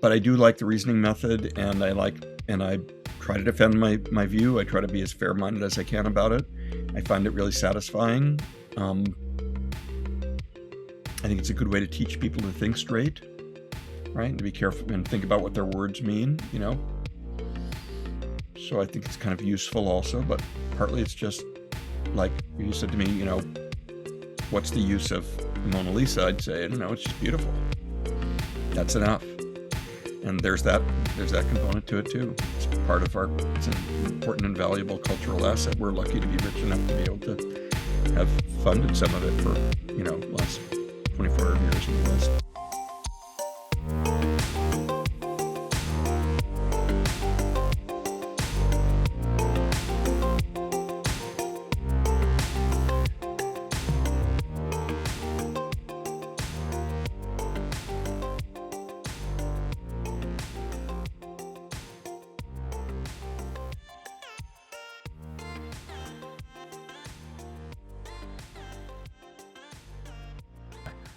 but I do like the reasoning method, and I try to defend my view. I try to be as fair-minded as I can about it. I find it really satisfying. I think it's a good way to teach people to think straight, right? And to be careful and think about what their words mean, So I think it's kind of useful also, but partly it's just like you said to me, what's the use of Mona Lisa? I'd say, it's just beautiful. That's enough. And there's that component to it too. It's it's an important and valuable cultural asset. We're lucky to be rich enough to be able to have funded some of it for, last 24 years in the West.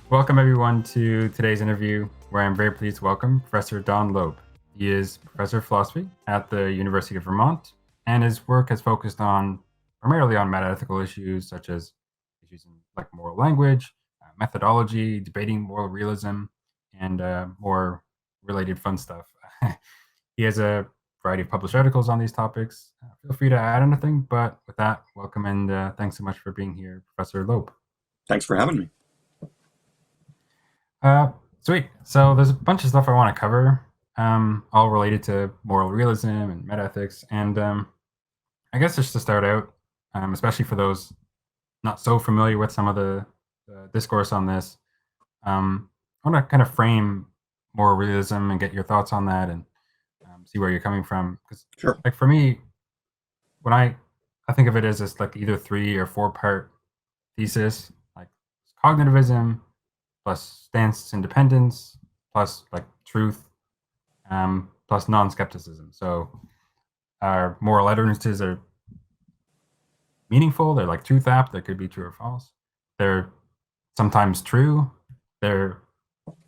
Welcome everyone to today's interview, where I'm very pleased to welcome Professor Don Loeb. He is Professor of Philosophy at the University of Vermont, and his work has focused primarily on metaethical issues such as issues in like moral language, methodology, debating moral realism, and more related fun stuff. He has a variety of published articles on these topics. Feel free to add anything, but with that, welcome and thanks so much for being here, Professor Loeb. Thanks for having me. Sweet. So there's a bunch of stuff I want to cover, all related to moral realism and metaethics. And I guess just to start out, especially for those not so familiar with some of the discourse on this, I want to kind of frame moral realism and get your thoughts on that and see where you're coming from. Because, Sure. Like for me, when I think of it as this like either 3 or 4 part thesis, like cognitivism, plus stance independence, plus like truth, plus non-skepticism. So our moral utterances are meaningful. They're like truth apt. They could be true or false. They're sometimes true. They're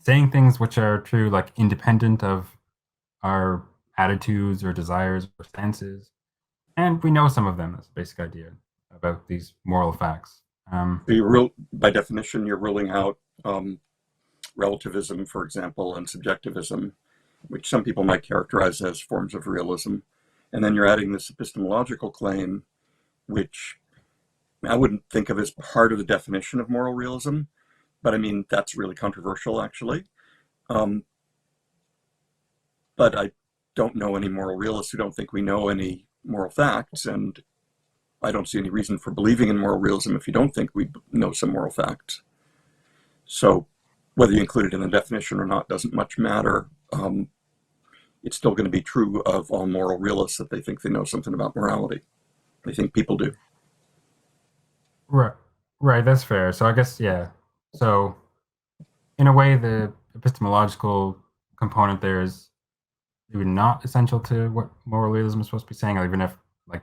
saying things which are true, like independent of our attitudes or desires or stances. And we know some of them. That's the basic idea about these moral facts. By definition, you're ruling out relativism, for example, and subjectivism, which some people might characterize as forms of realism. And then you're adding this epistemological claim, which I wouldn't think of as part of the definition of moral realism, but I mean, that's really controversial, actually. But I don't know any moral realists who don't think we know any moral facts, and I don't see any reason for believing in moral realism if you don't think we know some moral facts. So whether you include it in the definition or not doesn't much matter. It's still going to be true of all moral realists that they think they know something about morality. They think people do. Right, that's fair. So I guess, yeah. So in a way, the epistemological component there is maybe not essential to what moral realism is supposed to be saying, even if like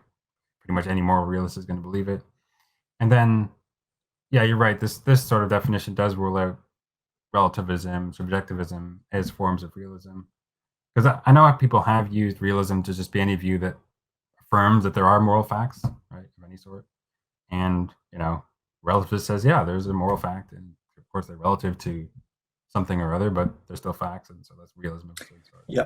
pretty much any moral realist is going to believe it. And then, yeah, you're right. This sort of definition does rule out relativism, subjectivism as forms of realism. Because I know people have used realism to just be any view that affirms that there are moral facts, right, of any sort. And, relativist says, yeah, there's a moral fact. And of course, they're relative to something or other, but they're still facts. And so that's realism of some sort. Yeah.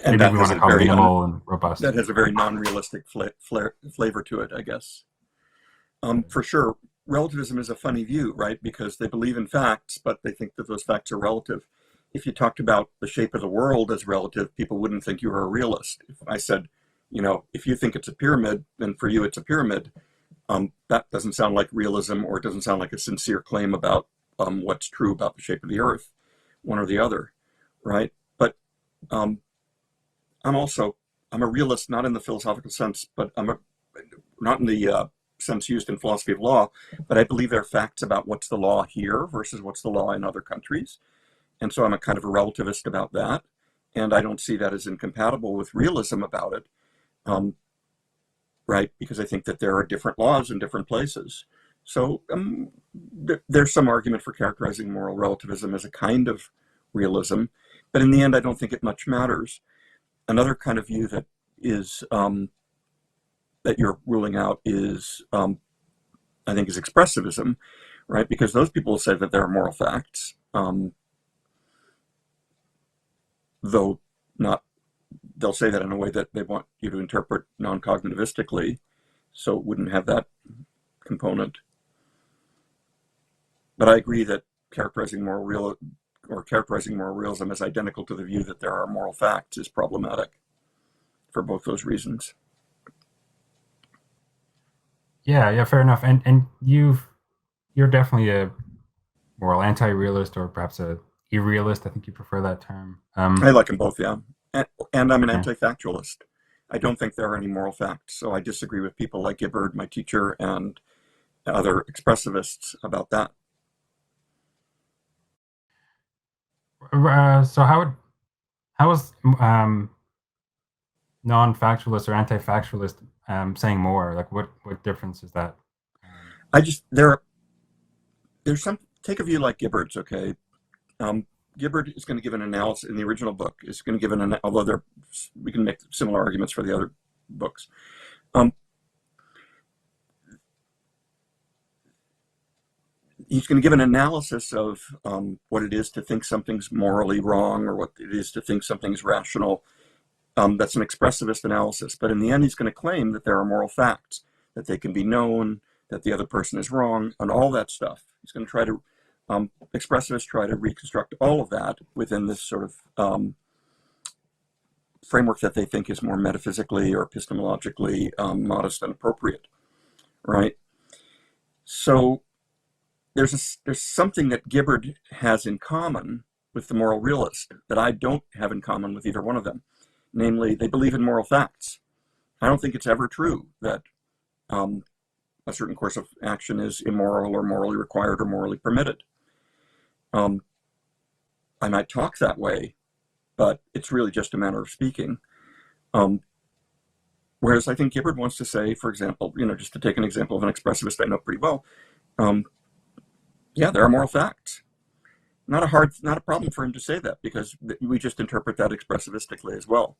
And maybe we want to call it minimal and robust. That has a very non-realistic flavor to it, I guess. For sure, relativism is a funny view, right? Because they believe in facts, but they think that those facts are relative. If you talked about the shape of the world as relative, people wouldn't think you were a realist. If I said, if you think it's a pyramid, then for you it's a pyramid, that doesn't sound like realism, or it doesn't sound like a sincere claim about what's true about the shape of the earth, one or the other, right? But I'm a realist, not in the philosophical sense, but not in the sense used in philosophy of law, but I believe there are facts about what's the law here versus what's the law in other countries. And so I'm a kind of a relativist about that. And I don't see that as incompatible with realism about it, right? Because I think that there are different laws in different places. So there's some argument for characterizing moral relativism as a kind of realism. But in the end, I don't think it much matters. Another kind of view that is that you're ruling out is, I think, is expressivism, right? Because those people say that there are moral facts, though not. They'll say that in a way that they want you to interpret non-cognitivistically, so it wouldn't have that component. But I agree that characterizing moral realism as identical to the view that there are moral facts is problematic for both those reasons. Yeah, fair enough. And you're definitely a moral anti-realist, or perhaps a irrealist. I think you prefer that term. I like them both, yeah. And I'm an Yeah. anti-factualist. I don't think there are any moral facts, so I disagree with people like Gibbard, my teacher, and other expressivists about that. So how is non-factualist or anti-factualist saying more? Like, what difference is that? I just there's some, take a view like Gibbard's, okay. Gibbard is going to give an analysis in the original book. Is going to give although we can make similar arguments for the other books. He's going to give an analysis of what it is to think something's morally wrong, or what it is to think something's rational. That's an expressivist analysis. But in the end, he's going to claim that there are moral facts, that they can be known, that the other person is wrong, and all that stuff. He's going to try to, expressivists try to reconstruct all of that within this sort of framework that they think is more metaphysically or epistemologically modest and appropriate, right? So there's something that Gibbard has in common with the moral realist that I don't have in common with either one of them. Namely, they believe in moral facts. I don't think it's ever true that a certain course of action is immoral or morally required or morally permitted. I might talk that way, but it's really just a matter of speaking. Whereas I think Gibbard wants to say, for example, just to take an example of an expressivist I know pretty well, yeah, there are moral facts. Not a problem for him to say that, because we just interpret that expressivistically as well.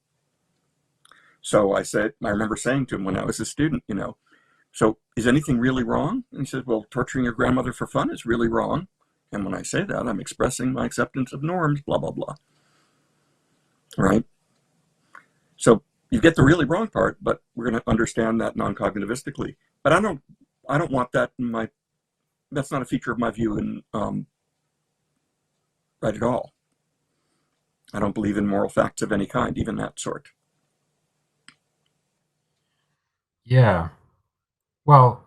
So I remember saying to him when I was a student, so is anything really wrong? And he says, well, torturing your grandmother for fun is really wrong. And when I say that, I'm expressing my acceptance of norms, blah, blah, blah. Right? So you get the really wrong part, but we're going to understand that non-cognitivistically. But I don't want that that's not a feature of my view in right at all. I don't believe in moral facts of any kind, even that sort. Yeah. Well,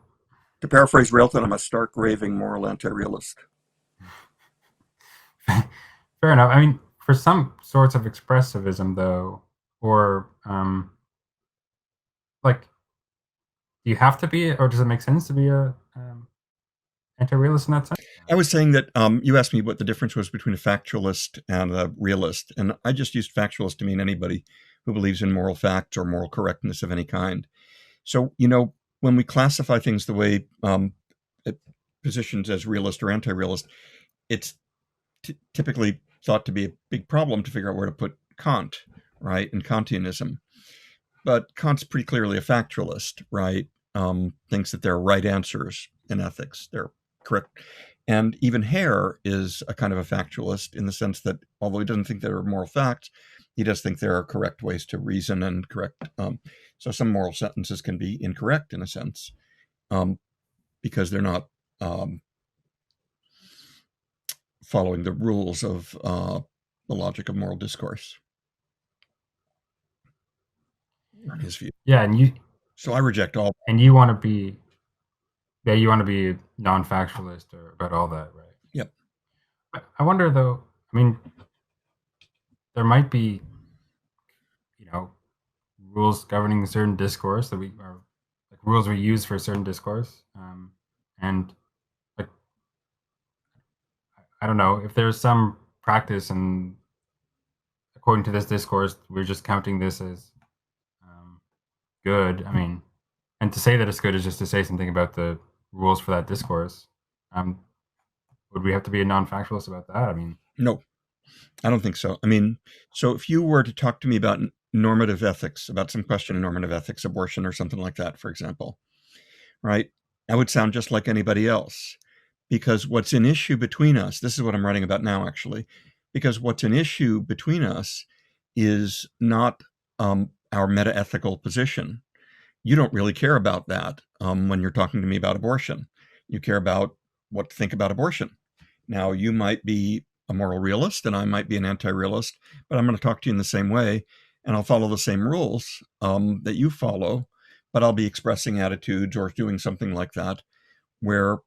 To paraphrase Railton, I'm a stark raving moral anti-realist. fair enough. I mean, for some sorts of expressivism, though, or like, do you have to be, or does it make sense to be a anti-realist in that sense? I was saying that you asked me what the difference was between a factualist and a realist, and I just used factualist to mean anybody who believes in moral facts or moral correctness of any kind. So, when we classify things the way positions as realist or anti-realist, it's typically thought to be a big problem to figure out where to put Kant, right, and Kantianism. But Kant's pretty clearly a factualist, right? Thinks that there are right answers in ethics. They're correct. And even Hare is a kind of a factualist in the sense that although he doesn't think there are moral facts, he does think there are correct ways to reason and correct. So some moral sentences can be incorrect in a sense because they're not following the rules of the logic of moral discourse. In his view. Yeah, So I reject all. And you want to be, you want to be non-factualist or about all that, right? Yep. I wonder, though. I mean, there might be, rules governing a certain discourse that rules we use for a certain discourse, and like, I don't know if there's some practice, and according to this discourse, we're just counting this as good. I mean, and to say that it's good is just to say something about the rules for that discourse. Would we have to be a non-factualist about that? I mean, No. I don't think so. I mean, so if you were to talk to me about normative ethics, about some question in normative ethics, abortion or something like that, for example, right? I would sound just like anybody else. Because what's an issue between us, this is what I'm writing about now, actually, because what's an issue between us is not our metaethical position. You don't really care about that when you're talking to me about abortion. You care about what to think about abortion. Now, you might be a moral realist and I might be an anti-realist, but I'm going to talk to you in the same way and I'll follow the same rules that you follow, but I'll be expressing attitudes or doing something like that where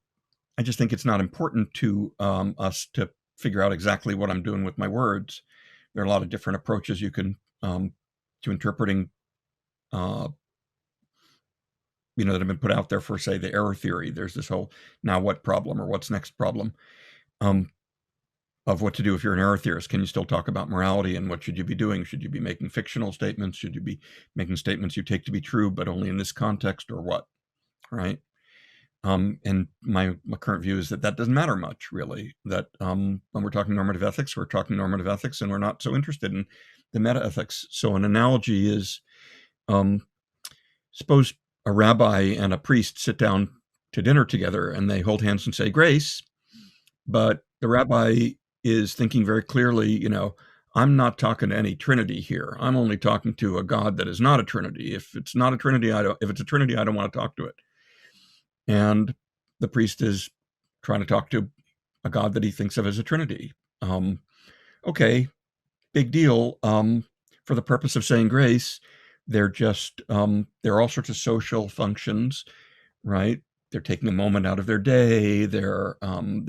I just think it's not important to us to figure out exactly what I'm doing with my words. There are a lot of different approaches you can to interpreting uh, that have been put out there for, say, the error theory. There's this whole now what problem or what's next problem um, of what to do if you're an error theorist. Can you still talk about morality and what should you be doing? Should you be making fictional statements? Should you be making statements you take to be true, but only in this context, or what? Right? And my current view is that that doesn't matter much, really. That when we're talking normative ethics, we're talking normative ethics, and we're not so interested in the metaethics. So an analogy is, suppose a rabbi and a priest sit down to dinner together and they hold hands and say grace, but the rabbi is thinking very clearly, I'm not talking to any trinity here. I'm only talking to a God that is not a trinity. If it's not a trinity, if it's a trinity, I don't want to talk to it. And the priest is trying to talk to a God that he thinks of as a trinity. Okay, big deal. For the purpose of saying grace, they're just there are all sorts of social functions, right? They're taking a moment out of their day. They're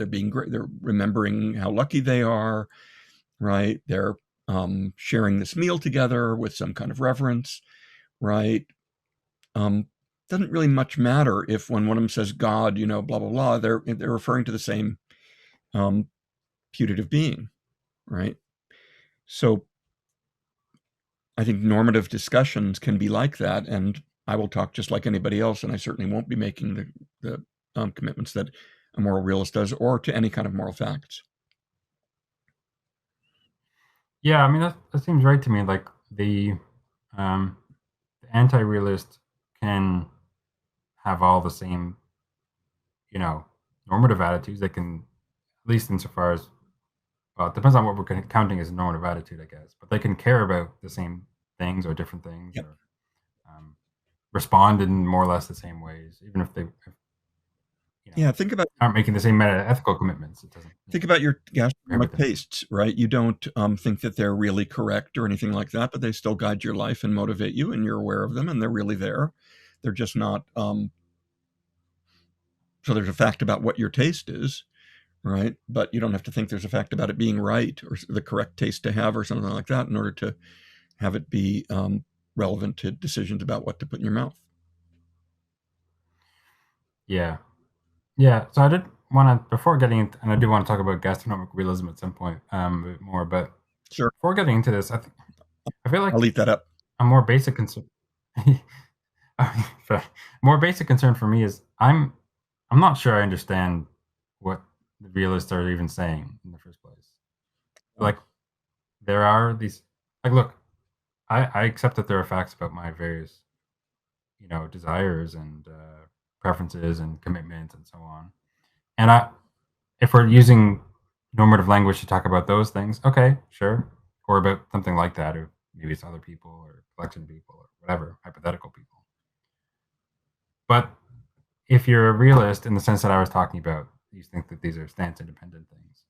being great. They're remembering how lucky they are, right? They're sharing this meal together with some kind of reverence, right? Doesn't really much matter if when one of them says God, blah blah blah, they're referring to the same putative being, right? So I think normative discussions can be like that, and I will talk just like anybody else, and I certainly won't be making the commitments that a moral realist does, or to any kind of moral facts. Yeah, I mean that seems right to me. Like um, the anti-realist can have all the same, normative attitudes. They can, at least insofar as, well, it depends on what we're counting as a normative attitude, I guess. But they can care about the same things or different things, Yep. or respond in more or less the same ways, even if they, Yeah, think about aren't making the same ethical commitments. It doesn't your gastronomic prohibit them. tastes, right? You don't think that they're really correct or anything like that, but they still guide your life and motivate you, and you're aware of them, and they're really there. They're just not. So there's a fact about what your taste is, right? But you don't have to think there's a fact about it being right or the correct taste to have or something like that in order to have it be relevant to decisions about what to put in your mouth. Yeah, yeah. So I did want to, before getting into, and I do want to talk about gastronomic realism at some point, a bit more. But Sure, before getting into this, I feel I'll like eat that up. a more basic concern, more basic concern for me is I'm not sure I understand what the realists are even saying in the first place. Like there are these, like, look, I accept that there are facts about my various, desires and preferences and commitments and so on. And if we're using normative language to talk about those things, okay, sure, or about something like that, or maybe it's other people or collection of people or whatever, hypothetical people. But if you're a realist in the sense that I was talking about, you think that these are stance independent things.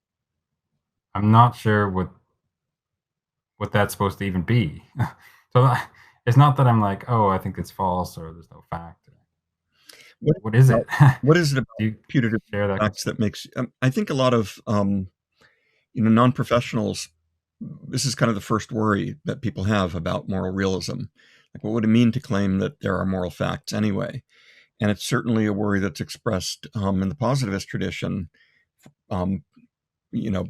I'm not sure what that's supposed to even be. So it's not that I'm like, oh, I think it's false or there's no fact. What is it? What is it Do about you putative share that facts concern? that makes? I think a lot of non-professionals. This is kind of the first worry that people have about moral realism. Like, what would it mean to claim that there are moral facts anyway? And it's certainly a worry that's expressed in the positivist tradition. Um,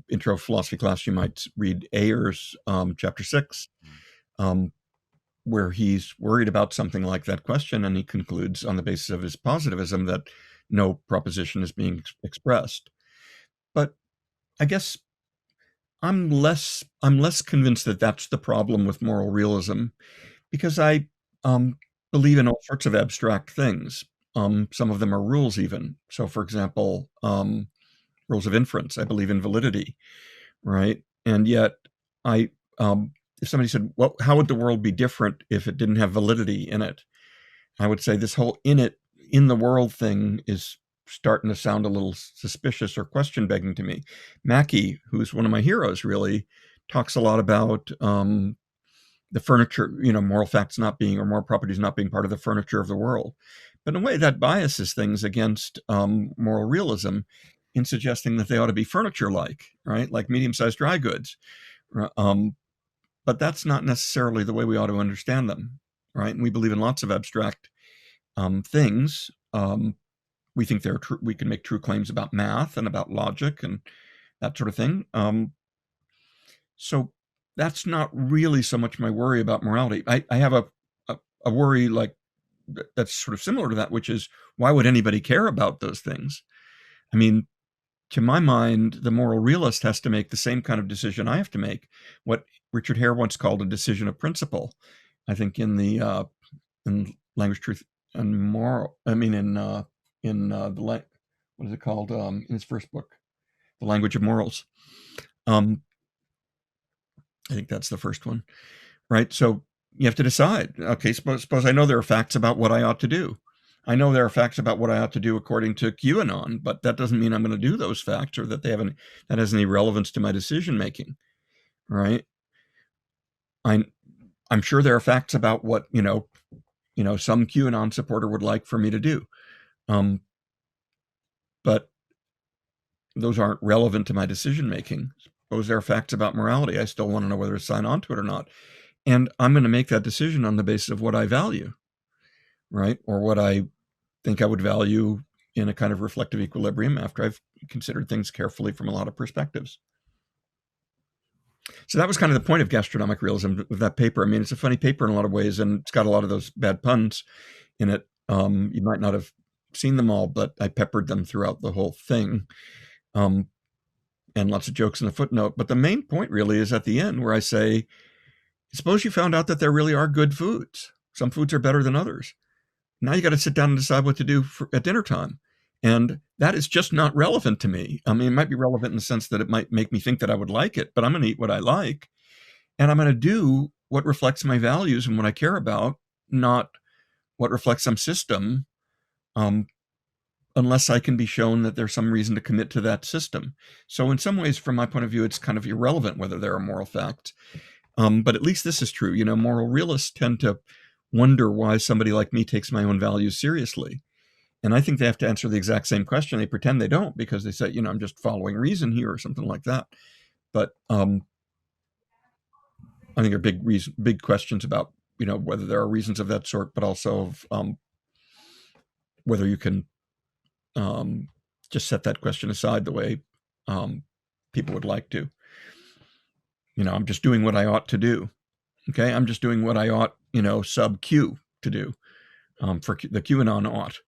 intro philosophy class, you might read Ayer's chapter 6, um, where he's worried about something like that question, and he concludes on the basis of his positivism that no proposition is being expressed. But I guess I'm less convinced that that's the problem with moral realism because I believe in all sorts of abstract things. Some of them are rules even. So, for example, rules of inference. I believe in validity, right? And yet, I if somebody said, "Well, how would the world be different if it didn't have validity in it?" I would say this whole in the world thing is starting to sound a little suspicious or question begging to me. Mackey, who's one of my heroes, really talks a lot about the furniture, moral facts not being or moral properties not being part of the furniture of the world. But in a way, that biases things against moral realism in suggesting that they ought to be furniture-like, right? Like medium-sized dry goods. Um, but that's not necessarily the way we ought to understand them, right? And we believe in lots of abstract things. We think they're true. We can make true claims about math and about logic and that sort of thing. So that's not really so much my worry about morality. I have a worry like that's sort of similar to that, which is why would anybody care about those things? I mean, to my mind, the moral realist has to make the same kind of decision I have to make. What Richard Hare once called a decision of principle. I think in Language, Truth, and Moral. I mean, what is it called? In his first book, The Language of Morals. I think that's the first one, right? So you have to decide. Okay, suppose I know there are facts about what I ought to do. I know there are facts about what I ought to do according to QAnon, but that doesn't mean I'm going to do those facts or that that has any relevance to my decision making, right? I'm sure there are facts about what some QAnon supporter would like for me to do, but those aren't relevant to my decision making. Suppose there are facts about morality. I still want to know whether to sign on to it or not. And I'm going to make that decision on the basis of what I value, right? Or what I think I would value in a kind of reflective equilibrium after I've considered things carefully from a lot of perspectives. So that was kind of the point of Gastronomic Realism with that paper. I mean, it's a funny paper in a lot of ways, and it's got a lot of those bad puns in it. You might not have seen them all, but I peppered them throughout the whole thing. And lots of jokes in the footnote. But the main point really is at the end where I say, suppose you found out that there really are good foods. Some foods are better than others. Now you got to sit down and decide what to do at dinner time. And that is just not relevant to me. I mean, it might be relevant in the sense that it might make me think that I would like it, but I'm going to eat what I like. And I'm going to do what reflects my values and what I care about, not what reflects some system, unless I can be shown that there's some reason to commit to that system. So in some ways, from my point of view, it's kind of irrelevant whether there are moral facts. But at least this is true. Moral realists tend to wonder why somebody like me takes my own values seriously. And I think they have to answer the exact same question. They pretend they don't because they say, I'm just following reason here or something like that. But I think there are big questions about, whether there are reasons of that sort, but also of whether you can just set that question aside the way people would like to. I'm just doing what I ought to do. Okay, I'm just doing what I ought, sub Q to do for the QAnon ought,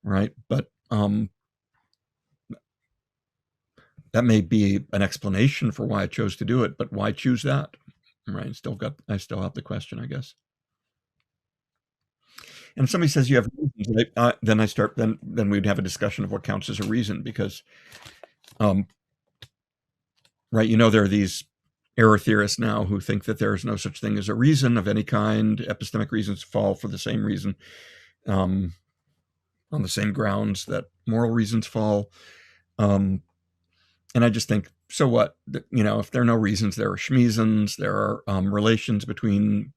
right? But that may be an explanation for why I chose to do it, but why choose that? Right? I still have the question, I guess. And if somebody says you have reasons, then we'd have a discussion of what counts as a reason because, right? There are these error theorists now who think that there is no such thing as a reason of any kind. Epistemic reasons fall for the same reason, on the same grounds that moral reasons fall. And I just think, so what? If there are no reasons, there are schmeasons, there are relations between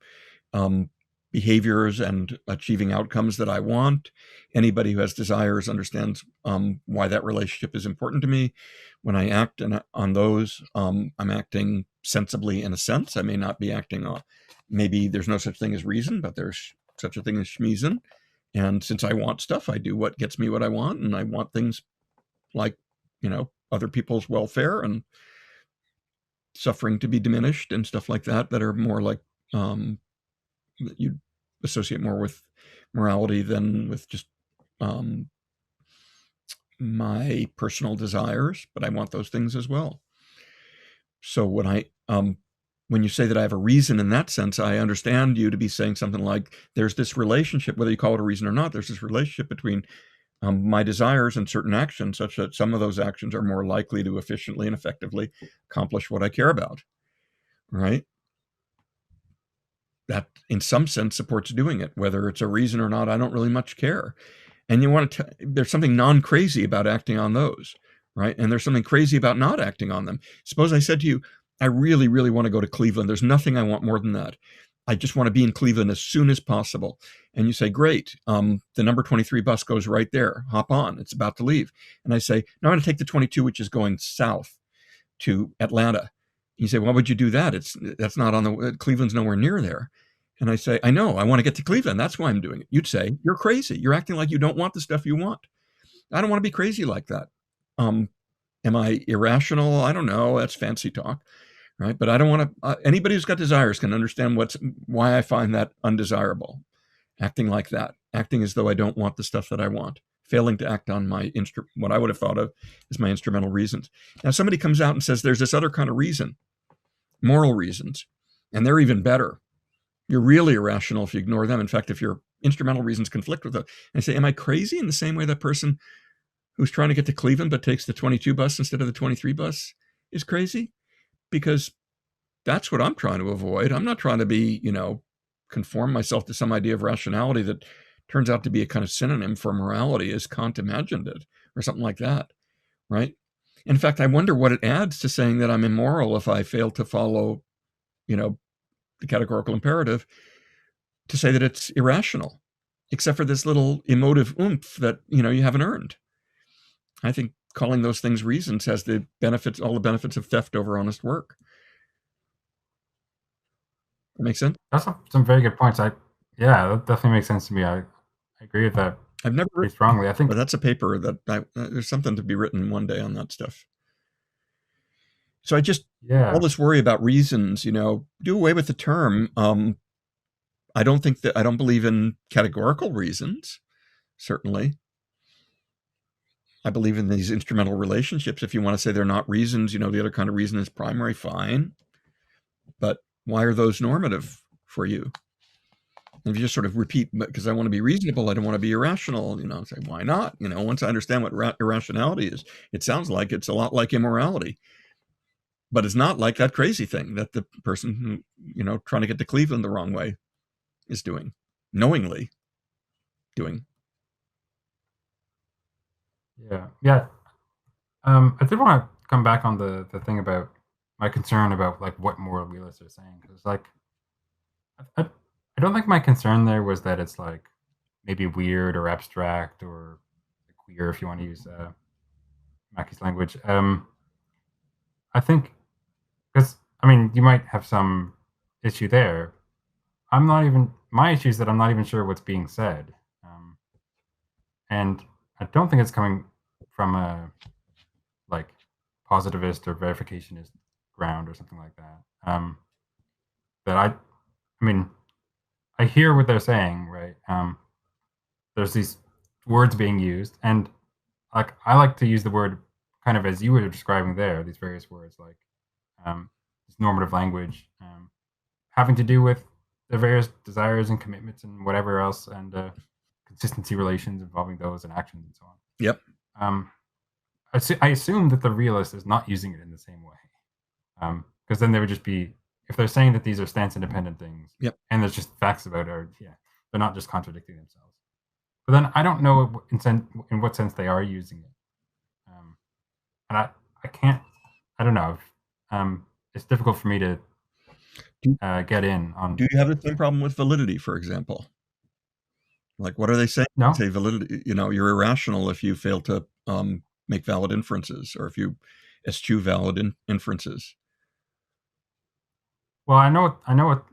behaviors and achieving outcomes that I want. Anybody who has desires understands why that relationship is important to me. When I act on those, I'm acting sensibly in a sense. I may not be acting on, maybe there's no such thing as reason, but there's such a thing as schmeason. And since I want stuff, I do what gets me what I want. And I want things like, other people's welfare and suffering to be diminished and stuff like that are more like, that you associate more with morality than with just my personal desires, but I want those things as well. So when you say that I have a reason in that sense, I understand you to be saying something like, there's this relationship, whether you call it a reason or not, there's this relationship between my desires and certain actions, such that some of those actions are more likely to efficiently and effectively accomplish what I care about, right? That, in some sense, supports doing it. Whether it's a reason or not, I don't really much care. And you want to, there's something non-crazy about acting on those, right? And there's something crazy about not acting on them. Suppose I said to you, I really, really want to go to Cleveland. There's nothing I want more than that. I just want to be in Cleveland as soon as possible. And you say, great, the number 23 bus goes right there. Hop on. It's about to leave. And I say, no, I'm going to take the 22, which is going south to Atlanta. You say, why would you do that? That's not on the, Cleveland's nowhere near there. And I say, I know, I want to get to Cleveland. That's why I'm doing it. You'd say, you're crazy. You're acting like you don't want the stuff you want. I don't want to be crazy like that. Am I irrational? I don't know. That's fancy talk, right? But I don't want to, anybody who's got desires can understand why I find that undesirable. Acting like that, acting as though I don't want the stuff that I want, failing to act on my what I would have thought of as my instrumental reasons. Now, somebody comes out and says there's this other kind of reason, moral reasons, and they're even better. You're really irrational if you ignore them. In fact, if your instrumental reasons conflict with them, and I say, am I crazy in the same way that person who's trying to get to Cleveland but takes the 22 bus instead of the 23 bus is crazy? Because that's what I'm trying to avoid. I'm not trying to be, conform myself to some idea of rationality that turns out to be a kind of synonym for morality as Kant imagined it, or something like that, right? In fact, I wonder what it adds to saying that I'm immoral if I fail to follow, the categorical imperative, to say that it's irrational, except for this little emotive oomph that, you haven't earned. I think calling those things reasons has all the benefits of theft over honest work. That makes sense? That's some very good points. Yeah, that definitely makes sense to me. I agree with that. I've never pretty strongly. I think, but that's a paper that there's something to be written one day on that stuff. So all this worry about reasons, do away with the term. I don't believe in categorical reasons. Certainly, I believe in these instrumental relationships. If you want to say they're not reasons, the other kind of reason is primary, fine. But why are those normative for you? And if you just sort of repeat, because I want to be reasonable, I don't want to be irrational, say, why not? Once I understand what irrationality is, it sounds like it's a lot like immorality. But it's not like that crazy thing that the person who, trying to get to Cleveland the wrong way is doing, knowingly doing. Yeah. I did want to come back on the thing about my concern about like what moral realists are saying, because like I don't think my concern there was that it's like maybe weird or abstract or queer, if you want to use Mackey's language. I think because you might have some issue there. My issue is that I'm not even sure what's being said, and I don't think it's coming from a like positivist or verificationist ground or something like that. That I hear what they're saying, right? There's these words being used, and like I like to use the word kind of as you were describing there. These various words, like this normative language, having to do with the various desires and commitments and whatever else, and consistency relations involving those and actions and so on. Yep. I assume that the realist is not using it in the same way, because then they would just be, if they're saying that these are stance-independent things, yep, and there's just facts about it, they're not just contradicting themselves. But then I don't know in what sense they are using it, and I can't. I don't know. It's difficult for me to get in on. Do you have the same problem with validity, for example? Like, what are they saying? No. Say validity. You're irrational if you fail to make valid inferences, or if you eschew valid inferences. Well, I know what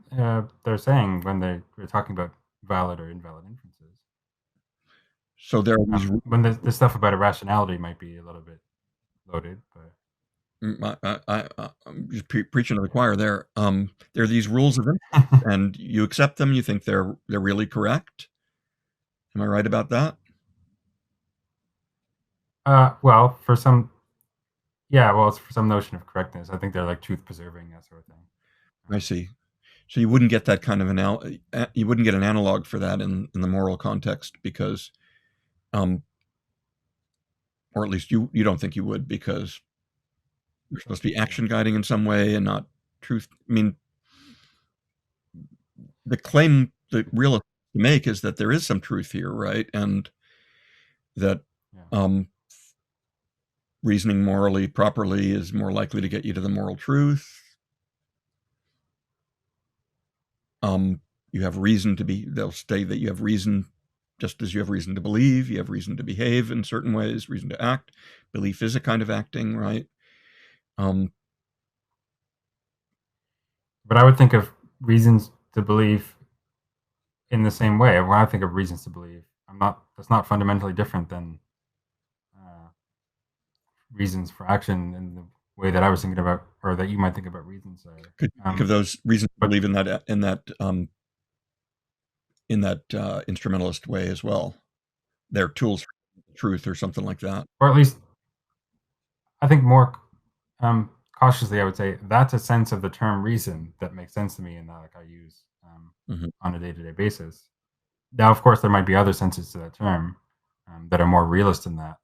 they're saying when they're talking about valid or invalid inferences. So there are these when the stuff about irrationality might be a little bit loaded, but I'm just preaching to the choir there. There are these rules of and you accept them. You think they're really correct. Am I right about that? Well, for some Yeah, well, it's for some notion of correctness. I think they're like truth preserving, that sort of thing. I see. So you wouldn't get that kind of you wouldn't get an analog for that in the moral context because, um, or at least you don't think you would because you're supposed to be Yeah. action guiding in some way and not truth. I mean, the claim that realists make is that there is some truth here, right? And that Yeah. um, reasoning morally properly is more likely to get you to the moral truth. You have reason to be, they'll say that you have reason, just as you have reason to believe, you have reason to behave in certain ways, reason to act. Belief is a kind of acting, right? Um, But I would think of reasons to believe in the same way. When I think of reasons to believe, that's not fundamentally different than uh, reasons for action in the way that I was thinking about, or that you might think about reasons. could you think of those reasons to But believe in that instrumentalist way as well? They're tools for truth or something like that. or at least I think more cautiously, I would say that's a sense of the term reason that makes sense to me and that like I use Mm-hmm. on a day-to-day basis. Now, of course, there might be other senses to that term that are more realist than that,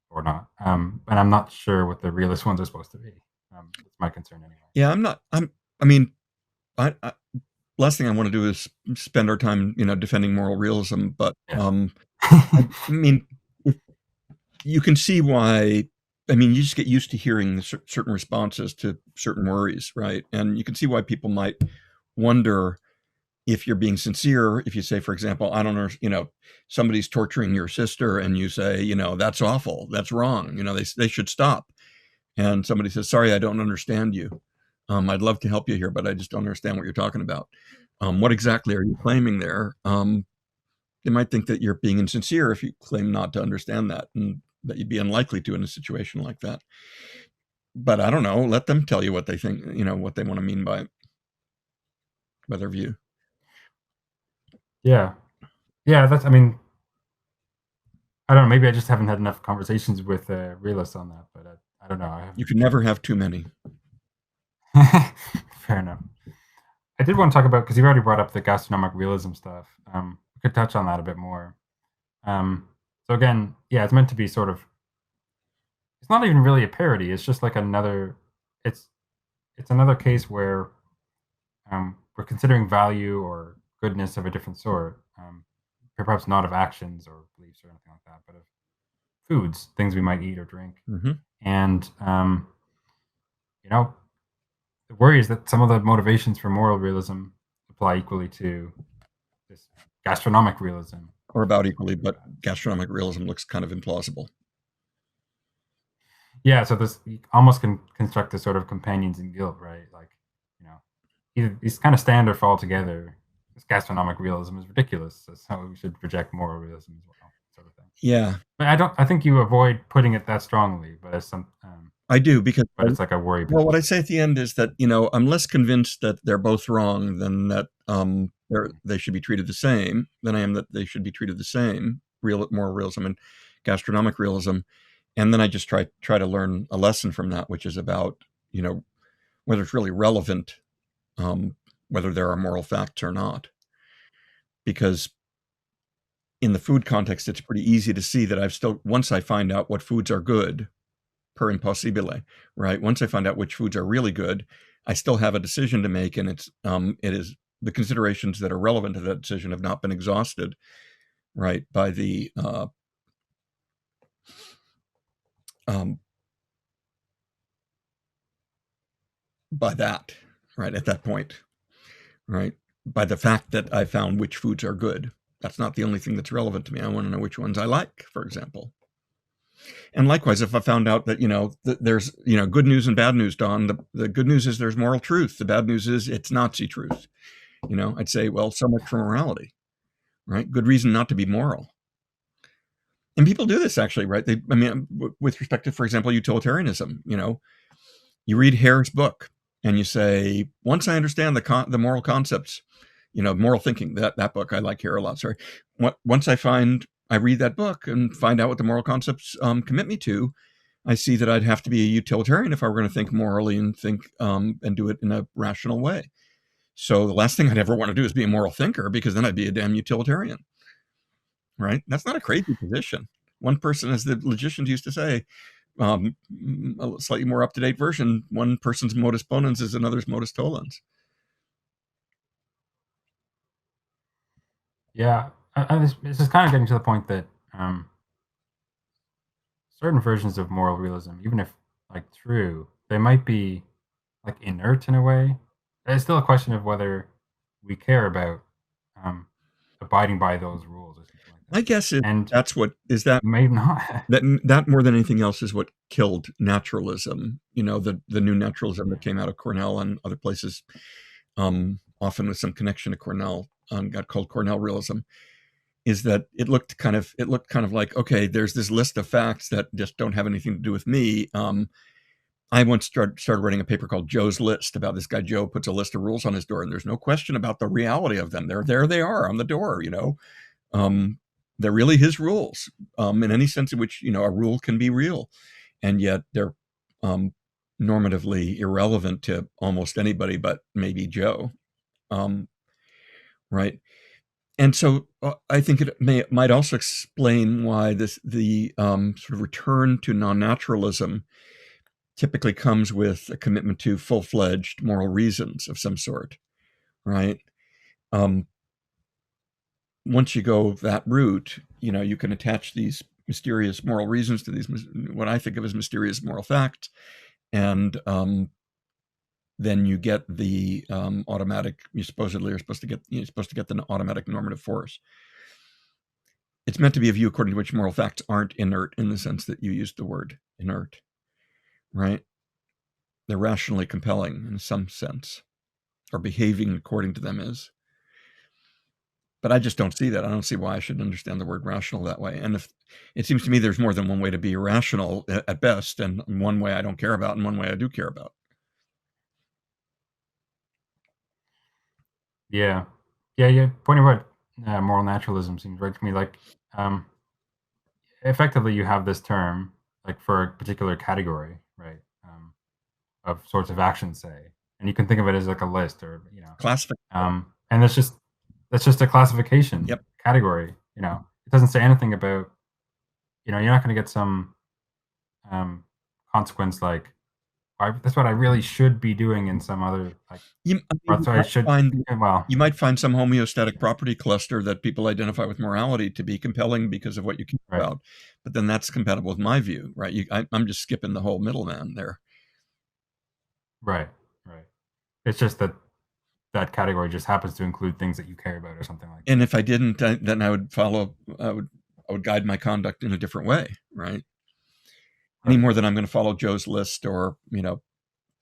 or not. And I'm not sure what the realist ones are supposed to be. That's my concern anyway. Yeah, I'm not. I mean, I last thing I want to do is spend our time, defending moral realism. But Yeah. I mean, you can see why. I mean, you just get used to hearing certain responses to certain worries, right? And you can see why people might wonder if you're being sincere. If you say, for example, I don't know, somebody's torturing your sister, and you say, that's awful, that's wrong, they should stop. And somebody says, sorry, I don't understand you. I'd love to help you here, but I just don't understand what you're talking about. What exactly are you claiming there? They might think that you're being insincere if you claim not to understand that, and that you'd be unlikely to in a situation like that. But I don't know. Let them tell you what they think, what they want to mean by their view. Yeah. Yeah. I mean, I don't know. Maybe I just haven't had enough conversations with realists on that, but I don't know. I You haven't. can never have too many. Fair enough. I did want to talk about, because you already brought up the gastronomic realism stuff. We could touch on that a bit more. So again, yeah, it's meant to be sort of. It's not even really a parody. It's just like another. It's it's another case where we're considering value or goodness of a different sort, perhaps not of actions or beliefs or anything like that, but of foods, things we might eat or drink. Mm-hmm. And you know, the worry is that some of the motivations for moral realism apply equally to this gastronomic realism. Or about equally, but gastronomic realism looks kind of implausible. Yeah, so this you almost can construct this sort of companions in guilt, right? Like, you know, these kind of stand or fall together. This gastronomic realism is ridiculous, so we should reject moral realism as well, sort of thing. Yeah, But I don't. I think you avoid putting it that strongly, but as some, I do, because but it's like a worry. well, what I say at the end is that I'm less convinced that they're both wrong than that they should be treated the same than I am that they should be treated the same. Moral realism and gastronomic realism, and then I just try to learn a lesson from that, which is about whether it's really relevant, whether there are moral facts or not, because in the food context, it's pretty easy to see that once I find out what foods are good, per impossibile, right? Once I find out which foods are really good, I still have a decision to make, and it is the considerations that are relevant to that decision have not been exhausted, right? By that, right? At that point, right? By the fact that I found which foods are good. That's not the only thing that's relevant to me. I want to know which ones I like, for example. And likewise, if I found out that there's good news and bad news, Don, the good news is there's moral truth. The bad news is it's Nazi truth. I'd say, well, so much for morality, right? Good reason not to be moral. And people do this actually, right? With respect to, for example, utilitarianism. You read Hare's book and you say, once I understand the moral concepts, moral thinking. That book, I like Hare a lot. Sorry. Once I read that book and find out what the moral concepts commit me to, I see that I'd have to be a utilitarian if I were going to think morally and think and do it in a rational way. So the last thing I'd ever want to do is be a moral thinker, because then I'd be a damn utilitarian, right? That's not a crazy position. One person, as the logicians used to say, a slightly more up-to-date version, one person's modus ponens is another's modus tollens. Yeah, this is kind of getting to the point that certain versions of moral realism, even if like true, they might be like inert in a way. It's still a question of whether we care about um, abiding by those rules or something like My that. guess is And that's what is that maybe not. that more than anything else is what killed naturalism. The new naturalism that came out of Cornell and other places, often with some connection to Cornell, got called Cornell realism. Is that it looked kind of like, okay, there's this list of facts that just don't have anything to do with me. I once started writing a paper called Joe's List, about this guy Joe puts a list of rules on his door, and there's no question about the reality of them. There they are on the door. They're really his rules, in any sense in which a rule can be real, and yet they're normatively irrelevant to almost anybody but maybe Joe, right? And so I think it might also explain why the sort of return to non-naturalism typically comes with a commitment to full-fledged moral reasons of some sort, right? Once you go that route, you can attach these mysterious moral reasons to these, what I think of as mysterious moral facts, and then you get the automatic. You're supposed to get the automatic normative force. It's meant to be a view according to which moral facts aren't inert, in the sense that you used the word inert, right? They're rationally compelling in some sense, or behaving according to them is. But I just don't see that. I don't see why I should understand the word rational that way. And if it seems to me there's more than one way to be irrational at best, and one way I don't care about, and one way I do care about. Yeah, yeah. Pointing about moral naturalism seems right to me. Like, effectively, you have this term like for a particular category, right? Of sorts of actions, say, and you can think of it as like a list, or Classification. and that's just a classification Yep. category. It doesn't say anything about you're not going to get some consequence like that's what I really should be doing in some other like. That's what I should. Well, you might find some homeostatic property cluster that people identify with morality to be compelling because of what you care about, but then that's compatible with my view, right? I'm just skipping the whole middleman there. Right. It's just that that category just happens to include things that you care about or something like that. And if I didn't, then I would guide my conduct in a different way, right? Any more than I'm going to follow Joe's list, or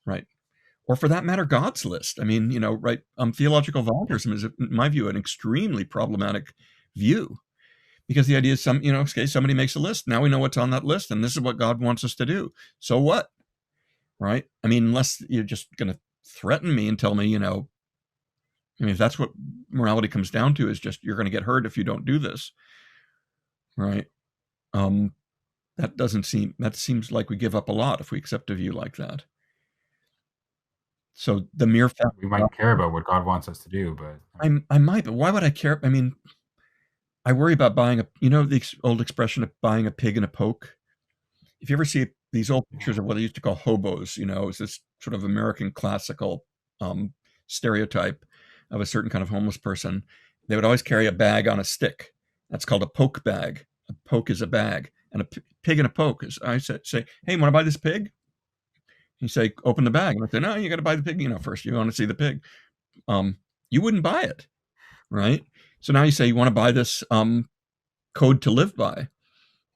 right, or for that matter, God's list. I mean, right? Theological voluntarism is, in my view, an extremely problematic view, because the idea is okay, somebody makes a list. Now we know what's on that list, and this is what God wants us to do. So what, right? I mean, unless you're just going to threaten me and tell me, if that's what morality comes down to, is just you're going to get hurt if you don't do this, right? That seems like we give up a lot if we accept a view like that. So the mere fact we might care about what God wants us to do, but I might, but why would I care? I mean, I worry about buying the old expression of buying a pig in a poke. If you ever see these old pictures of what they used to call hobos, it's this sort of American classical stereotype of a certain kind of homeless person. They would always carry a bag on a stick. That's called a poke bag. A poke is a bag, and a pig in a poke is. I say, hey, want to buy this pig? You say, open the bag, and I say, no, you got to buy the pig. First you want to see the pig. You wouldn't buy it, right? So now you say you want to buy this code to live by.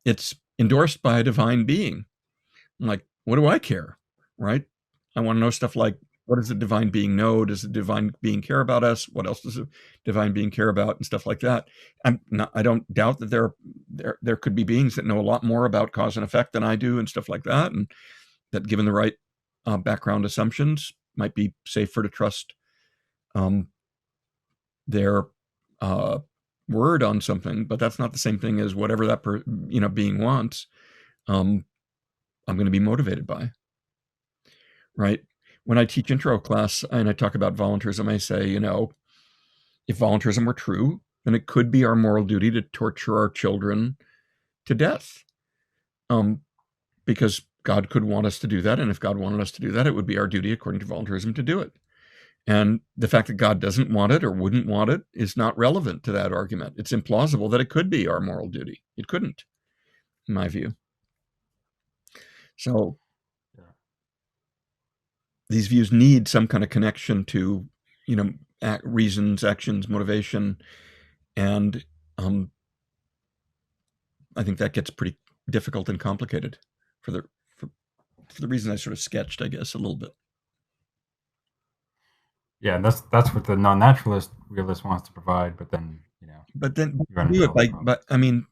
It's endorsed by a divine being. I'm like, what do I care, right? I want to know stuff like, what does the divine being know? Does the divine being care about us? What else does the divine being care about, and stuff like that? I don't doubt that there could be beings that know a lot more about cause and effect than I do, and stuff like that, and that, given the right background assumptions, might be safer to trust their word on something. But that's not the same thing as whatever that being wants. I'm going to be motivated by, right? When I teach intro class and I talk about voluntarism, I say, if voluntarism were true, then it could be our moral duty to torture our children to death, because God could want us to do that. And if God wanted us to do that, it would be our duty, according to voluntarism, to do it. And the fact that God doesn't want it or wouldn't want it is not relevant to that argument. It's implausible that it could be our moral duty. It couldn't, in my view. So these views need some kind of connection to, reasons, actions, motivation, and I think that gets pretty difficult and complicated for the reason I sort of sketched, I guess, a little bit. Yeah, that's what the non-naturalist realist wants to provide, but then But then you run do into it by, all the but I mean,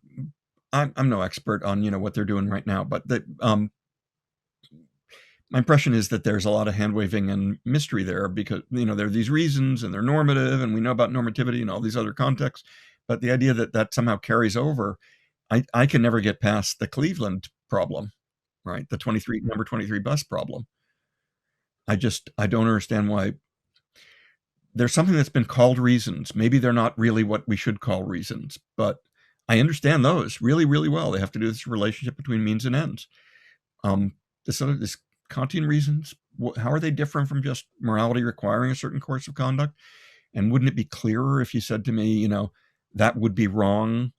I'm no expert on what they're doing right now, but my impression is that there's a lot of hand waving and mystery there, because there are these reasons and they're normative, and we know about normativity and all these other contexts, but the idea that somehow carries over, I can never get past the Cleveland problem, right? The number 23 bus problem. I don't understand why. There's something that's been called reasons. Maybe they're not really what we should call reasons, but I understand those really, really well. They have to do with this relationship between means and ends. This Kantian reasons, how are they different from just morality requiring a certain course of conduct? And wouldn't it be clearer if you said to me, that would be wrong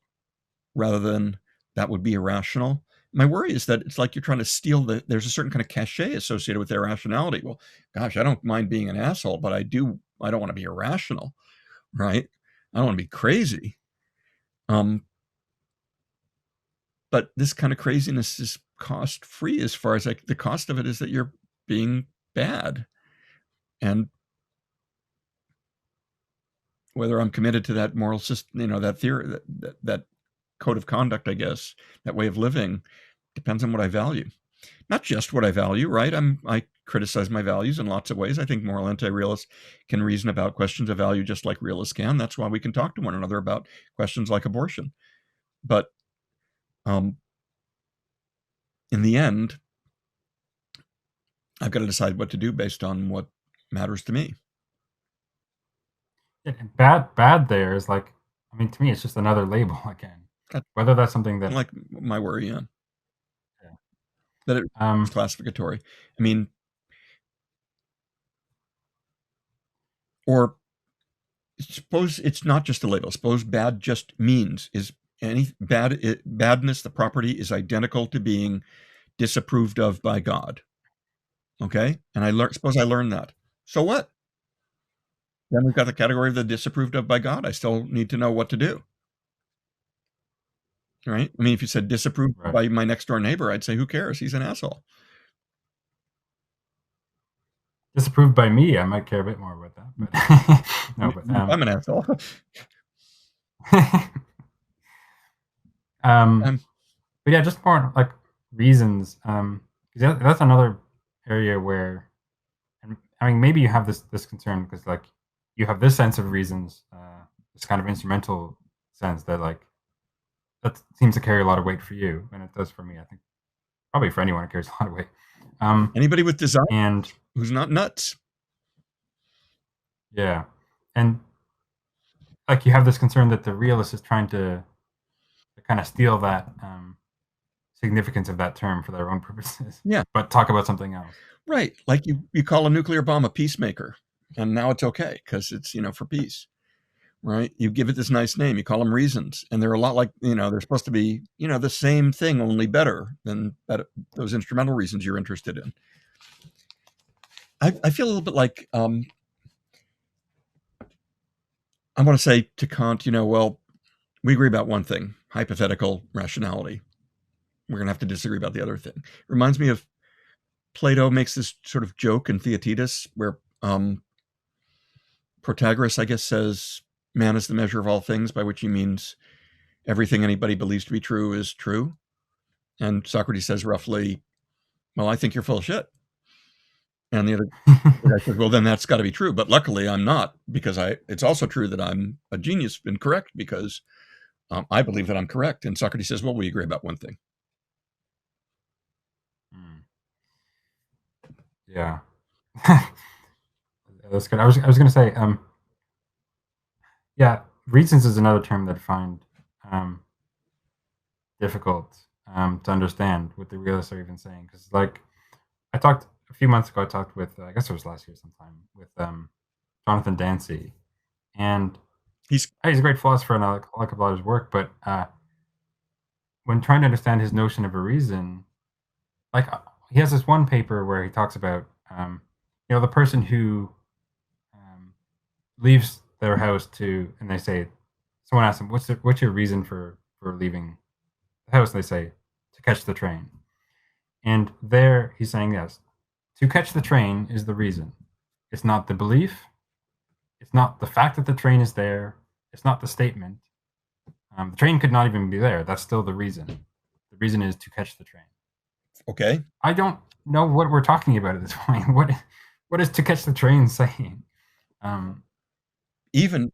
rather than that would be irrational? My worry is that it's like you're trying to steal there's a certain kind of cachet associated with irrationality. Well, gosh, I don't mind being an asshole, but I don't want to be irrational, right? I don't want to be crazy. But this kind of craziness is cost free, as far as the cost of it is that you're being bad. And whether I'm committed to that moral system, that theory, that code of conduct, I guess, that way of living, depends on what I value. Not just what I value, right? I criticize my values in lots of ways. I think moral anti-realists can reason about questions of value just like realists can. That's why we can talk to one another about questions like abortion. But in the end, I've got to decide what to do based on what matters to me. bad there is like, I mean, to me, it's just another label again. Whether that's something that, like, my worry, that it's classificatory. I mean, or suppose it's not just a label. Suppose bad just means is badness. The property is identical to being disapproved of by God. Okay, and suppose I learned that. So what? Then we've got the category of the disapproved of by God. I still need to know what to do. Right? I mean, if you said disapproved by my next door neighbor, I'd say, who cares? He's an asshole. Disapproved by me, I might care a bit more about that. But no, but I'm an asshole. But yeah, just more like reasons. That's another area where, and I mean, maybe you have this concern because like you have this sense of reasons, this kind of instrumental sense that like that seems to carry a lot of weight for you, and it does for me. I think probably for anyone it carries a lot of weight. Anybody with desire and who's not nuts. Yeah, and like you have this concern that the realist is trying to kind of steal that significance of that term for their own purposes. Yeah, but talk about something else. Right, like you call a nuclear bomb a peacemaker, and now it's okay because it's for peace. Right? You give it this nice name. You call them reasons, and they're a lot like they're supposed to be the same thing, only better than those instrumental reasons you're interested in. I feel a little bit like I want to say to Kant, well, we agree about one thing: hypothetical rationality. We're going to have to disagree about the other thing. Reminds me of Plato makes this sort of joke in Theaetetus where Protagoras, I guess, says man is the measure of all things, by which he means everything anybody believes to be true is true. And Socrates says roughly, well, I think you're full of shit. And the other guy says, well, then that's got to be true. But luckily I'm not, because it's also true that I'm a genius and correct because I believe that I'm correct. And Socrates says, well, we agree about one thing. Yeah. That's good. I was going to say, yeah, reasons is another term that I find um, difficult to understand what the realists are even saying. Because, like, I talked a few months ago, I talked with, I guess it was last year sometime, with Jonathan Dancy. And He's he's a great philosopher and I like a lot of his work. But when trying to understand his notion of a reason, like, he has this one paper where he talks about, the person who um, leaves their house to, and they say, someone asks them, what's your reason for leaving the house? And they say, to catch the train. And there he's saying, yes, to catch the train is the reason. It's not the belief. It's not the fact that the train is there. It's not the statement. The train could not even be there. That's still the reason. The reason is to catch the train. okay. I don't know what we're talking about at this point. What is to catch the train saying? Um, Even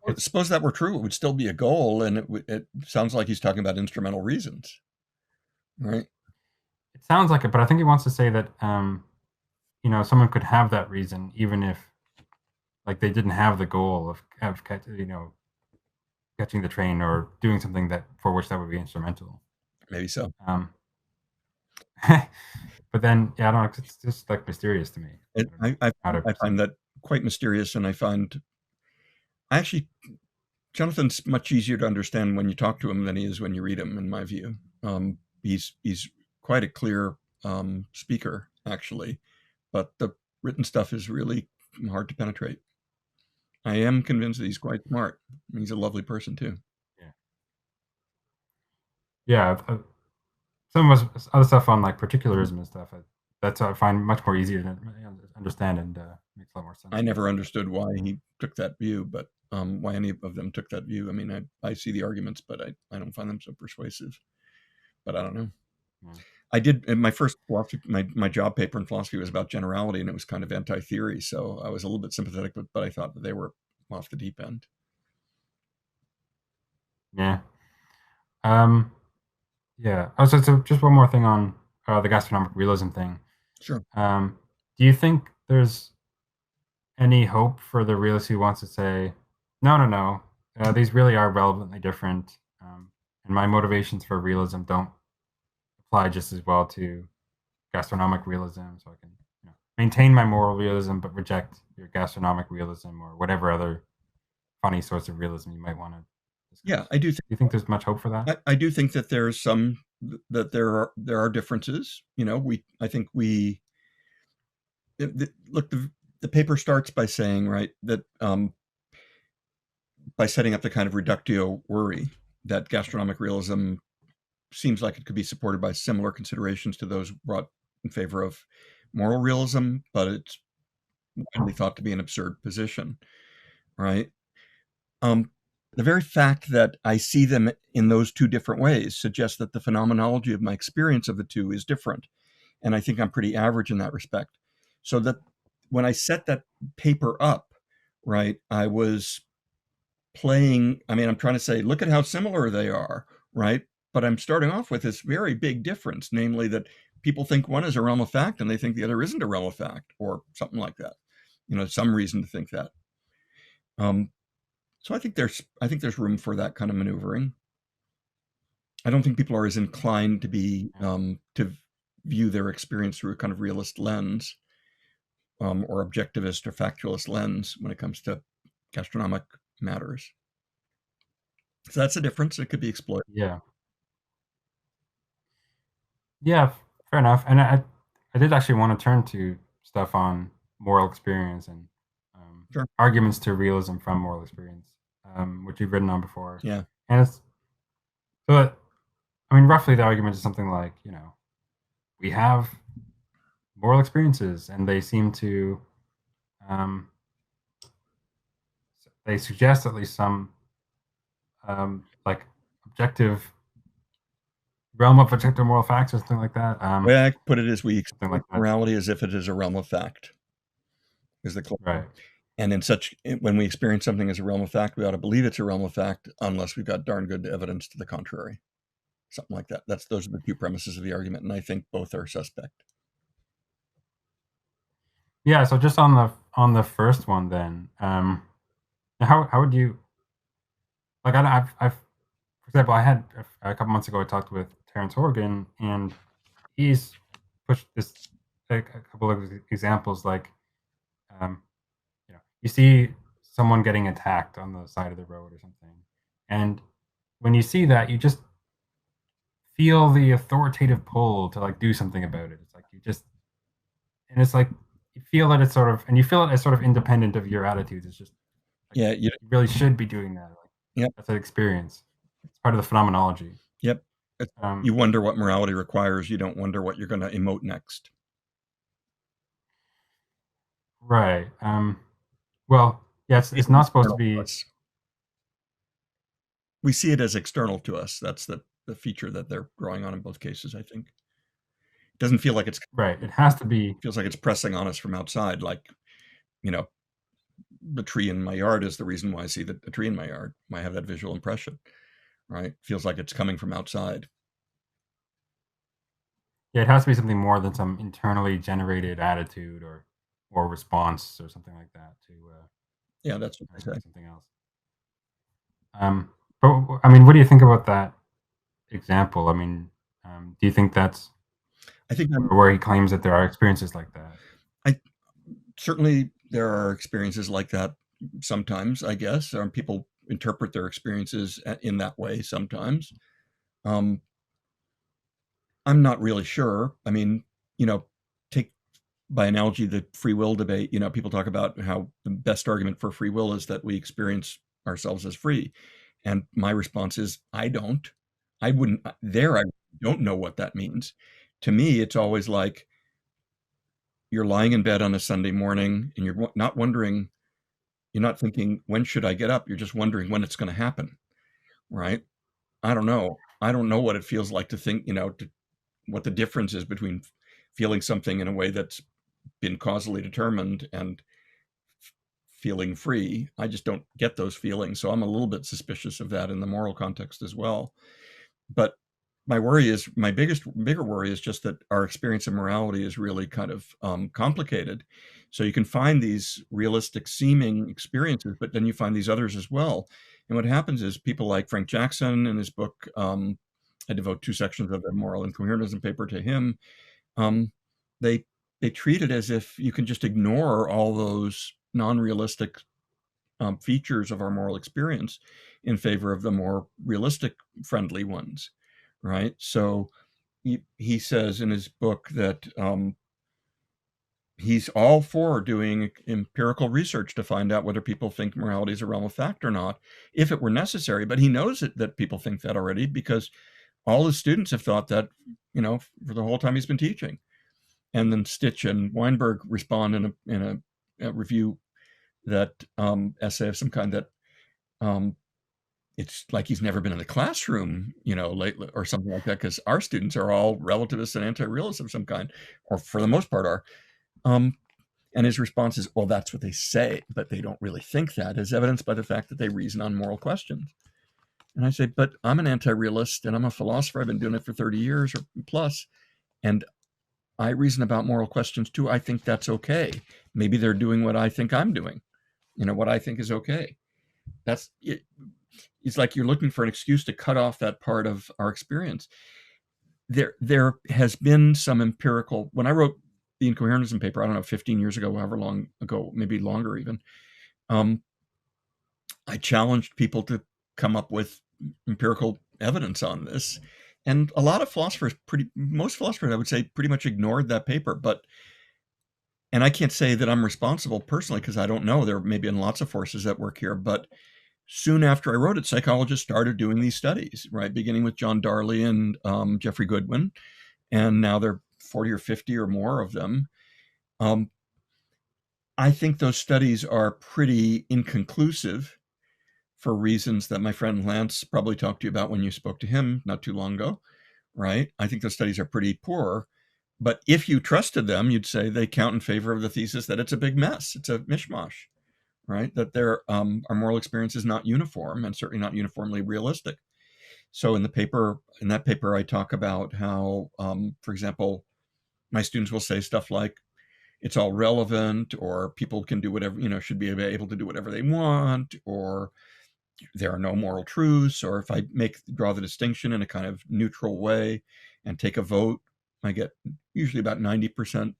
it's suppose that were true, it would still be a goal, and it sounds like he's talking about instrumental reasons, right? it sounds like it, but I think he wants to say that someone could have that reason even if like they didn't have the goal of catching the train or doing something that for which that would be instrumental. Maybe so. Um, but then, yeah, I don't know. It's just like mysterious to me. I find that quite mysterious, and I find actually Jonathan's much easier to understand when you talk to him than he is when you read him, in my view. He's quite a clear speaker, actually, but the written stuff is really hard to penetrate. I am convinced that he's quite smart. He's a lovely person too. Yeah, yeah. Some of us other stuff on like particularism and stuff. That's I find much more easier to understand and makes a lot more sense. I never understood why he took that view, but why any of them took that view. I mean, I see the arguments, but I don't find them so persuasive. But I don't know. Yeah. I did in my first philosophy, my job paper in philosophy was about generality, and it was kind of anti-theory. So I was a little bit sympathetic, but I thought that they were off the deep end. Yeah. Yeah. Oh, so just one more thing on the gastronomic realism thing. Sure. Do you think there's any hope for the realist who wants to say, no, no, no, these really are relevantly different, and my motivations for realism don't apply just as well to gastronomic realism, so I can maintain my moral realism but reject your gastronomic realism or whatever other funny sorts of realism you might want to discuss. Yeah, I do. Do you think there's much hope for that? I do think that there's some that there are differences. I think look, the paper starts by saying, right, that by setting up the kind of reductio worry that gastronomic realism seems like it could be supported by similar considerations to those brought in favor of moral realism, but it's widely thought to be an absurd position, right? The very fact that I see them in those two different ways suggests that the phenomenology of my experience of the two is different. And I think I'm pretty average in that respect. So that when I set that paper up, right, I was playing, I'm trying to say, look at how similar they are, right? But I'm starting off with this very big difference, namely that people think one is a realm of fact and they think the other isn't a realm of fact, or something like that. Some reason to think that. So I think there's room for that kind of maneuvering. I don't think people are as inclined to be to view their experience through a kind of realist lens, or objectivist or factualist lens when it comes to gastronomic matters. So that's a difference that could be explored. Yeah. Yeah, fair enough. And I did actually want to turn to stuff on moral experience and Sure. arguments to realism from moral experience, which you've written on before. Yeah. And it's so that, roughly the argument is something like, we have moral experiences and they seem to, um, they suggest at least some like objective realm of objective moral facts or something like that. The way I put it is we Something like that. morality as if it is a realm of fact. Is the Right. And when we experience something as a realm of fact, we ought to believe it's a realm of fact unless we've got darn good evidence to the contrary. Something like that. Those are the two premises of the argument, and I think both are suspect. Yeah, so just on the first one then, how would you like? I've for example, I had a couple months ago. I talked with Terrence Horgan, and he's pushed this a couple of examples like, um, you see someone getting attacked on the side of the road or something, and when you see that, you just feel the authoritative pull to like do something about it. It's like you just and it's like you feel that it's sort of and you feel it as sort of independent of your attitudes. It's just like Yeah, you, you really should be doing that. Like yep, that's an experience. It's part of the phenomenology. yep. Um, You wonder what morality requires. You don't wonder what you're going to emote next. right. Well, yeah, it's It's not supposed to external to be us. We see it as external to us. That's the feature that they're drawing on in both cases, I think. It doesn't feel like it's right. It has to be feels like it's pressing on us from outside, like, you know, the tree in my yard is the reason why I see the tree in my yard. I have that visual impression, right? Feels like it's coming from outside. yeah, it has to be something more than some internally generated attitude or response or something like that Yeah, that's what I to say. something else. But I mean, what do you think about that example? I mean, do you think that's I think I'm, where he claims that there are experiences like that? I certainly there are experiences like that sometimes, I guess, or people interpret their experiences in that way sometimes. Um, I'm not really sure. I mean, you know, take by analogy the free will debate. You know, people talk about how the best argument for free will is that we experience ourselves as free, and my response is I don't. I wouldn't. I don't know what that means. To me, it's always like you're lying in bed on a Sunday morning and you're not wondering, you're not thinking, when should I get up? You're just wondering when it's going to happen, right? I don't know. I don't know what it feels like to think, what the difference is between feeling something in a way that's been causally determined and feeling free. I just don't get those feelings. So I'm a little bit suspicious of that in the moral context as well. But my bigger worry is just that our experience of morality is really kind of complicated. So you can find these realistic seeming experiences, but then you find these others as well. And what happens is people like Frank Jackson in his book, I devote 2 sections of the moral incoherentism paper to him. Um, they they treat it as if you can just ignore all those non-realistic features of our moral experience in favor of the more realistic, friendly ones, right? So he says in his book that he's all for doing empirical research to find out whether people think morality is a realm of fact or not, if it were necessary. But he knows that people think that already because all his students have thought that, for the whole time he's been teaching. And then Stitch and Weinberg respond in a review that essay of some kind that um, it's like he's never been in the classroom, lately or something like that, because our students are all relativists and anti-realists of some kind, or for the most part are. Um, and his response is, well, that's what they say, but they don't really think that, as evidenced by the fact that they reason on moral questions. And I say, but I'm an anti-realist and I'm a philosopher. I've been doing it for 30 years or plus, and I reason about moral questions too. I think that's okay. Maybe they're doing what I think I'm doing, what I think is okay. That's it. It's like you're looking for an excuse to cut off that part of our experience. There has been some empirical. When I wrote the incoherentism paper, I don't know, 15 years ago, however long ago, maybe longer even, um, I challenged people to come up with empirical evidence on this. And a lot of philosophers, most philosophers, I would say, pretty much ignored that paper. And I can't say that I'm responsible personally because I don't know. There may be lots of forces at work here, but soon after I wrote it, psychologists started doing these studies, right? Beginning with John Darley and Jeffrey Goodwin, and now there are 40 or 50 or more of them. Um, I think those studies are pretty inconclusive for reasons that my friend Lance probably talked to you about when you spoke to him not too long ago, right? I think those studies are pretty poor. But if you trusted them, you'd say they count in favor of the thesis that it's a big mess, it's a mishmash, right? That our moral experience is not uniform and certainly not uniformly realistic. So in that paper, I talk about how, for example, my students will say stuff like, it's all relevant, or people can do whatever, should be able to do whatever they want, or there are no moral truths, or if I draw the distinction in a kind of neutral way and take a vote, I get usually about 90%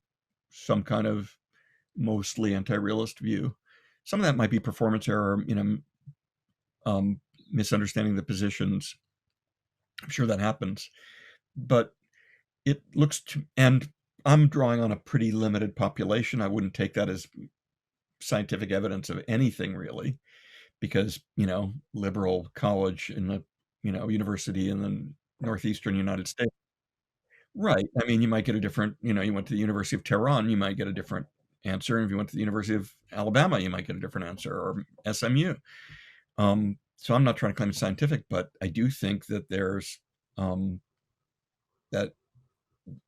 some kind of mostly anti-realist view. Some of that might be performance error, misunderstanding the positions. I'm sure that happens, but it looks to, and I'm drawing on a pretty limited population. I wouldn't take that as scientific evidence of anything really, because liberal college in the university in the northeastern United States, right? I mean, you might get a different, you went to the University of Tehran, you might get a different answer, and if you went to the University of Alabama, you might get a different answer, or SMU. So I'm not trying to claim it's scientific, but I do think that there's that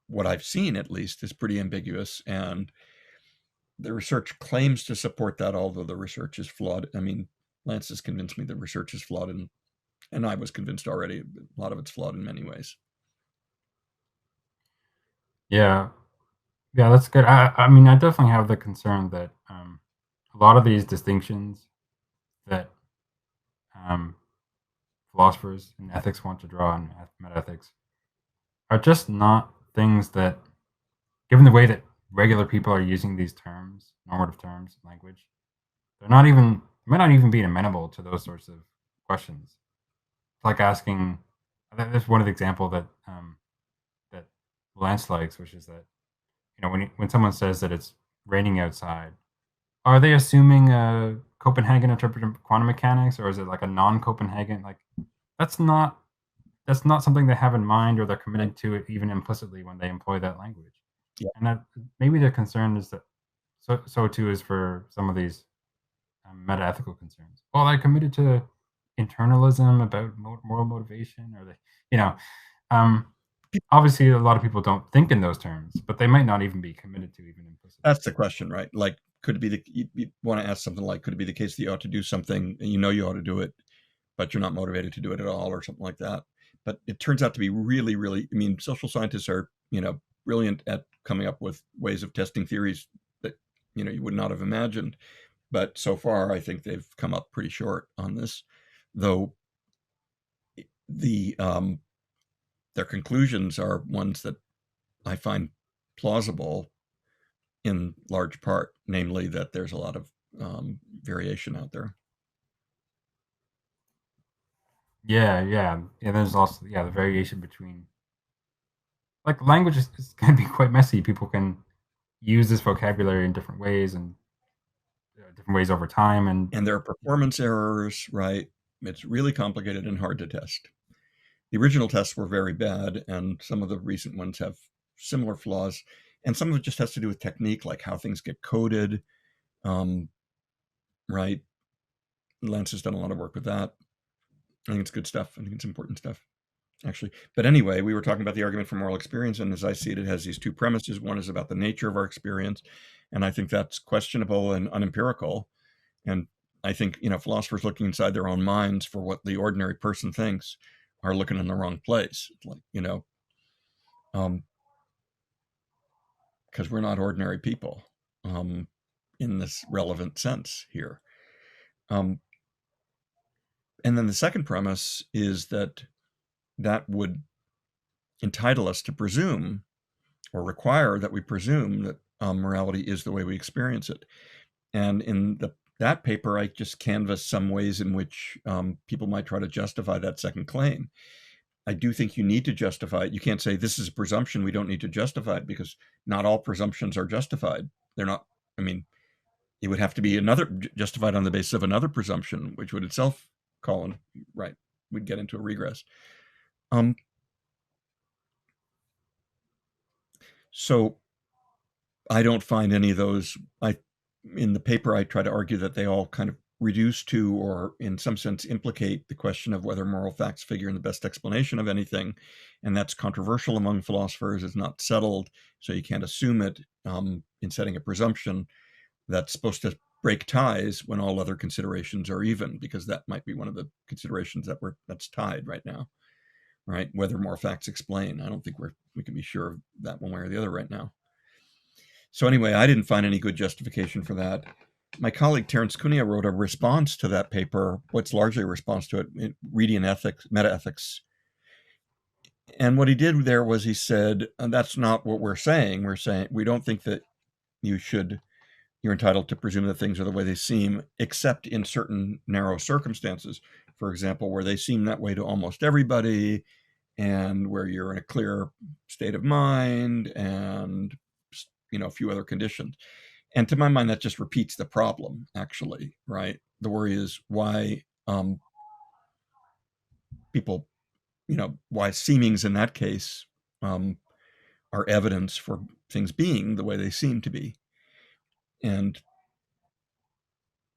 what I've seen at least is pretty ambiguous, and the research claims to support that, although the research is flawed. I mean, Lance has convinced me the research is flawed, and I was convinced already a lot of it's flawed in many ways. Yeah, yeah, that's good. I mean, I definitely have the concern that a lot of these distinctions that um, philosophers and ethics want to draw in metaethics are just not things that, given the way that regular people are using these terms, normative terms, language, they might not even be amenable to those sorts of questions. It's like asking, there's one of the example that Lance likes, which is that, when someone says that it's raining outside, are they assuming a Copenhagen interpretation of quantum mechanics, or is it like a non-Copenhagen? Like, that's not that's not something they have in mind, or they're committed to it even implicitly when they employ that language. Yeah. And that maybe the concern is that so too is for some of these meta-ethical concerns. Well, they're committed to internalism about moral motivation, or they, you know, um, obviously a lot of people don't think in those terms, but they might not even be committed to even implicitly. That's the question, right? Like, could it be you want to ask something like, could it be the case that you ought to do something and you ought to do it, but you're not motivated to do it at all, or something like that? But it turns out to be really, really, I mean, social scientists are, brilliant at coming up with ways of testing theories that, you would not have imagined. But so far, I think they've come up pretty short on this, though the their conclusions are ones that I find plausible in large part, namely that there's a lot of variation out there. Yeah, yeah, and there's also the variation between, like, language is can be quite messy. People can use this vocabulary in different ways, and different ways over time, and And there are performance errors, right? It's really complicated and hard to test. The original tests were very bad, and some of the recent ones have similar flaws. And some of it just has to do with technique, like how things get coded, right? Lance has done a lot of work with that. I think it's good stuff. I think it's important stuff, actually. But anyway, we were talking about the argument for moral experience, and as I see it, it has these two premises. One is about the nature of our experience, and I think that's questionable and unempirical. And I think, philosophers looking inside their own minds for what the ordinary person thinks are looking in the wrong place. Like, because we're not ordinary people in this relevant sense here. And then the second premise is that would entitle us to presume, or require that we presume, that morality is the way we experience it. And in that paper, I just canvassed some ways in which people might try to justify that second claim. I do think you need to justify it. You can't say this is a presumption, we don't need to justify it, because not all presumptions are justified. They're not, I mean, it would have to be another justified on the basis of another presumption, which would itself call in, right, we'd get into a regress. So I don't find any of those. In the paper, I try to argue that they all kind of reduce to, or in some sense implicate, the question of whether moral facts figure in the best explanation of anything, and that's controversial among philosophers. It's not settled, so you can't assume it in setting a presumption that's supposed to break ties when all other considerations are even, because that might be one of the considerations that's tied right now, right? Whether moral facts explain. I don't think we can be sure of that one way or the other right now. So anyway, I didn't find any good justification for that. My colleague Terence Cunha wrote a response to that paper, what's largely a response to it, reading ethics, metaethics. And what he did there was he said, that's not what we're saying. We're saying we don't think that you're entitled to presume that things are the way they seem, except in certain narrow circumstances. For example, where they seem that way to almost everybody, and where you're in a clear state of mind, and a few other conditions. And to my mind, that just repeats the problem, actually, right? The worry is why people, why seemings in that case are evidence for things being the way they seem to be. And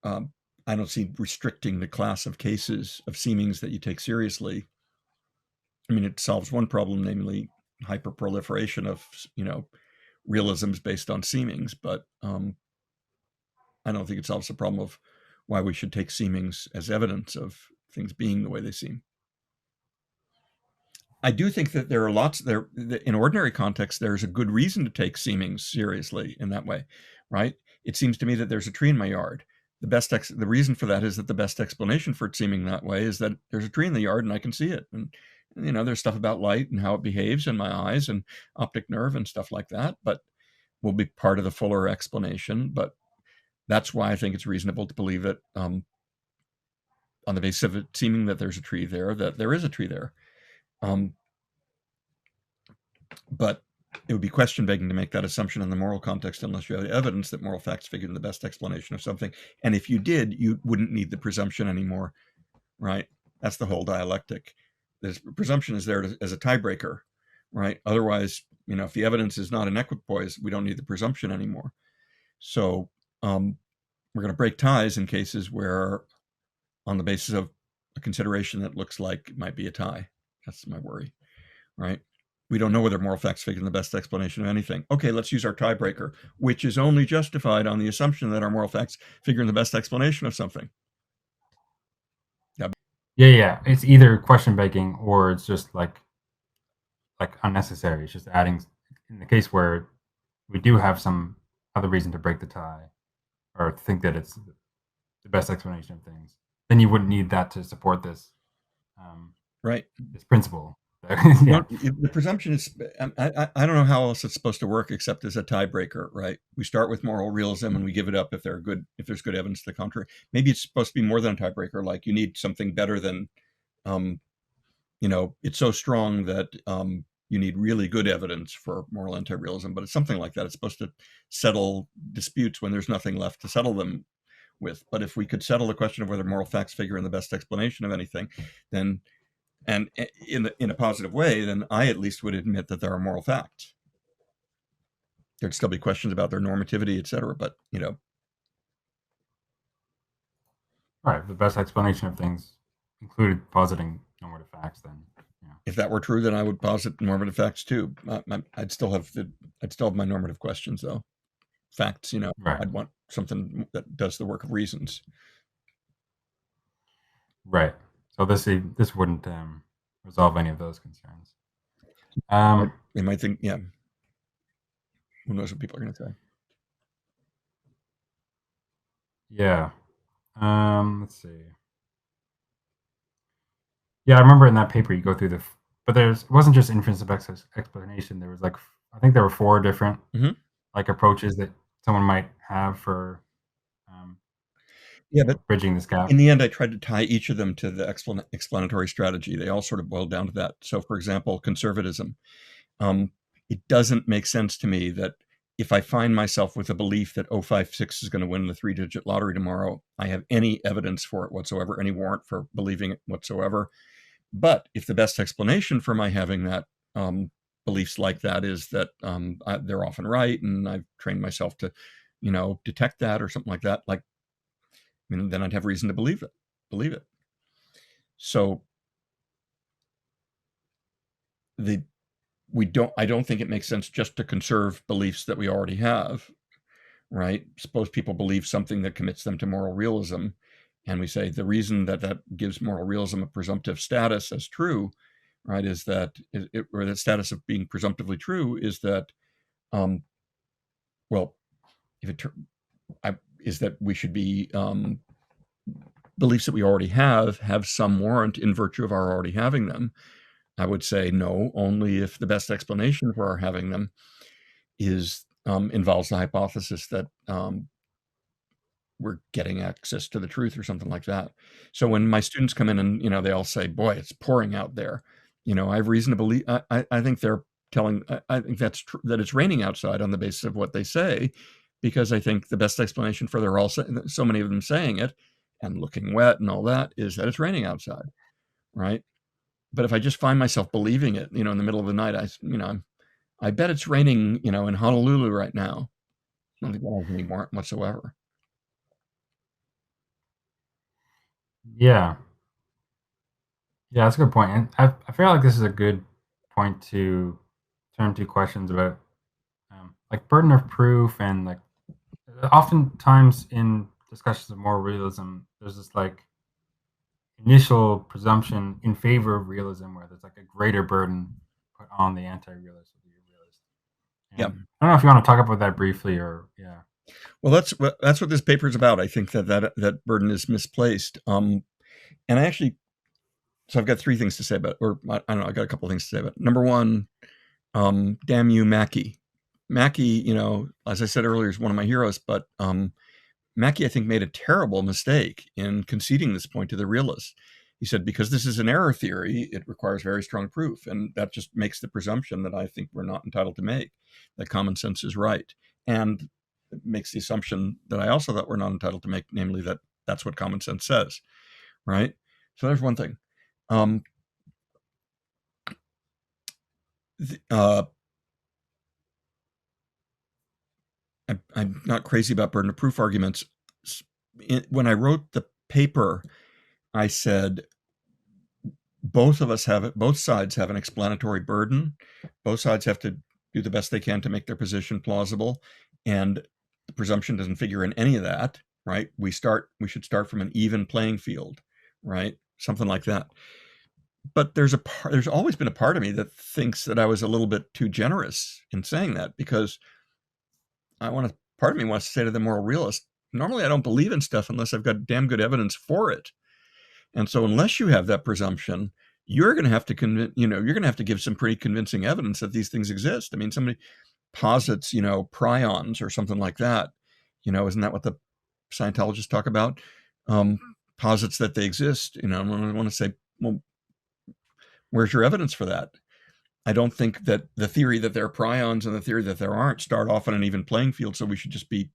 I don't see restricting the class of cases of seemings that you take seriously. I mean, it solves one problem, namely hyperproliferation of, realisms based on seemings, but I don't think it solves the problem of why we should take seemings as evidence of things being the way they seem. I do think that there are lots there in ordinary context. There's a good reason to take seemings seriously in that way, right? It seems to me that there's a tree in my yard. The reason for that is that the best explanation for it seeming that way is that there's a tree in the yard and I can see it. And there's stuff about light and how it behaves in my eyes and optic nerve and stuff like that, but will be part of the fuller explanation. But that's why I think it's reasonable to believe that on the basis of it seeming that there's a tree there, that there is a tree there. But it would be question begging to make that assumption in the moral context unless you have evidence that moral facts figure in the best explanation of something. And if you did, you wouldn't need the presumption anymore, right? That's the whole dialectic. The presumption is there as a tiebreaker, right? Otherwise, if the evidence is not in equipoise, we don't need the presumption anymore. So we're going to break ties in cases where, on the basis of a consideration that looks like it might be a tie. That's my worry, right? We don't know whether moral facts figure in the best explanation of anything. Okay, let's use our tiebreaker, which is only justified on the assumption that our moral facts figure in the best explanation of something. Yeah. It's either question begging or it's just like unnecessary. It's just adding. In the case where we do have some other reason to break the tie or think that it's the best explanation of things, then you wouldn't need that to support this. Right. This principle. Yeah. The presumption is, I don't know how else it's supposed to work except as a tiebreaker, right? We start with moral realism and we give it up if there's good evidence to the contrary. Maybe it's supposed to be more than a tiebreaker, like you need something better than, it's so strong that you need really good evidence for moral anti-realism, but it's something like that. It's supposed to settle disputes when there's nothing left to settle them with. But if we could settle the question of whether moral facts figure in the best explanation of anything, then, and in a positive way, then I at least would admit that there are moral facts. There'd still be questions about their normativity, et cetera, but Right. The best explanation of things included positing normative facts. Then, if that were true, then I would posit normative facts too. I'd still have my normative questions though. Facts, right. I'd want something that does the work of reasons. Right. So this wouldn't resolve any of those concerns. They might think, yeah. Who knows what people are going to say? Yeah. Let's see. Yeah, I remember in that paper you go through but it wasn't just inference of explanation. There was I think there were 4 different approaches that someone might have for but bridging this gap. In the end, I tried to tie each of them to the explanatory strategy. They all sort of boiled down to that. So, for example, conservatism. It doesn't make sense to me that if I find myself with a belief that 056 is going to win the 3-digit lottery tomorrow, I have any evidence for it whatsoever, any warrant for believing it whatsoever. But if the best explanation for my having that beliefs like that is that they're often right, and I've trained myself to, detect that or something like that, then I'd have reason to believe it. So I don't think it makes sense just to conserve beliefs that we already have, right? Suppose people believe something that commits them to moral realism, and we say the reason that gives moral realism a presumptive status as true, right, is that or the status of being presumptively true is that well, if it is that we should be beliefs that we already have some warrant in virtue of our already having them. I would say no, only if the best explanation for our having them is involves the hypothesis that we're getting access to the truth or something like that. So when my students come in and they all say, "Boy, it's pouring out there," I have reason to believe. I think they're telling. I think that's true, that it's raining outside on the basis of what they say, because I think the best explanation for they're all so many of them saying it and looking wet and all that is that it's raining outside, right? But if I just find myself believing it, in the middle of the night, I bet it's raining, in Honolulu right now. I don't think that has any warrant whatsoever. Yeah. Yeah, that's a good point. And I feel like this is a good point to turn to questions about like burden of proof, and like oftentimes in discussions of moral realism, there's this like initial presumption in favor of realism where there's like a greater burden put on the anti-realist or the realist. Yeah. And I don't know if you want to talk about that briefly, or yeah. Well, that's what this paper is about. I think that burden is misplaced. And I actually, so I've got three things to say about, or I don't know, I got a couple of things to say about. Number one, damn you, Mackey. Mackey, as I said earlier, is one of my heroes, but Mackey, I think, made a terrible mistake in conceding this point to the realists. He said, because this is an error theory, it requires very strong proof. And that just makes the presumption that I think we're not entitled to make, that common sense is right. And it makes the assumption that I also thought we're not entitled to make, namely that that's what common sense says, right? So there's one thing. I'm not crazy about burden of proof arguments. When I wrote the paper, I said both sides have an explanatory burden. Both sides have to do the best they can to make their position plausible, and the presumption doesn't figure in any of that, right? We should start from an even playing field, right? Something like that. But there's always been a part of me that thinks that I was a little bit too generous in saying that, because part of me wants to say to the moral realist, normally I don't believe in stuff unless I've got damn good evidence for it. And so unless you have that presumption, you're going to have to give some pretty convincing evidence that these things exist. I mean, somebody posits, prions or something like that. Isn't that what the Scientologists talk about? Posits that they exist. I want to say, well, where's your evidence for that? I don't think that the theory that there are prions and the theory that there aren't start off on an even playing field. So we should just be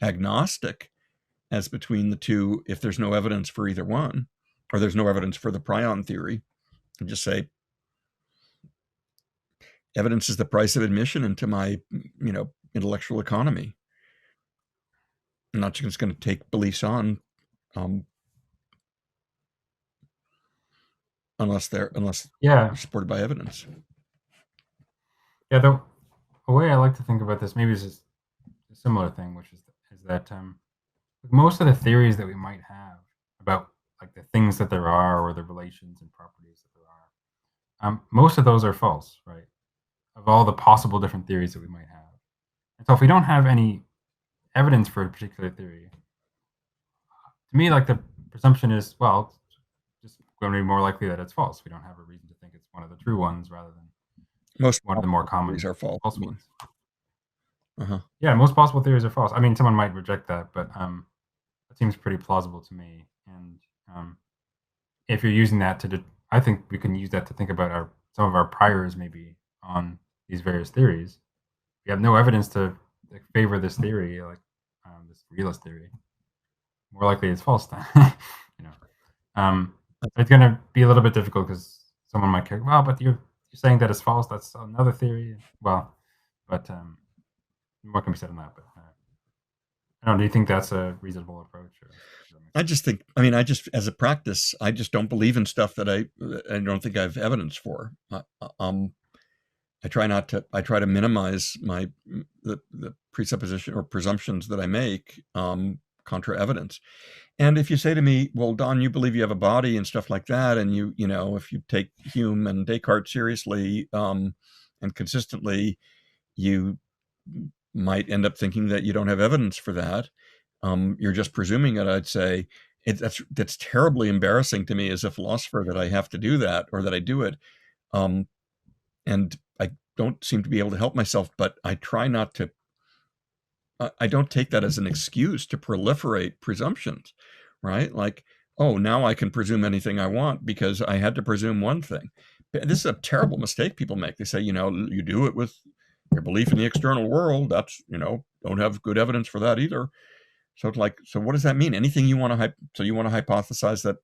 agnostic as between the two if there's no evidence for either one, or there's no evidence for the prion theory, and just say evidence is the price of admission into my intellectual economy. I'm not just going to take beliefs on unless they're supported by evidence. Yeah, the way I like to think about this, maybe it's just a similar thing, which is that most of the theories that we might have about like the things that there are, or the relations and properties that there are, most of those are false, right? Of all the possible different theories that we might have. And so if we don't have any evidence for a particular theory, to me, like the presumption is, well, it's just going to be more likely that it's false. We don't have a reason to think it's one of the true ones rather than one of the more common theories are false ones. Uh-huh. Yeah, most possible theories are false. I mean, someone might reject that, but it seems pretty plausible to me. And if you're using that I think we can use that to think about some of our priors maybe on these various theories. We have no evidence to favor this theory, like this realist theory. More likely it's false then. It's going to be a little bit difficult because someone might care, well, but you're saying that it's false. That's another theory. Well, but more can be said on that. But I don't know. Do you think that's a reasonable approach? I just think, as a practice, I just don't believe in stuff that I don't think I have evidence for. I try to minimize the presupposition or presumptions that I make contra evidence. And if you say to me, well, Don, you believe you have a body and stuff like that, and if you take Hume and Descartes seriously and consistently, you might end up thinking that you don't have evidence for that. You're just presuming it. I'd say that's terribly embarrassing to me as a philosopher that I have to do that or that I do it. Um, and I don't seem to be able to help myself, but I try not to. I don't take that as an excuse to proliferate presumptions, right? Like, oh, now I can presume anything I want because I had to presume one thing. This is a terrible mistake people make. They say, you do it with your belief in the external world. That's, don't have good evidence for that either. So it's like, so what does that mean? Anything you want to, so you want to hypothesize that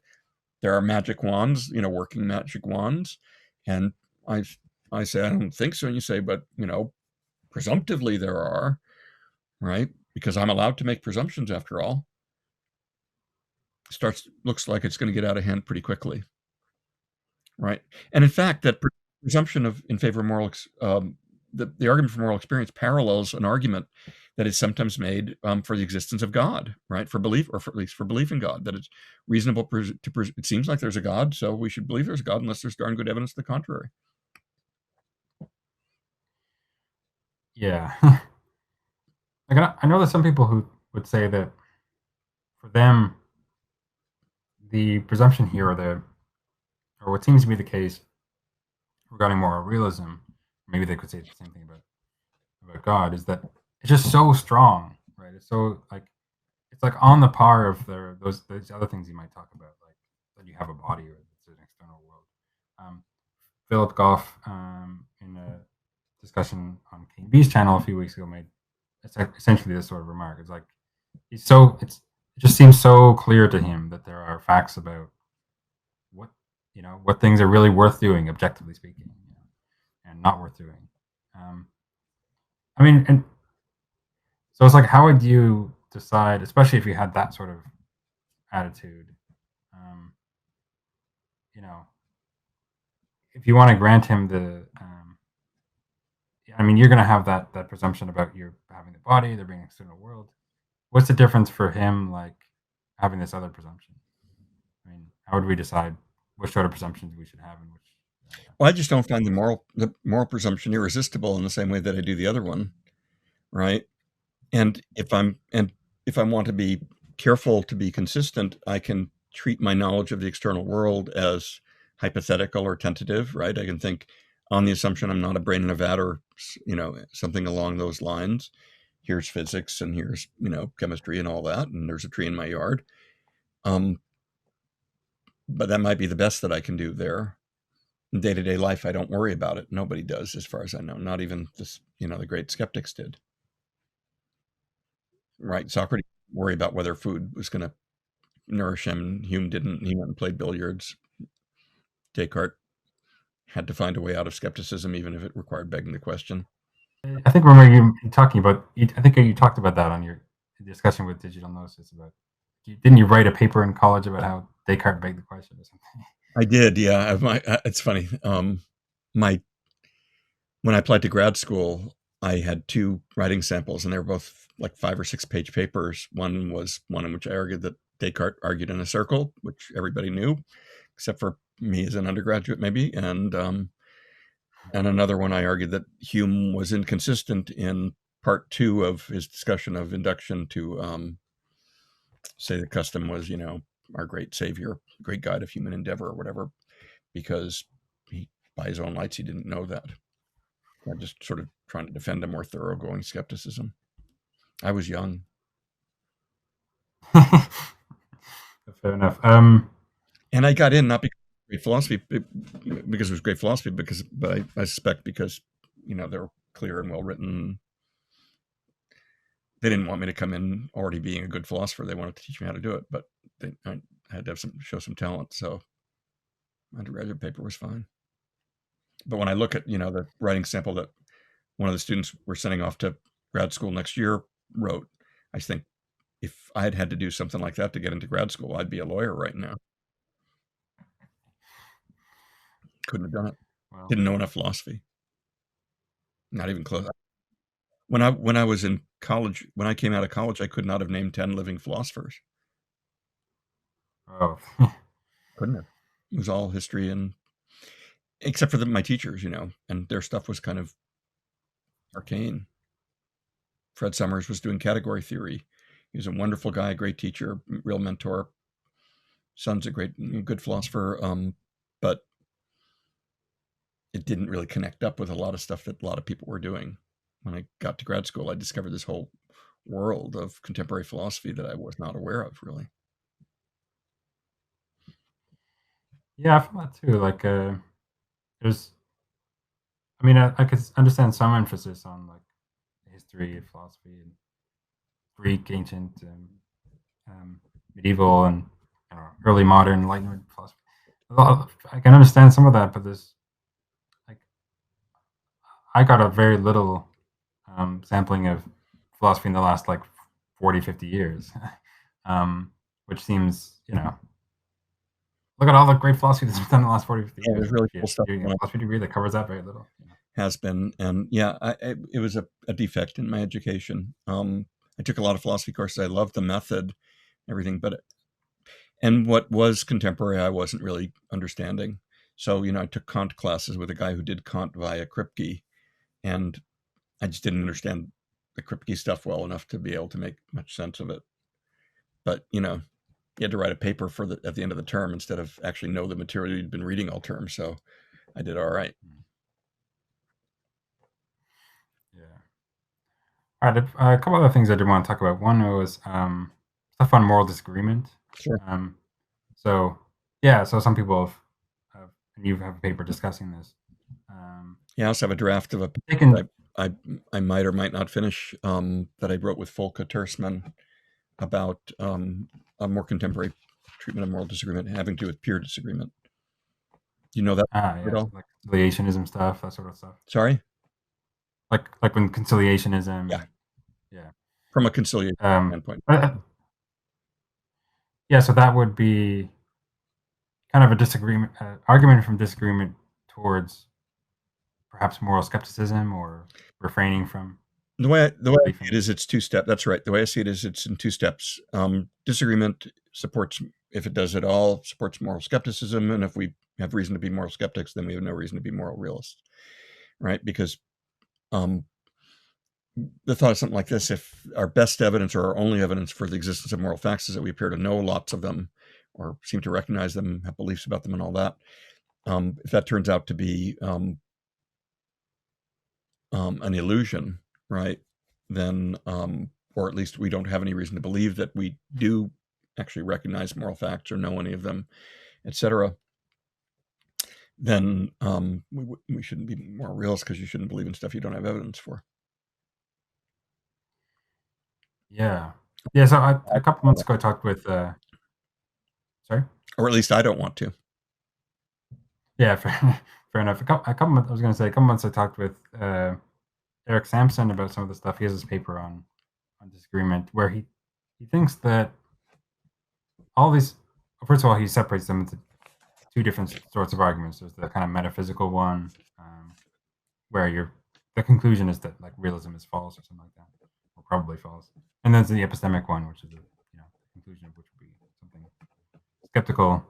there are magic wands, working magic wands. And I, I say, I don't think so. And you say, but, presumptively there are, right? Because I'm allowed to make presumptions after all. Looks like it's going to get out of hand pretty quickly, right? And in fact, that presumption in favor of the argument for moral experience parallels an argument that is sometimes made for the existence of God, right? For belief, or at least for belief in God, that it's reasonable it seems like there's a God, so we should believe there's a God unless there's darn good evidence to the contrary. Yeah. Like I know there's some people who would say that for them, the presumption here, or what seems to be the case regarding moral realism, maybe they could say the same thing about God, is that it's just so strong, right? It's so it's like on the par of those other things you might talk about, like that you have a body or it's an external world. Philip Goff, in a discussion on King B's channel a few weeks ago, made essentially this sort of remark. It's like it just seems so clear to him that there are facts about what what things are really worth doing, objectively speaking, and not worth doing. Um, I mean, and so it's like, how would you decide, especially if you had that sort of attitude? Um, you know, if you want to grant him I mean, you're going to have that presumption about you having the body, there being an external world. What's the difference for him, like having this other presumption? I mean, how would we decide which sort of presumptions we should have and which? Well, I just don't find the moral presumption irresistible in the same way that I do the other one, right? And if I want to be careful to be consistent, I can treat my knowledge of the external world as hypothetical or tentative, right? I can think on the assumption I'm not a brain in a vat or something along those lines. Here's physics and here's chemistry and all that, and there's a tree in my yard. But that might be the best that I can do there. In day-to-day life, I don't worry about it. Nobody does, as far as I know. Not even the great skeptics did. Right? Socrates didn't worry about whether food was going to nourish him. Hume didn't. He went and played billiards. Descartes had to find a way out of skepticism, even if it required begging the question. I think remember you talking about. I think you talked about that on your discussion with Digital Gnosis about. Didn't you write a paper in college about how Descartes begged the question or something? I did, yeah. It's funny. My When I applied to grad school, I had two writing samples, and they were both like 5 or 6 page papers. One was one in which I argued that Descartes argued in a circle, which everybody knew, except for me as an undergraduate, maybe. And another one, I argued that Hume was inconsistent in part 2 of his discussion of induction to say the custom was, our great savior, great guide of human endeavor, or whatever, because by his own lights, he didn't know that. I'm just sort of trying to defend a more thoroughgoing skepticism. I was young. Fair enough. And I got in not because of great philosophy, because it was great philosophy, but I suspect because, they were clear and well written. They didn't want me to come in already being a good philosopher. They wanted to teach me how to do it, but I had to show some talent. So my undergraduate paper was fine. But when I look at, the writing sample that one of the students we're sending off to grad school next year wrote, I think if I had to do something like that to get into grad school, I'd be a lawyer right now. Couldn't have done it. Well, Didn't know enough philosophy. Not even close. When I was in college, when I came out of college, I could not have named 10 living philosophers. oh, Couldn't have. It was all history, and except for my teachers, and their stuff was kind of arcane. Fred Summers was doing category theory. He was a wonderful guy, great teacher, real mentor. Son's a good philosopher, but it didn't really connect up with a lot of stuff that a lot of people were doing. When I got to grad school, I discovered this whole world of contemporary philosophy that I was not aware of, really. Yeah, I feel that too. Like, there's, I mean, I could understand some emphasis on like the history of philosophy and Greek, ancient, medieval, and early modern Enlightenment philosophy. I can understand some of that, but there's like I got a very little sampling of philosophy in the last like 40, 50 years, which seems, look at all the great philosophy that's been done in the last 40, 50 Yeah, years. there's really If cool stuff you're getting a philosophy degree that covers that very little. has been, and yeah, it was a defect in my education. I took a lot of philosophy courses. I loved the method, everything, and what was contemporary, I wasn't really understanding. So, I took Kant classes with a guy who did Kant via Kripke, and I just didn't understand the Kripke stuff well enough to be able to make much sense of it. But, you had to write a paper at the end of the term instead of actually know the material you'd been reading all term. So I did all right. Yeah. All right. A couple other things I did want to talk about. One was stuff on moral disagreement. Sure. So yeah, so some people and you have a paper discussing this. Yeah, I also have a draft of a Taken, that I might or might not finish that I wrote with Volker Tersman about a more contemporary treatment of moral disagreement having to do with peer disagreement. Do you know that at yeah, all? like conciliationism stuff, that sort of stuff. Sorry? Like when conciliationism. Yeah, Yeah. from a conciliation Um, standpoint. yeah, so that would be kind of a disagreement, argument from disagreement towards perhaps moral skepticism or refraining from The way I belief see in. it is it's two step. That's right. The way I see it is it's in two steps. Disagreement supports, if it does at all, supports moral skepticism, and if we have reason to be moral skeptics, then we have no reason to be moral realists, right? Because the thought is something like this: if our best evidence or our only evidence for the existence of moral facts is that we appear to know lots of them, or seem to recognize them, have beliefs about them, and all that, if that turns out to be an illusion, right? Then, or at least we don't have any reason to believe that we do actually recognize moral facts or know any of them, etc. Then we shouldn't be moral realists because you shouldn't believe in stuff you don't have evidence for. Yeah. Yeah, so a couple months ago I talked with sorry? Or at least I don't want to. Yeah, fair enough. A couple months, I was going to say, a couple months I talked with Eric Sampson about some of the stuff. He has this paper on disagreement where he thinks that all these, first of all, he separates them into two different sorts of arguments. There's the kind of metaphysical one, where the conclusion is that like realism is false or something like that, or probably false. And then there's the epistemic one, which is the conclusion of which would be something skeptical.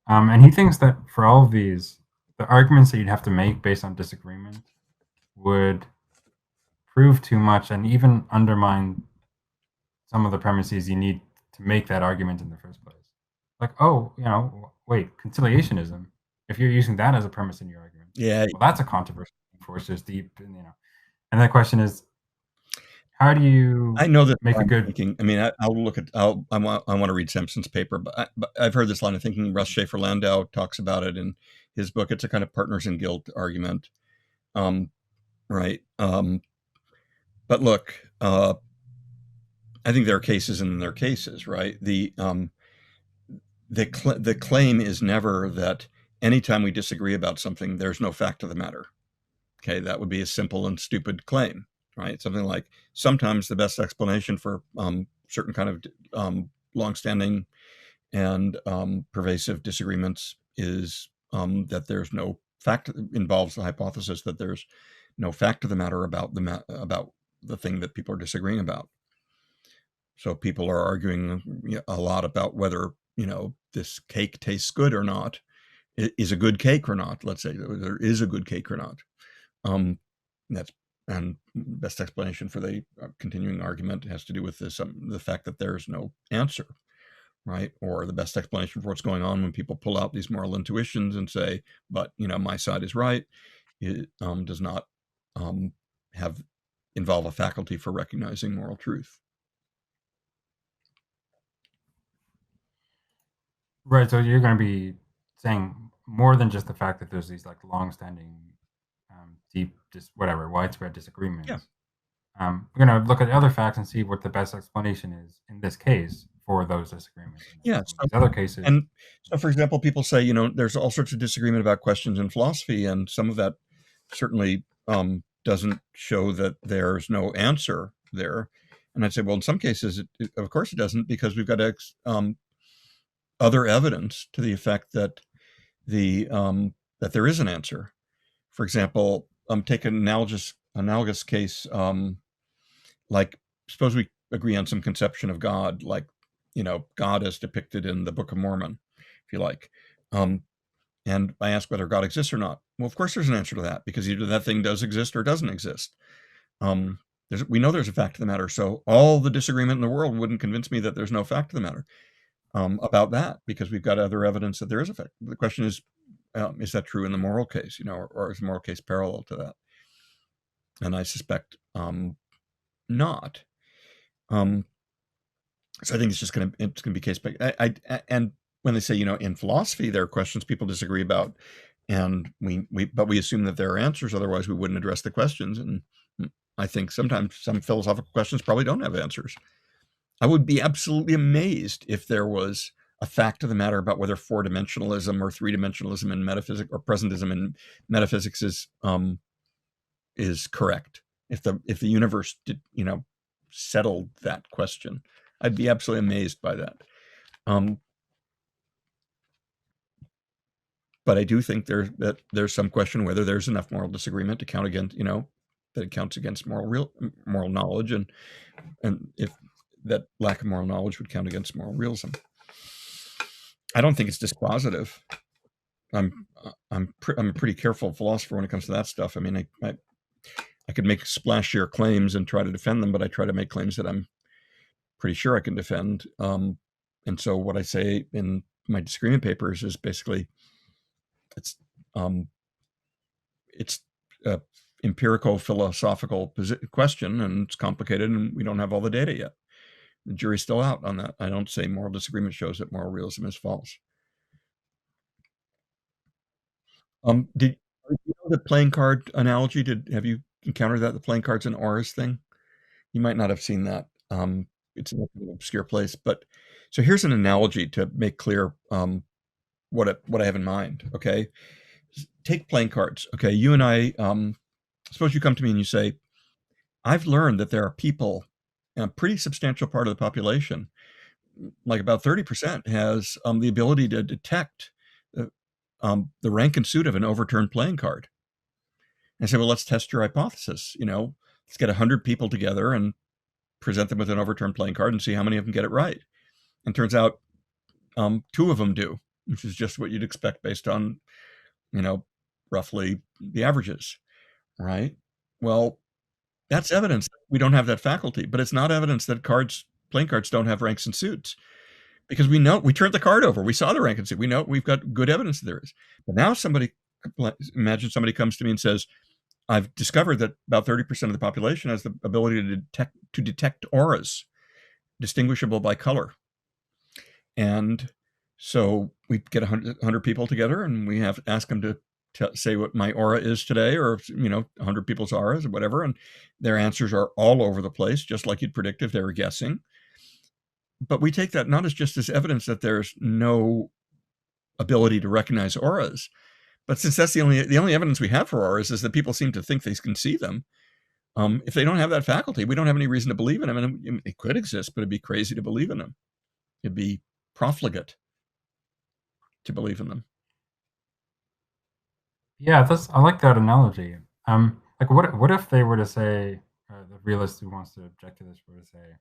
And he thinks that for all of these, the arguments that you'd have to make based on disagreement would prove too much and even undermine some of the premises you need to make that argument in the first place. Like, oh, wait, conciliationism. If you're using that as a premise in your argument, Yeah, well, that's a controversial force. There's deep, and the question is, how do you I know that make a line of good? thinking. I mean, I'll look at. I want to read Sampson's paper, but I've heard this line of thinking. Russ Schaefer Landau talks about it in his book. It's a kind of partners in guilt argument, right? But look, I think there are cases and there are cases, right? The claim is never that anytime we disagree about something, there's no fact of the matter. Okay, that would be a simple and stupid claim, right? Something like sometimes the best explanation for certain kind of longstanding and pervasive disagreements is that there's no fact, involves the hypothesis that there's no fact of the matter about the thing that people are disagreeing about. So people are arguing a lot about whether this cake tastes good or not, is a good cake or not. Let's say there is a good cake or not. That's And best explanation for the continuing argument has to do with the fact that there's no answer, right? Or the best explanation for what's going on when people pull out these moral intuitions and say, but, my side is right, it does not have involve a faculty for recognizing moral truth. Right. So you're going to be saying more than just the fact that there's these like long-standing, deep, just whatever, widespread Yeah. disagreements. We're going to look at other facts and see what the best explanation is in this case for those disagreements. And Yeah. some of these other cases. And so, for example, people say, there's all sorts of disagreement about questions in philosophy, and some of that certainly doesn't show that there's no answer there. And I'd say, well, in some cases, of course it doesn't, because we've got other evidence to the effect that that there is an answer. For example, take an analogous case, like suppose we agree on some conception of God, like God as depicted in the Book of Mormon, if you like. And I ask whether God exists or not. Well, of course there's an answer to that, because either that thing does exist or doesn't exist. We know there's a fact of the matter, so all the disagreement in the world wouldn't convince me that there's no fact of the matter about that, because we've got other evidence that there is a fact. The question is that true in the moral case, or is the moral case parallel to that? And I suspect not. So I think it's going to be case by and when they say, in philosophy there are questions people disagree about, and but we assume that there are answers, otherwise we wouldn't address the questions. And I think sometimes some philosophical questions probably don't have answers. I would be absolutely amazed if there was a fact of the matter about whether four-dimensionalism or three-dimensionalism in metaphysics or presentism in metaphysics is correct. If the universe did, settled that question, I'd be absolutely amazed by that. But I do think there's some question whether there's enough moral disagreement to count against, that it counts against moral knowledge, and if that lack of moral knowledge would count against moral realism. I don't think it's dispositive. I'm a pretty careful philosopher when it comes to that stuff. I mean, I could make splashier claims and try to defend them, but I try to make claims that I'm pretty sure I can defend. And so what I say in my disagreement papers is basically it's a empirical philosophical question, and it's complicated, and we don't have all the data yet. The jury's still out on that. I don't say moral disagreement shows that moral realism is false. Did you know the playing card analogy? Have you encountered that, the playing cards and auras thing? You might not have seen that. It's in an obscure place, but so here's an analogy to make clear what I have in mind. Okay, take playing cards. Okay, you and I. Suppose you come to me and you say, "I've learned that there are people, a pretty substantial part of the population, like about 30%, has the ability to detect the rank and suit of an overturned playing card." And I say, well, let's test your hypothesis. Let's get 100 people together and present them with an overturned playing card and see how many of them get it right. And turns out 2 of them do, which is just what you'd expect based on, roughly the averages, right? Well, that's evidence that we don't have that faculty, but it's not evidence that playing cards don't have ranks and suits, because we know, we turned the card over, we saw the rank and suit, we know, we've got good evidence that there is. But now imagine somebody comes to me and says, I've discovered that about 30% of the population has the ability to detect auras distinguishable by color. And so we get 100 people together, and we ask them to say what my aura is today, or 100 people's auras or whatever, and their answers are all over the place, just like you'd predict if they were guessing. But we take that not as just as evidence that there's no ability to recognize auras, but since that's the only evidence we have for auras is that people seem to think they can see them. If they don't have that faculty, we don't have any reason to believe in them. And it could exist, but it'd be crazy to believe in them. It'd be profligate to believe in them. Yeah, I like that analogy. Like what if they were to say, the realist who wants to object to this were to say,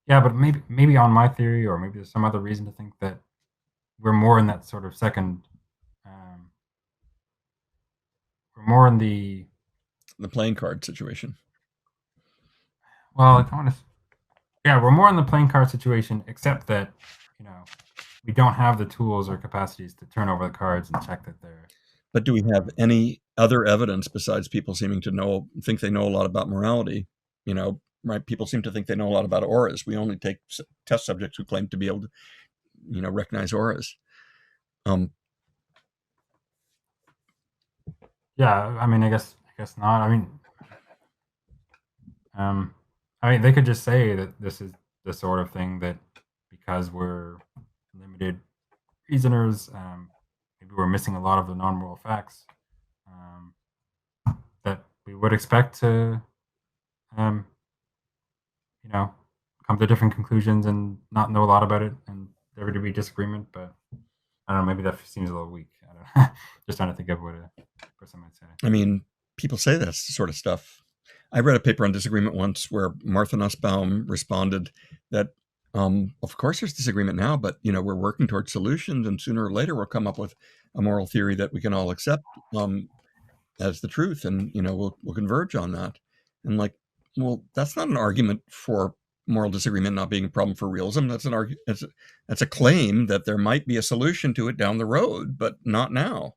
yeah, but maybe on my theory, or maybe there's some other reason to think that we're more in that sort of second, we're more in the the playing card situation. Well, I don't want to. Yeah, we're more in the playing card situation, except that you know we don't have the tools or capacities to turn over the cards and check that they're. But do we have any other evidence besides people seeming to think they know a lot about morality? Right? People seem to think they know a lot about auras. We only take test subjects who claim to be able to, recognize auras. Yeah, I mean, I guess not. I mean, they could just say that this is the sort of thing that because we're limited reasoners, maybe we're missing a lot of the non-moral facts um, that we would expect to, um, come to different conclusions and not know a lot about it, and there would be disagreement. But I don't know. Maybe that seems a little weak. I don't know. Just trying to think of what a person might say. I mean, people say that sort of stuff. I read a paper on disagreement once where Martha Nussbaum responded that, of course, there's disagreement now, but we're working towards solutions, and sooner or later we'll come up with a moral theory that we can all accept as the truth, and we'll converge on that. And like, well, that's not an argument for moral disagreement not being a problem for realism. That's an argument. That's a claim that there might be a solution to it down the road, but not now.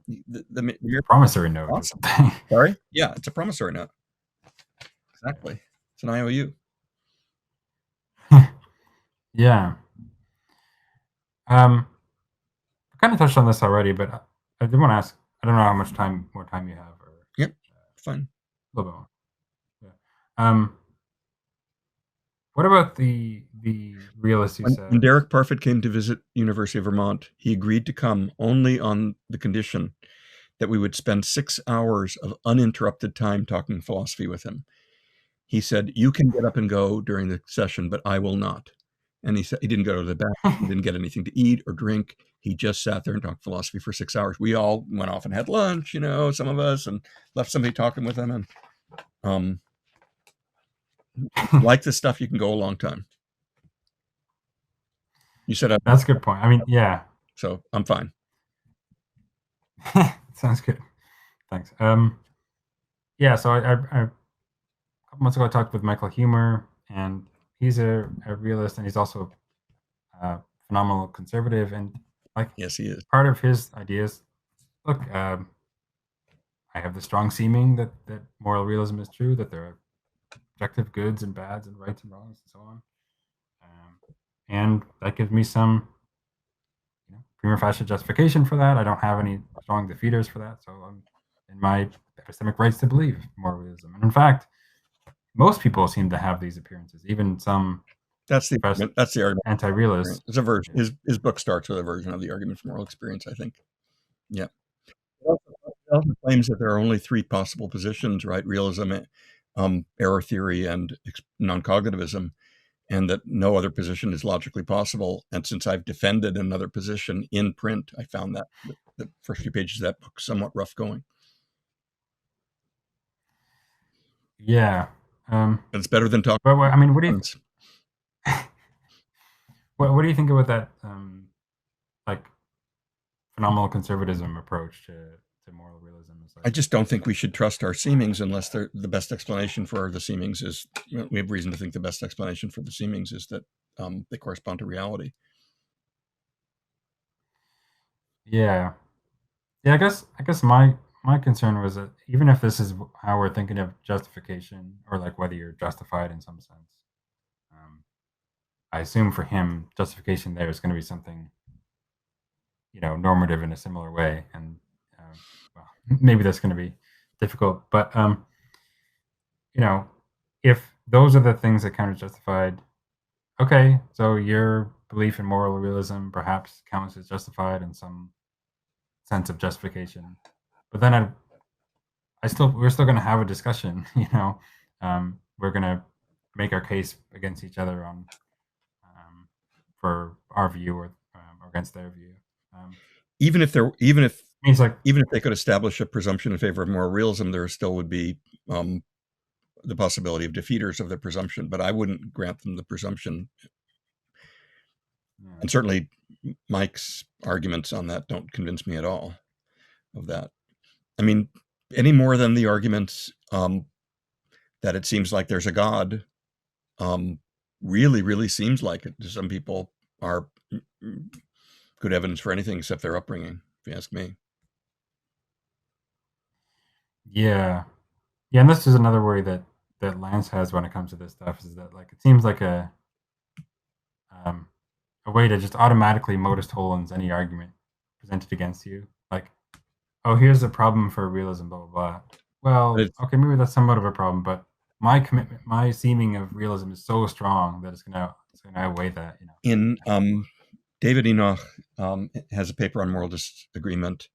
The promissory note or something. Sorry? Yeah, it's a promissory note. Exactly. It's an IOU. Yeah. I kind of touched on this already, but I did want to ask. I don't know how much more time you have. Or yep, fine. A little bit more. Yeah. What about the realist you said? When Derek Parfit came to visit University of Vermont, he agreed to come only on the condition that we would spend 6 hours of uninterrupted time talking philosophy with him. He said, "You can get up and go during the session, but I will not." And he said he didn't go to the bathroom, he didn't get anything to eat or drink. He just sat there and talked philosophy for 6 hours. We all went off and had lunch, some of us, and left somebody talking with him. And like this stuff, you can go a long time. You said that's a good point. I mean, yeah. So I'm fine. Sounds good. Thanks. Yeah. So I a couple months ago I talked with Michael Huemer, and he's a realist, and he's also a phenomenal conservative. And yes, he is. Part of his ideas. Look, I have the strong seeming that moral realism is true, that there are objective goods and bads and rights and wrongs and so on. And that gives me some prima facie justification for that. I don't have any strong defeaters for that, so I'm in my epistemic rights to believe moral realism. And in fact, most people seem to have these appearances, even some. That's the argument. Anti-realist. It's a version. His book starts with a version of the argument for moral experience, I think. Yeah. He also claims that there are only 3 possible positions, right? Realism, error theory, and non-cognitivism, and that no other position is logically possible. And since I've defended another position in print, I found that the first few pages of that book somewhat rough going. Yeah. It's better than talking. But I mean, what do you? What do you think about that? Phenomenal conservatism approach to moral realism. I just don't think we should trust our seemings unless the best explanation for the seemings is. We have reason to think the best explanation for the seemings is that they correspond to reality. Yeah. I guess my concern was that even if this is how we're thinking of justification, or whether you're justified in some sense, I assume for him justification there is going to be something, normative in a similar way, and well, maybe that's going to be difficult. But if those are the things that kind of justified, okay, so your belief in moral realism perhaps counts as justified in some sense of justification. But then we're still going to have a discussion. We're going to make our case against each other on for our view or against their view. Even if they could establish a presumption in favor of moral realism, there still would be the possibility of defeaters of the presumption. But I wouldn't grant them the presumption. And certainly Mike's arguments on that don't convince me at all of that. I mean, any more than the arguments that it seems like there's a God really, really seems like it to some people are good evidence for anything except their upbringing, if you ask me. Yeah. Yeah, and this is another worry that Lance has when it comes to this stuff is that like it seems like um, a way to just automatically modus tollens any argument presented against you. Like, oh, here's a problem for realism, blah blah blah. But Well, it's okay, maybe that's somewhat of a problem, but my commitment, my seeming of realism is so strong that it's gonna outweigh that. in David Enoch has a paper on moral disagreement,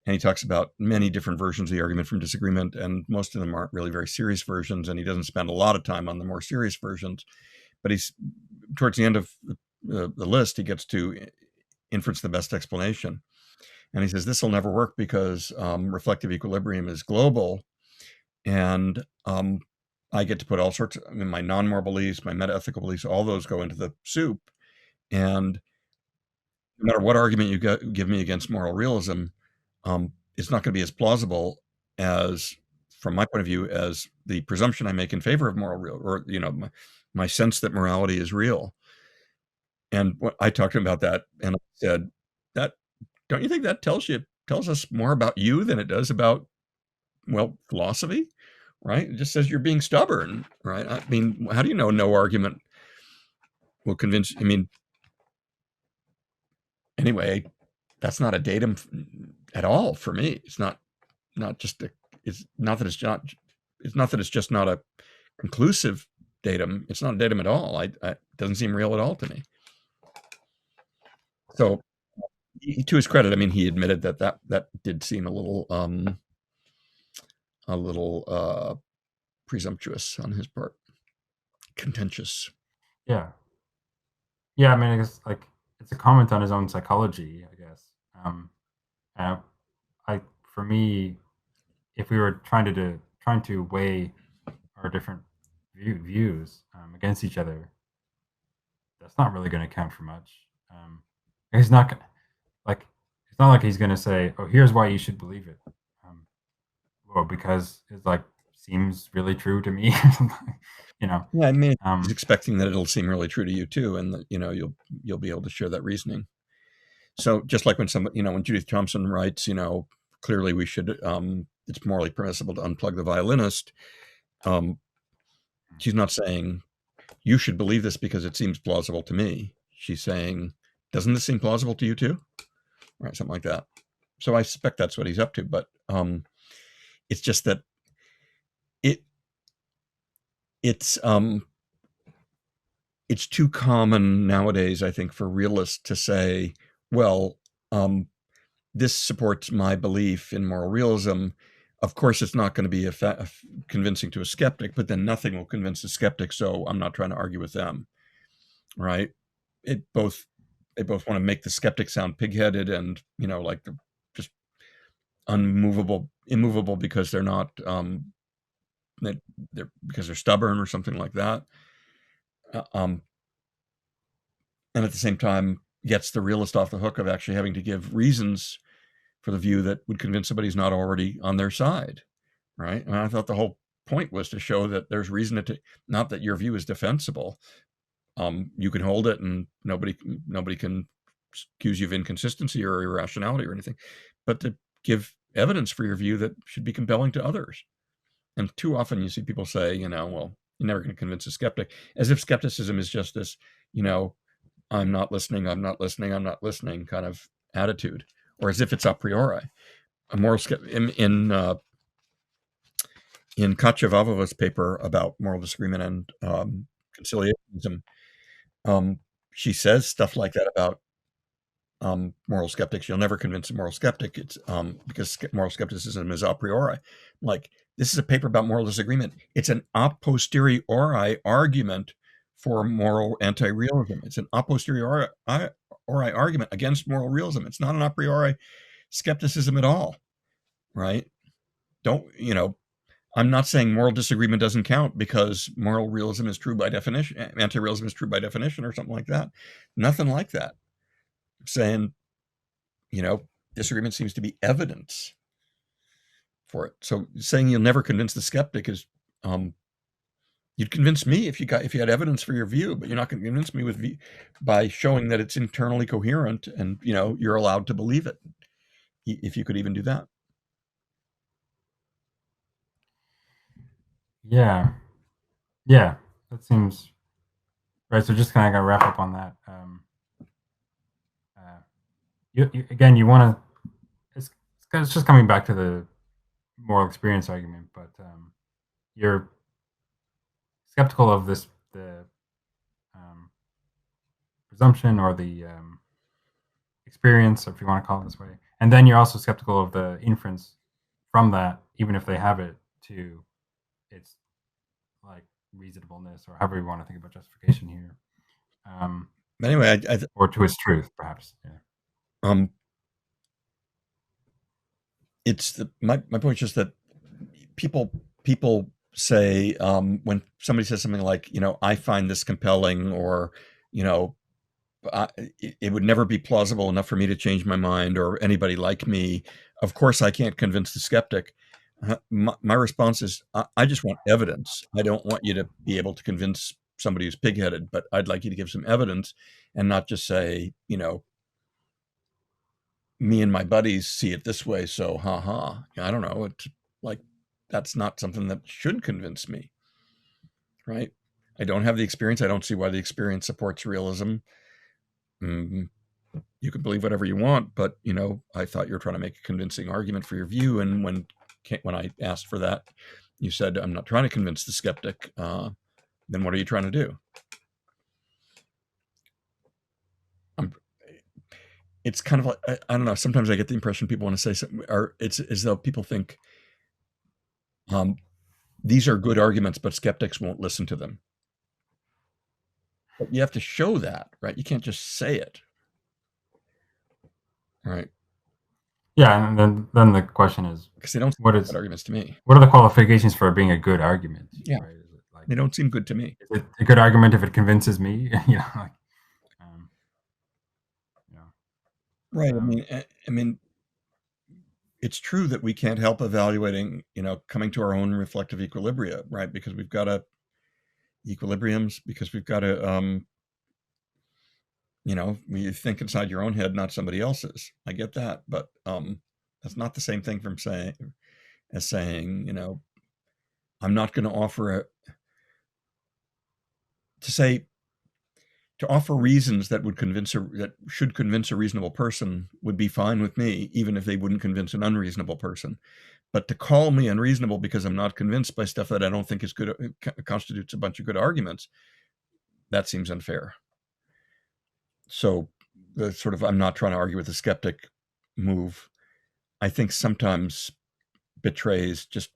and he talks about many different versions of the argument from disagreement, and most of them aren't really very serious versions, and he doesn't spend a lot of time on the more serious versions. But he's towards the end of the list, he gets to inference the best explanation. And he says this will never work because reflective equilibrium is global, and I get to put all sorts of my non-moral beliefs, my metaethical beliefs, all those go into the soup. And no matter what argument you give me against moral realism, it's not going to be as plausible as, from my point of view, as the presumption I make in favor of moral real, or my sense that morality is real. And I talked to him about that, and I said, "That don't you think that tells us more about you than it does about, well, philosophy, right? It just says you're being stubborn, right? I mean, how do you know no argument will convince? I mean, anyway, that's not a datum at all for me. It's not just a. It's not that it's not. It's not that it's just not a conclusive datum. It's not a datum at all. It doesn't seem real at all to me. So, to his credit, I mean, he admitted that did seem a little presumptuous on his part, contentious. Yeah, yeah. I mean, I guess like it's a comment on his own psychology, I guess. Uh, I for me, if we were trying to weigh our different views against each other, that's not really going to count for much. He's not like it's not like he's going to say, "Oh, here's why you should believe it," well, because it's like seems really true to me, or something, you know. Yeah, I mean, he's Um, expecting that it'll seem really true to you too, and that you'll be able to share that reasoning. So just like when when Judith Thompson writes, clearly we should, it's morally permissible to unplug the violinist. She's not saying you should believe this because it seems plausible to me. She's saying, doesn't this seem plausible to you too? Right, something like that. So I suspect that's what he's up to, but it's just that it's too common nowadays, I think, for realists to say, well, this supports my belief in moral realism. Of course, it's not going to be convincing to a skeptic, but then nothing will convince a skeptic, so I'm not trying to argue with them, right? They both want to make the skeptic sound pigheaded and, like they're just immovable because they're not, because they're stubborn or something like that. And at the same time, gets the realist off the hook of actually having to give reasons for the view that would convince somebody who's not already on their side, right? And I thought the whole point was to show that there's reason not that your view is defensible. You can hold it, and nobody can accuse you of inconsistency or irrationality or anything, but to give evidence for your view that should be compelling to others. And too often you see people say, well, you're never going to convince a skeptic, as if skepticism is just this, I'm not listening kind of attitude, or as if it's a priori. A moral in Katya paper about moral disagreement and conciliationism, she says stuff like that about moral skeptics. You'll never convince a moral skeptic. It's because moral skepticism is a priori. Like, this is a paper about moral disagreement. It's an a posteriori argument for moral anti-realism. It's an a posteriori argument against moral realism. It's not an a priori skepticism at all, right? I'm not saying moral disagreement doesn't count because moral realism is true by definition, anti-realism is true by definition, or something like that. Nothing like that. I'm saying, disagreement seems to be evidence for it. So saying you'll never convince the skeptic is, you'd convince me if you had evidence for your view, but you're not going to convince me by showing that it's internally coherent and you're allowed to believe it, if you could even do that. Yeah, yeah, that seems right. So just kind of got to wrap up on that. Again, you want to. It's just coming back to the moral experience argument, but you're skeptical of the presumption or the experience, if you want to call it this way, and then you're also skeptical of the inference from that, even if they have it, to its like reasonableness or however you want to think about justification here. Anyway, or to its truth, perhaps. Yeah. It's my point is just that people say, when somebody says something like, I find this compelling, or it would never be plausible enough for me to change my mind, or anybody like me. Of course, I can't convince the skeptic. My response is, I just want evidence. I don't want you to be able to convince somebody who's pigheaded, but I'd like you to give some evidence and not just say, me and my buddies see it this way, so I don't know. It's like, that's not something that should convince me, right? I don't have the experience. I don't see why the experience supports realism. You can believe whatever you want, but I thought you were trying to make a convincing argument for your view, and when I asked for that, you said, I'm not trying to convince the skeptic. Then what are you trying to do? It's kind of like, I don't know, sometimes I get the impression people want to say something, or it's as though people think these are good arguments, but skeptics won't listen to them. But you have to show that, right? You can't just say it, right? Yeah, and then the question is, because they don't seem good arguments to me. What are the qualifications for being a good argument? Yeah, right? Is it like, they don't seem good to me. Is it a good argument if it convinces me? Right. I mean, it's true that we can't help evaluating, coming to our own reflective equilibria, right? Because we've got equilibriums, because we've got to, you think inside your own head, not somebody else's. I get that, but that's not the same thing as saying, I'm not going to offer to offer reasons that should convince a reasonable person would be fine with me, even if they wouldn't convince an unreasonable person. But to call me unreasonable because I'm not convinced by stuff that I don't think is good, constitutes a bunch of good arguments, that seems unfair. So the sort of, I'm not trying to argue with the skeptic move, I think sometimes betrays just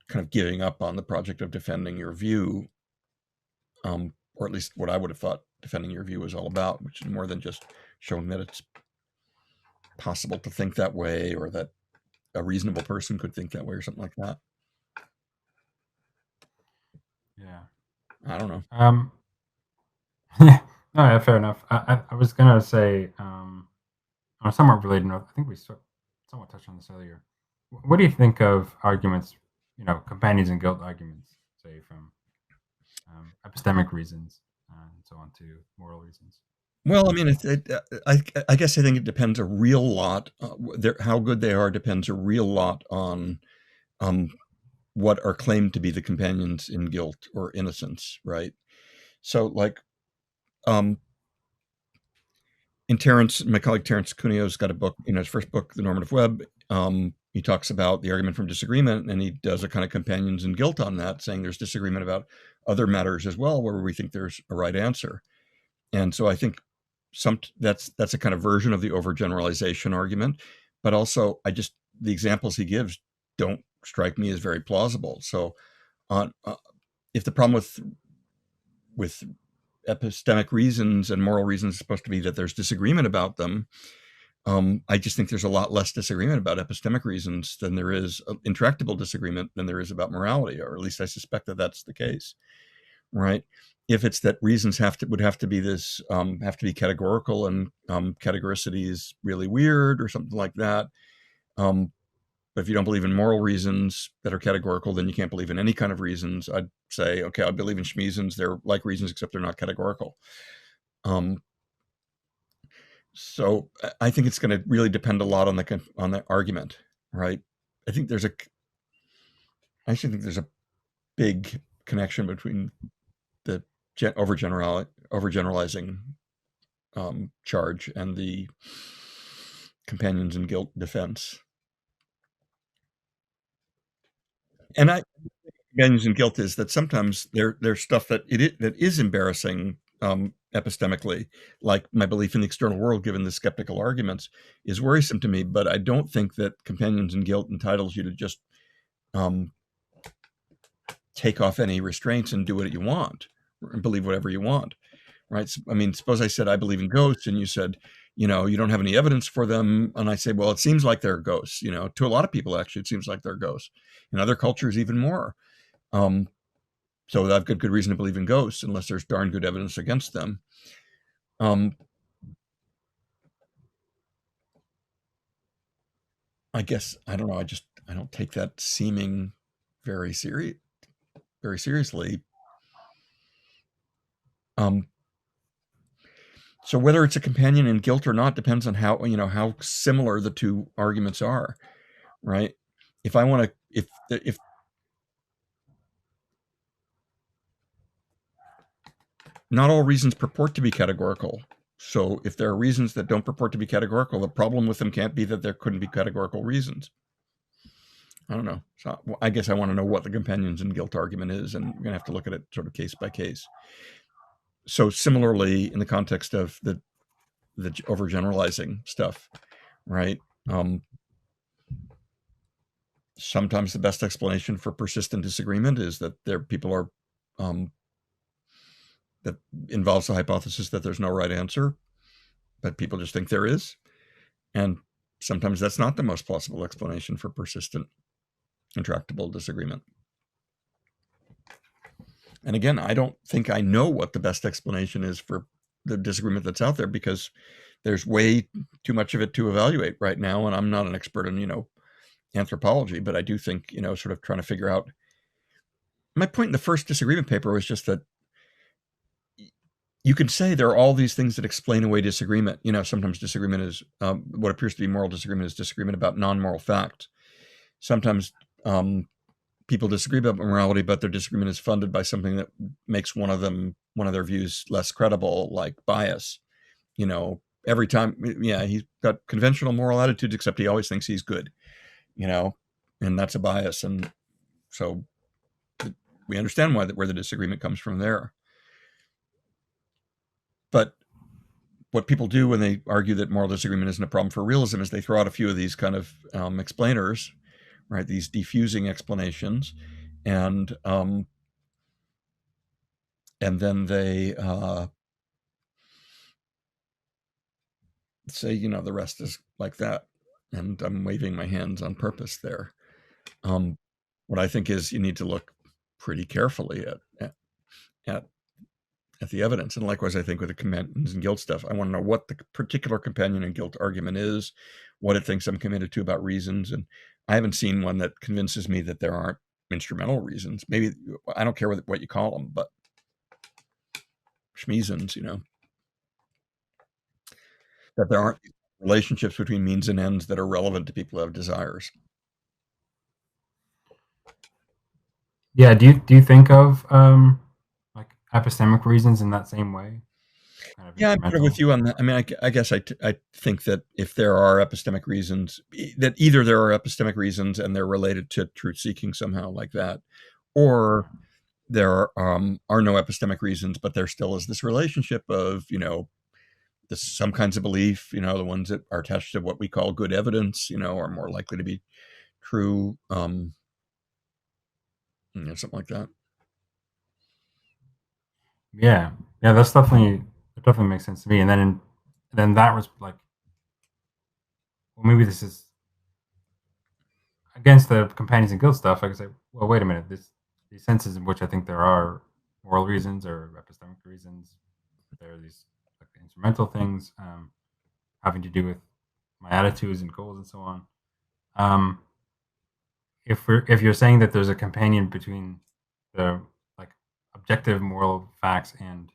kind of giving up on the project of defending your view, or at least what I would have thought defending your view is all about, which is more than just showing that it's possible to think that way, or that a reasonable person could think that way, or something like that. Yeah. I don't know. Yeah, no, yeah, fair enough. I was gonna say, on a somewhat related note, I think we somewhat touched on this earlier. What do you think of arguments, companions in guilt arguments, say from epistemic reasons and so on to moral reasons? Well, I mean, I guess I think it depends a real lot. How good they are depends a real lot on what are claimed to be the companions in guilt or innocence, right? So, like, in my colleague Terence Cuneo's got a book, his first book, The Normative Web. He talks about the argument from disagreement, and he does a kind of companions in guilt on that, saying there's disagreement about other matters as well, where we think there's a right answer. And so I think that's a kind of version of the overgeneralization argument, but also the examples he gives don't strike me as very plausible. So, if the problem with epistemic reasons and moral reasons is supposed to be that there's disagreement about them, I just think there's a lot less disagreement about epistemic reasons than there is intractable disagreement than there is about morality, or at least I suspect that that's the case, right? If it's that reasons would have to be categorical, and categoricity is really weird or something like that. But But if you don't believe in moral reasons that are categorical, then you can't believe in any kind of reasons. I'd say, okay, I believe in schmeasons. They're like reasons, except they're not categorical. Um, so I think it's going to really depend a lot on the argument, right? I think there's a I actually think there's a big connection between the overgeneralizing charge and the companions in guilt defense. And companions in guilt is that sometimes there's stuff that that is embarrassing epistemically, like my belief in the external world, given the skeptical arguments, is worrisome to me. But I don't think that companions in guilt entitles you to just um, take off any restraints and do what you want and believe whatever you want, right? I mean, suppose I said I believe in ghosts, and you said, you don't have any evidence for them, and I say, well, it seems like they're ghosts. To a lot of people, actually, it seems like they're ghosts. In other cultures, even more. So I've got good reason to believe in ghosts, unless there's darn good evidence against them. I guess I don't know. I don't take that seeming very seriously. So whether it's a companion in guilt or not depends on how similar the two arguments are, right? If I want to, if not all reasons purport to be categorical. So if there are reasons that don't purport to be categorical, the problem with them can't be that there couldn't be categorical reasons. I don't know. So I guess I want to know what the companions in guilt argument is, and we're going to have to look at it sort of case by case. So similarly, in the context of the overgeneralizing stuff, right? Sometimes the best explanation for persistent disagreement is that people are that involves the hypothesis that there's no right answer, but people just think there is. And sometimes that's not the most plausible explanation for persistent, intractable disagreement. And again, I don't think I know what the best explanation is for the disagreement that's out there, because there's way too much of it to evaluate right now. And I'm not an expert in, anthropology, but I do think, sort of trying to figure out. My point in the first disagreement paper was just that you can say there are all these things that explain away disagreement. Sometimes disagreement is what appears to be moral disagreement is disagreement about non-moral facts. Sometimes people disagree about morality, but their disagreement is funded by something that makes one of their views less credible, like bias. Every time, he's got conventional moral attitudes, except he always thinks he's good. And that's a bias, and so we understand where the disagreement comes from there. But what people do when they argue that moral disagreement isn't a problem for realism is they throw out a few of these kind of explainers, right? These diffusing explanations, and then they say, the rest is like that. And I'm waving my hands on purpose there. What I think is you need to look pretty carefully at the evidence. And likewise, I think with the companions and guilt stuff, I want to know what the particular companion and guilt argument is, what it thinks I'm committed to about reasons. And I haven't seen one that convinces me that there aren't instrumental reasons. Maybe I don't care what you call them, but schmeasons, that there aren't relationships between means and ends that are relevant to people who have desires. Yeah. Do you think of like epistemic reasons in that same way? Kind of Yeah, I'm sort of with instrumental. you on that. I mean, I guess I think that if there are epistemic reasons, that either there are epistemic reasons and they're related to truth seeking somehow, like that, or there are no epistemic reasons, but there still is this relationship of some kinds of belief, the ones that are attached to what we call good evidence, are more likely to be true, something like that. Yeah, yeah, that definitely makes sense to me. And then that was like, well, maybe this is against the companions and guild stuff. I could say, well, wait a minute. These senses in which I think there are moral reasons or epistemic reasons, there are these like instrumental things having to do with my attitudes and goals and so on. Um, if you're saying that there's a companion between the like objective moral facts and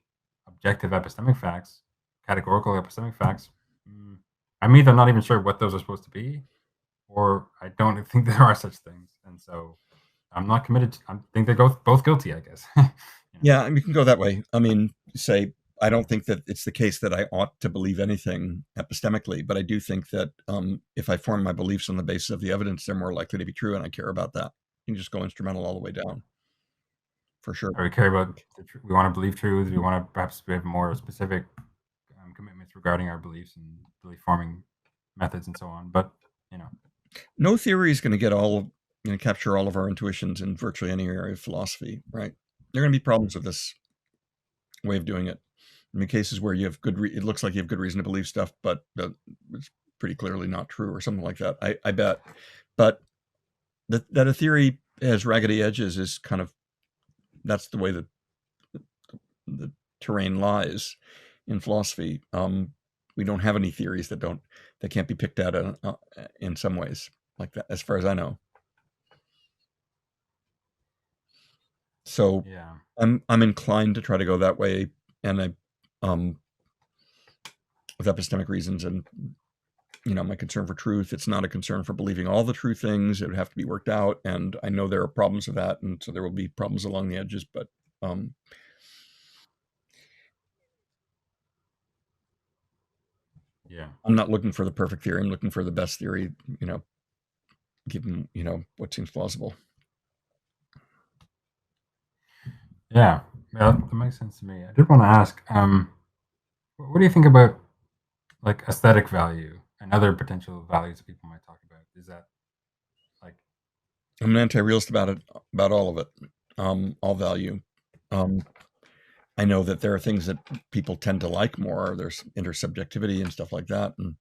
objective epistemic facts, categorical epistemic facts, mm, I'm either not even sure what those are supposed to be, or I don't think there are such things, and so I'm not committed. I think they're both guilty, I guess. Yeah, and we can go that way. I mean, say, I don't think that it's the case that I ought to believe anything epistemically, but I do think that if I form my beliefs on the basis of the evidence, they're more likely to be true, and I care about that. You can just go instrumental all the way down, for sure. We care about we want to believe truths. We want to perhaps have more specific commitments regarding our beliefs and belief forming methods and so on. But no theory is going to capture all of our intuitions in virtually any area of philosophy, right? There are going to be problems with this way of doing it. I mean, cases where you have it looks like you have good reason to believe stuff, but it's pretty clearly not true, or something like that. I bet, but that a theory has raggedy edges is kind of, that's the way that the terrain lies in philosophy. We don't have any theories that can't be picked at in some ways like that, as far as I know. So yeah, I'm inclined to try to go that way, and with epistemic reasons, and my concern for truth. It's not a concern for believing all the true things. It would have to be worked out, and I know there are problems with that, and so there will be problems along the edges. But yeah, I'm not looking for the perfect theory. I'm looking for the best theory. Given what seems plausible. yeah. That makes sense to me. I did want to ask, what do you think about like aesthetic value and other potential values that people might talk about? Is that like I'm an anti-realist about it, about all of it, all value. I know that there are things that people tend to like more. There's intersubjectivity and stuff like that, and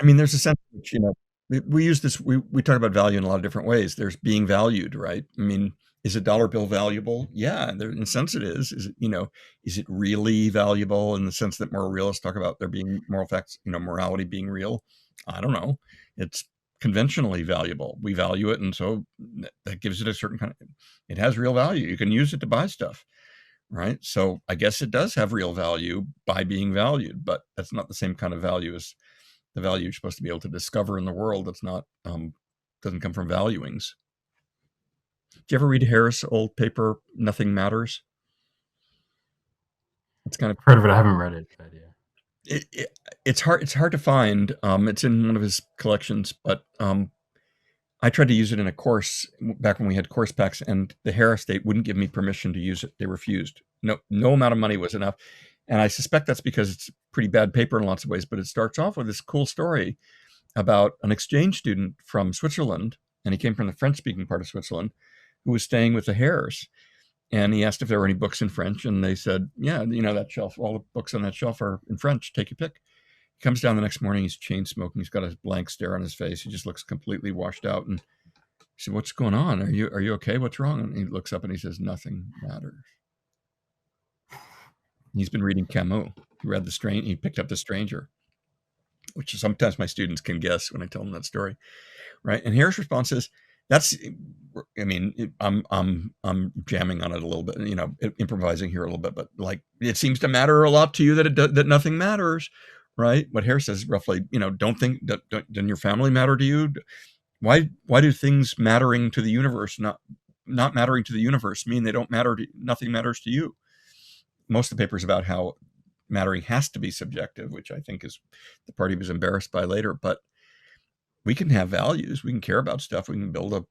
I mean, there's a sense in which, we use this, we talk about value in a lot of different ways. There's being valued, right? I mean, is a dollar bill valuable? Yeah, in a sense it is. Is it really valuable in the sense that moral realists talk about there being moral facts, morality being real? I don't know. It's conventionally valuable. We value it, and so that gives it a certain kind of, it has real value. You can use it to buy stuff, right? So I guess it does have real value by being valued, but that's not the same kind of value as the value you're supposed to be able to discover in the world. That's not doesn't come from valuings. Do you ever read Harris' old paper, Nothing Matters? It's kind of, I've heard of it? I haven't read it, but yeah. it's hard to find. It's in one of his collections, but I tried to use it in a course back when we had course packs, and the Harris state wouldn't give me permission to use it. They refused. No amount of money was enough. And I suspect that's because it's pretty bad paper in lots of ways, but it starts off with this cool story about an exchange student from Switzerland, and he came from the French-speaking part of Switzerland, who was staying with the Hares. And he asked if there were any books in French, and they said, yeah, that shelf, all the books on that shelf are in French, take your pick. He comes down the next morning, he's chain smoking, he's got a blank stare on his face, he just looks completely washed out, and he said, what's going on? Are you okay? What's wrong? And he looks up and he says, nothing matters. He's been reading Camus. He picked up The Stranger, which sometimes my students can guess when I tell them that story, right? And Harris' response is, I'm jamming on it a little bit, improvising here a little bit, but like, it seems to matter a lot to you that nothing matters, right? What Harris says roughly, don't think that, doesn't your family matter to you? Why do things mattering to the universe, not mattering to the universe, mean they don't matter nothing matters to you? Most of the paper is about how mattering has to be subjective, which I think is the part he was embarrassed by later. But we can have values. We can care about stuff. We can build a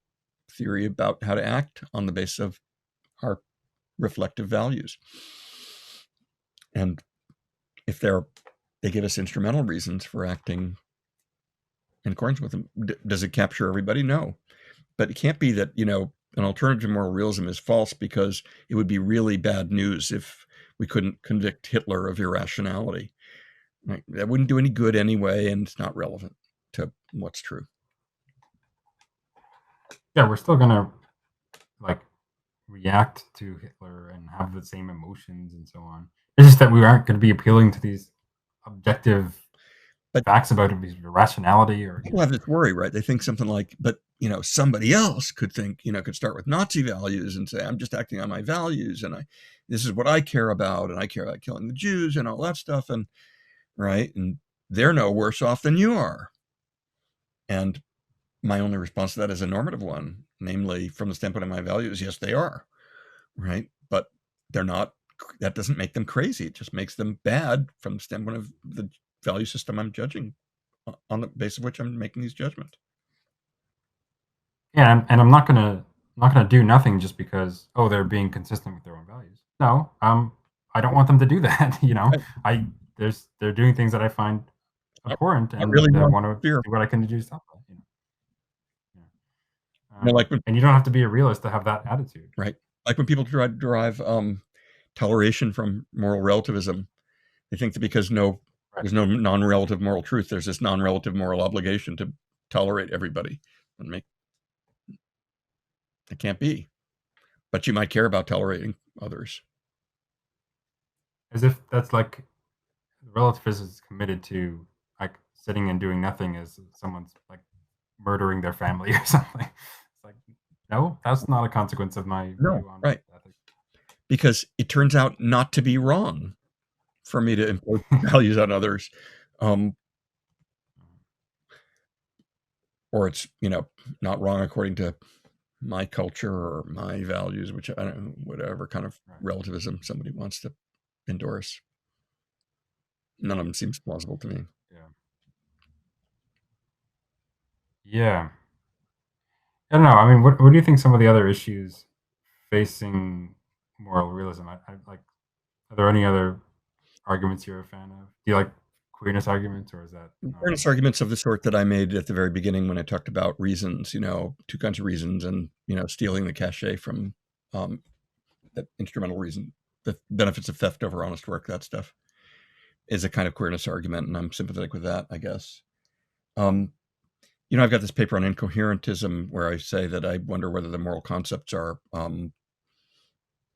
theory about how to act on the basis of our reflective values. And if they give us instrumental reasons for acting in accordance with them, does it capture everybody? No. But it can't be that, an alternative to moral realism is false, because it would be really bad news if we couldn't convict Hitler of irrationality. Right? That wouldn't do any good anyway, and it's not relevant to what's true. Yeah, we're still gonna like react to Hitler and have the same emotions and so on. It's just that we aren't going to be appealing to these objective But facts about rationality or people have this worry, right? They think something like, but somebody else could think, could start with Nazi values and say, I'm just acting on my values, and this is what I care about, and I care about killing the Jews and all that stuff, and right, and they're no worse off than you are. And my only response to that is a normative one, namely, from the standpoint of my values, yes, they are, right? But they're not. That doesn't make them crazy. It just makes them bad from the standpoint of the value system I'm judging, on the basis of which I'm making these judgments. yeah, and I'm not gonna do nothing just because they're being consistent with their own values. No, I don't want them to do that. I they're doing things that I find abhorrent, I and really I want want to fear, do what I can to do stop that. like when And you don't have to be a realist to have that attitude. right, like when people try to derive toleration from moral relativism, they think that because Right. there's no non-relative moral truth, there's this non-relative moral obligation to tolerate everybody, and it can't be. But you might care about tolerating others. As if that's like relativism is committed to like sitting and doing nothing as someone's like murdering their family or something. It's like, no, that's not a consequence of my No, view on right. ethics. Because it turns out not to be wrong for me to impose values on others. Or it's, not wrong according to my culture or my values, which I don't know, whatever kind of Right. relativism somebody wants to endorse. None of them seems plausible to me. Yeah. Yeah. I don't know. I mean, what do you think some of the other issues facing moral realism? I like, are there any other arguments you're a fan of? Do you like queerness arguments, or is that not Fairness really? arguments of the sort that I made at the very beginning when I talked about reasons, two kinds of reasons, and stealing the cachet from that instrumental reason, the benefits of theft over honest work, that stuff is a kind of queerness argument, and I'm sympathetic with that, I guess. Um, I've got this paper on incoherentism where I say that I wonder whether the moral concepts are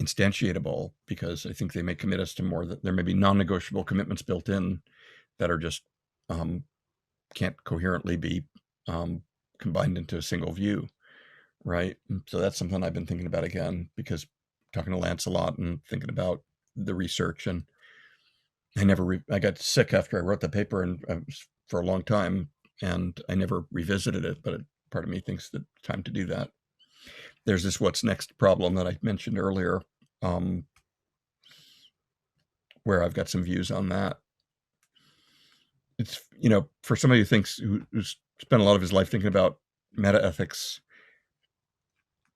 instantiatable, because I think they may commit us to more, that there may be non-negotiable commitments built in that are just can't coherently be combined into a single view, right? And so that's something I've been thinking about again, because talking to Lance a lot and thinking about the research, and I got sick after I wrote the paper, and for a long time, and I never revisited it, but part of me thinks that it's time to do that. There's this what's next problem that I mentioned earlier, where I've got some views on that. It's, for somebody who's spent a lot of his life thinking about metaethics,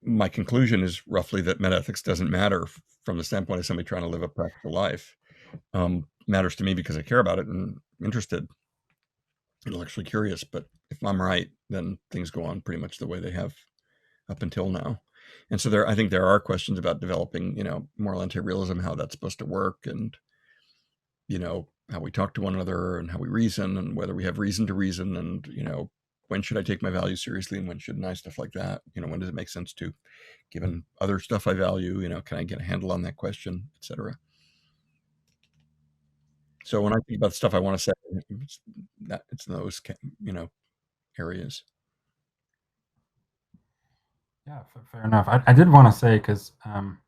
my conclusion is roughly that metaethics doesn't matter from the standpoint of somebody trying to live a practical life. Matters to me because I care about it and interested, intellectually curious. But if I'm right, then things go on pretty much the way they have up until now. And so I think there are questions about developing, moral anti-realism, how that's supposed to work, and how we talk to one another, and how we reason, and whether we have reason to reason, and when should I take my values seriously and when shouldn't I, stuff like that. When does it make sense to, given other stuff I value, can I get a handle on that question, etc. So when I think about the stuff I want to say, it's in those areas. Yeah, fair enough. I did want to say, because I'm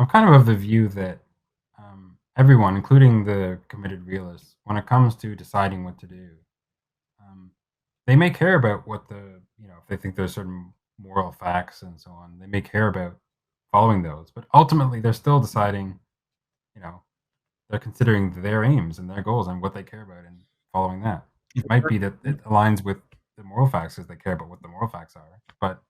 kind of the view that everyone, including the committed realists, when it comes to deciding what to do, um, they may care about what if they think there's certain moral facts and so on, they may care about following those, but ultimately they're still deciding, you know, they're considering their aims and their goals and what they care about and following that. It might be that it aligns with the moral facts because they care about what the moral facts are, but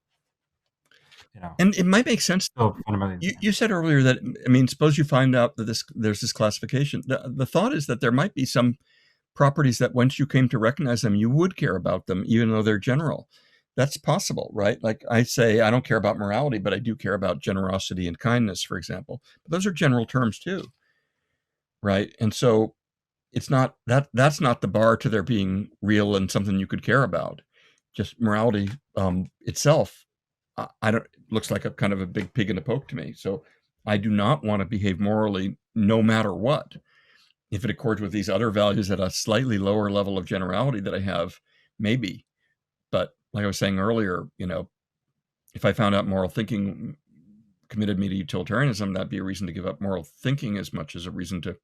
And it might make sense. still fundamentally the same. You said earlier that, suppose you find out that there's this classification. The thought is that there might be some properties that once you came to recognize them, you would care about them, even though they're general. That's possible, right? Like I say, I don't care about morality, but I do care about generosity and kindness, for example. But those are general terms too, right? And so it's not that's not the bar to their being real and something you could care about. Just morality itself, I don't looks like a kind of a big pig in a poke to me. So I do not want to behave morally no matter what. If it accords with these other values at a slightly lower level of generality that I have, maybe. But like I was saying earlier, if I found out moral thinking committed me to utilitarianism, that'd be a reason to give up moral thinking as much as a reason to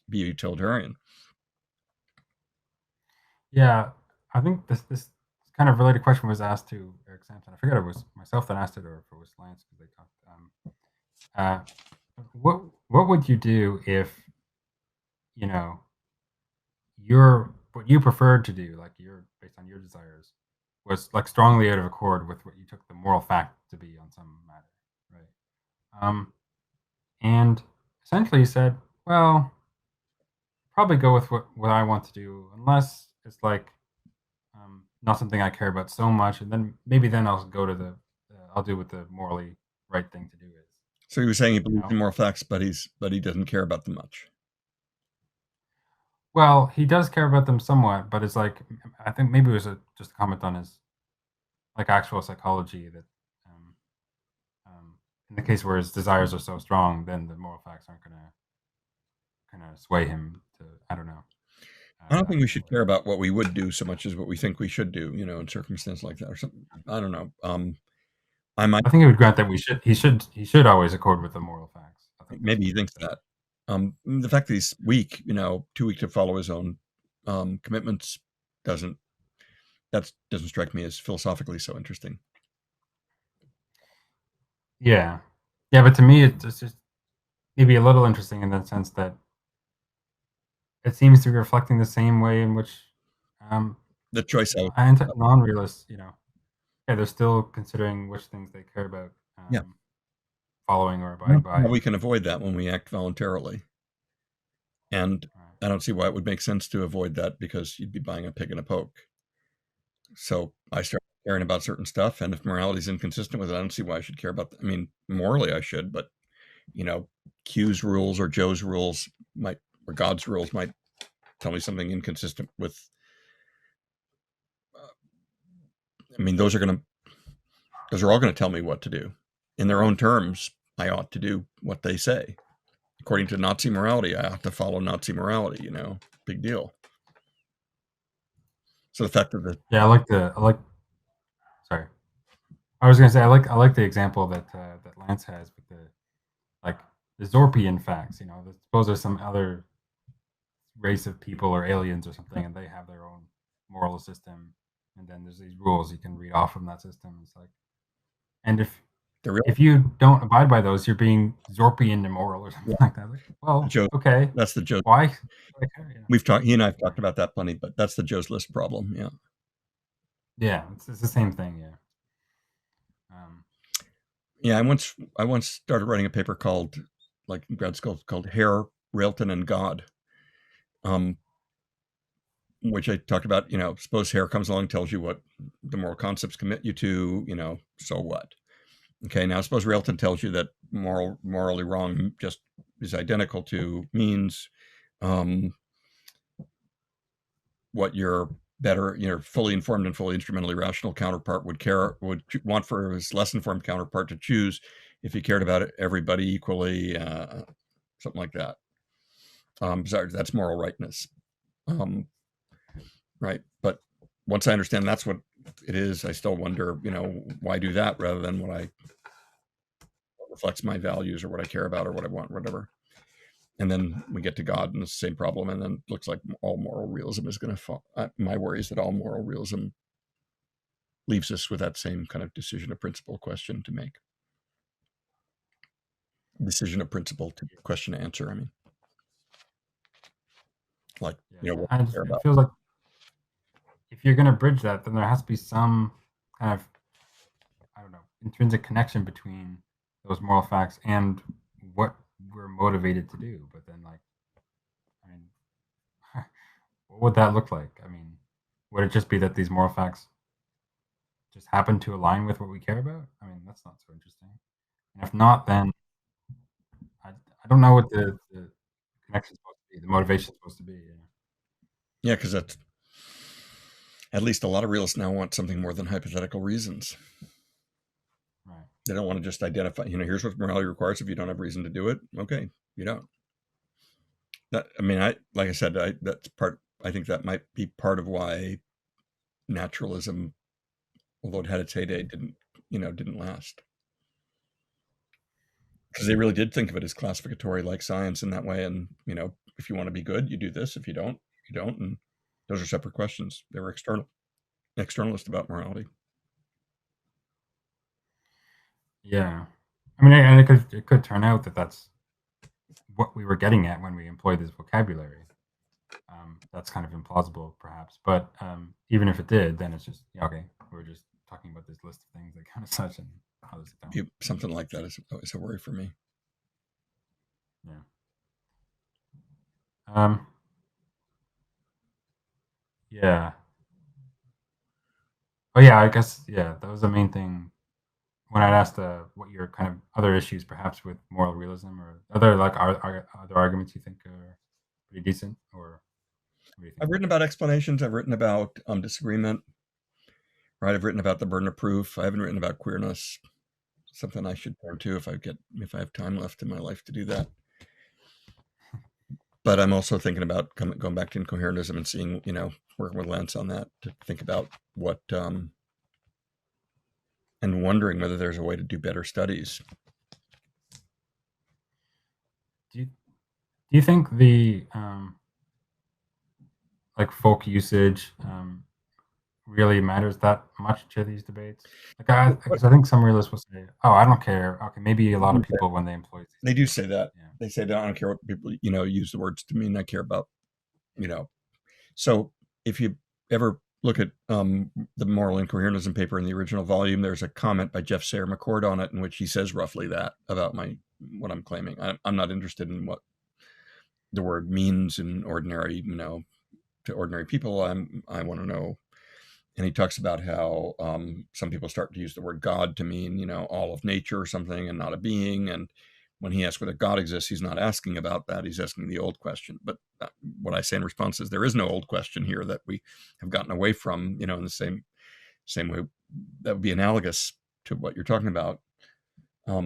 be a utilitarian. Yeah, I think this kind of related question was asked to Eric Sampson. I forget if it was myself that asked it or if it was Lance because they talked. Uh, what would you do if you know your what you preferred to do, like your based on your desires, was like strongly out of accord with what you took the moral fact to be on some matter, right? And essentially you said, well, probably go with what I want to do, unless it's like not something I care about so much, and then maybe then I'll go to I'll do what the morally right thing to do is. So he was saying he You believes know, in moral facts, but he doesn't care about them much. well, he does care about them somewhat, but it's like I think maybe it was just a comment on his like actual psychology that um, in the case where his desires are so strong, then the moral facts aren't going to kind of sway him to I don't know I don't think act we in a should way. care about what we would do so much as what we think we should do, in circumstances like that or something. I don't know. I might I think he would grant that he should always accord with the moral facts. I think that's maybe he what he thinks would say. that. The fact that he's weak, too weak to follow his own commitments doesn't doesn't strike me as philosophically so interesting. Yeah, yeah, but to me, it's just maybe a little interesting in the sense that it seems to be reflecting the same way in which um, The choice I was non-realists, yeah, they're still considering which things they care about yeah. following or I abiding don't see how by. we can avoid that when we act voluntarily. And Right. I don't see why it would make sense to avoid that because you'd be buying a pig in a poke. So I start caring about certain stuff, and if morality is inconsistent with it, I don't see why I should care about. I mean, morally I should, but you know, Q's rules or Joe's rules might, or God's rules might tell me something inconsistent with. I mean, those are all going to tell me what to do in their own terms. I ought to do what they say. According to Nazi morality, I ought to follow Nazi morality. Big deal. So the fact that Yeah, sorry. I was gonna say I like the example that Lance has with like the Zorpian facts. Suppose there's some other race of people or aliens or something, and they have their own moral system, and then there's these rules you can read off from that system. It's like, and the real if you don't abide by those, you're being Zorpian immoral or something yeah, like that. Like, well, Joe, okay, that's the Joe. why? We've talked. He and I've Right. talked about that plenty, but that's the Joe's list problem. Yeah. Yeah, it's the same thing. Yeah. Um, Yeah, I once started writing a paper called, like in grad school, called Hare, Railton, and God, um, which I talked about. Suppose Hare comes along, tells you what the moral concepts commit you to. So what? Okay, now suppose Railton tells you that morally wrong just is identical to means um, what your fully informed and fully instrumentally rational counterpart would want for his less informed counterpart to choose if he cared about everybody equally, something like that. Sorry, that's moral rightness, um, right? But once I understand that's what it is, I still wonder, why do that rather than what reflects my values or what I care about or what I want, whatever. And then we get to God and it's the same problem. And then it looks like all moral realism is going to fall. My worry is that all moral realism leaves us with that same kind of decision of principle question to make. Decision of principle to question to answer. I mean, like, yeah, what I I care it about. feels like if you're gonna bridge that, then there has to be some kind of I don't know intrinsic connection between those moral facts and what we're motivated to do. But then, like, I mean, what would that look like? I mean, would it just be that these moral facts just happen to align with what we care about? I mean, that's not so interesting. And if not, then I don't know what the connection's supposed to be, the motivation's supposed to be. Yeah. Yeah, because that's at least a lot of realists now want something more than hypothetical reasons. Right. They don't want to just identify, here's what morality requires. If you don't have reason to do it, okay, you don't. I mean, like I said, that's part. I think that might be part of why naturalism, although it had its heyday, didn't last, because they really did think of it as classificatory, like science in that way. And if you want to be good, you do this. If you don't, you don't. And those are separate questions. They were externalist about morality. Yeah, I mean, and it could turn out that that's what we were getting at when we employed this vocabulary. That's kind of implausible, perhaps. But even if it did, then it's just yeah, okay. We're just talking about this list of things that kind of such, and how does it don't? Something like that is a worry for me. Yeah. Um, yeah. Oh yeah, I guess yeah. That was the main thing when I'd asked what your kind of other issues, perhaps with moral realism or other like other arguments you think are pretty decent, or what do you think I've about written about explanations. I've written about disagreement. Right. I've written about the burden of proof. I haven't written about queerness. Something I should turn to if I have time left in my life to do that. But I'm also thinking about going back to incoherentism and seeing, working with Lance on that to think about what, and wondering whether there's a way to do better studies. Do you think the like folk usage really matters that much to these debates? Like, because I think some realists will say, "Oh, I don't care." Okay, maybe a lot of people when they employ these They do terms, say that. yeah. They say that I don't care what people, use the words to mean. I care about, you know. So if you ever look at the moral incoherentism paper in the original volume, there's a comment by Jeff Sayer McCord on it in which he says roughly that about what I'm claiming. I'm not interested in what the word means in ordinary, to ordinary people. I want to know. And he talks about how some people start to use the word God to mean, all of nature or something and not a being. And when he asks whether God exists, he's not asking about that. He's asking the old question. But what I say in response is there is no old question here that we have gotten away from, in the same way that would be analogous to what you're talking about. But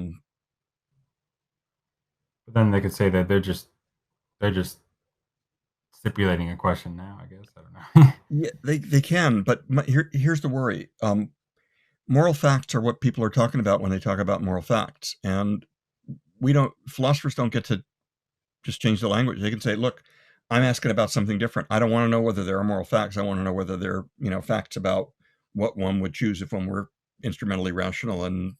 then they could say that they're just stipulating a question now. I guess I don't know. Yeah, they can, but here's the worry. Moral facts are what people are talking about when they talk about moral facts, and philosophers don't get to just change the language. They can say, look, I'm asking about something different. I don't want to know whether there are moral facts. I want to know whether there are, facts about what one would choose if one were instrumentally rational and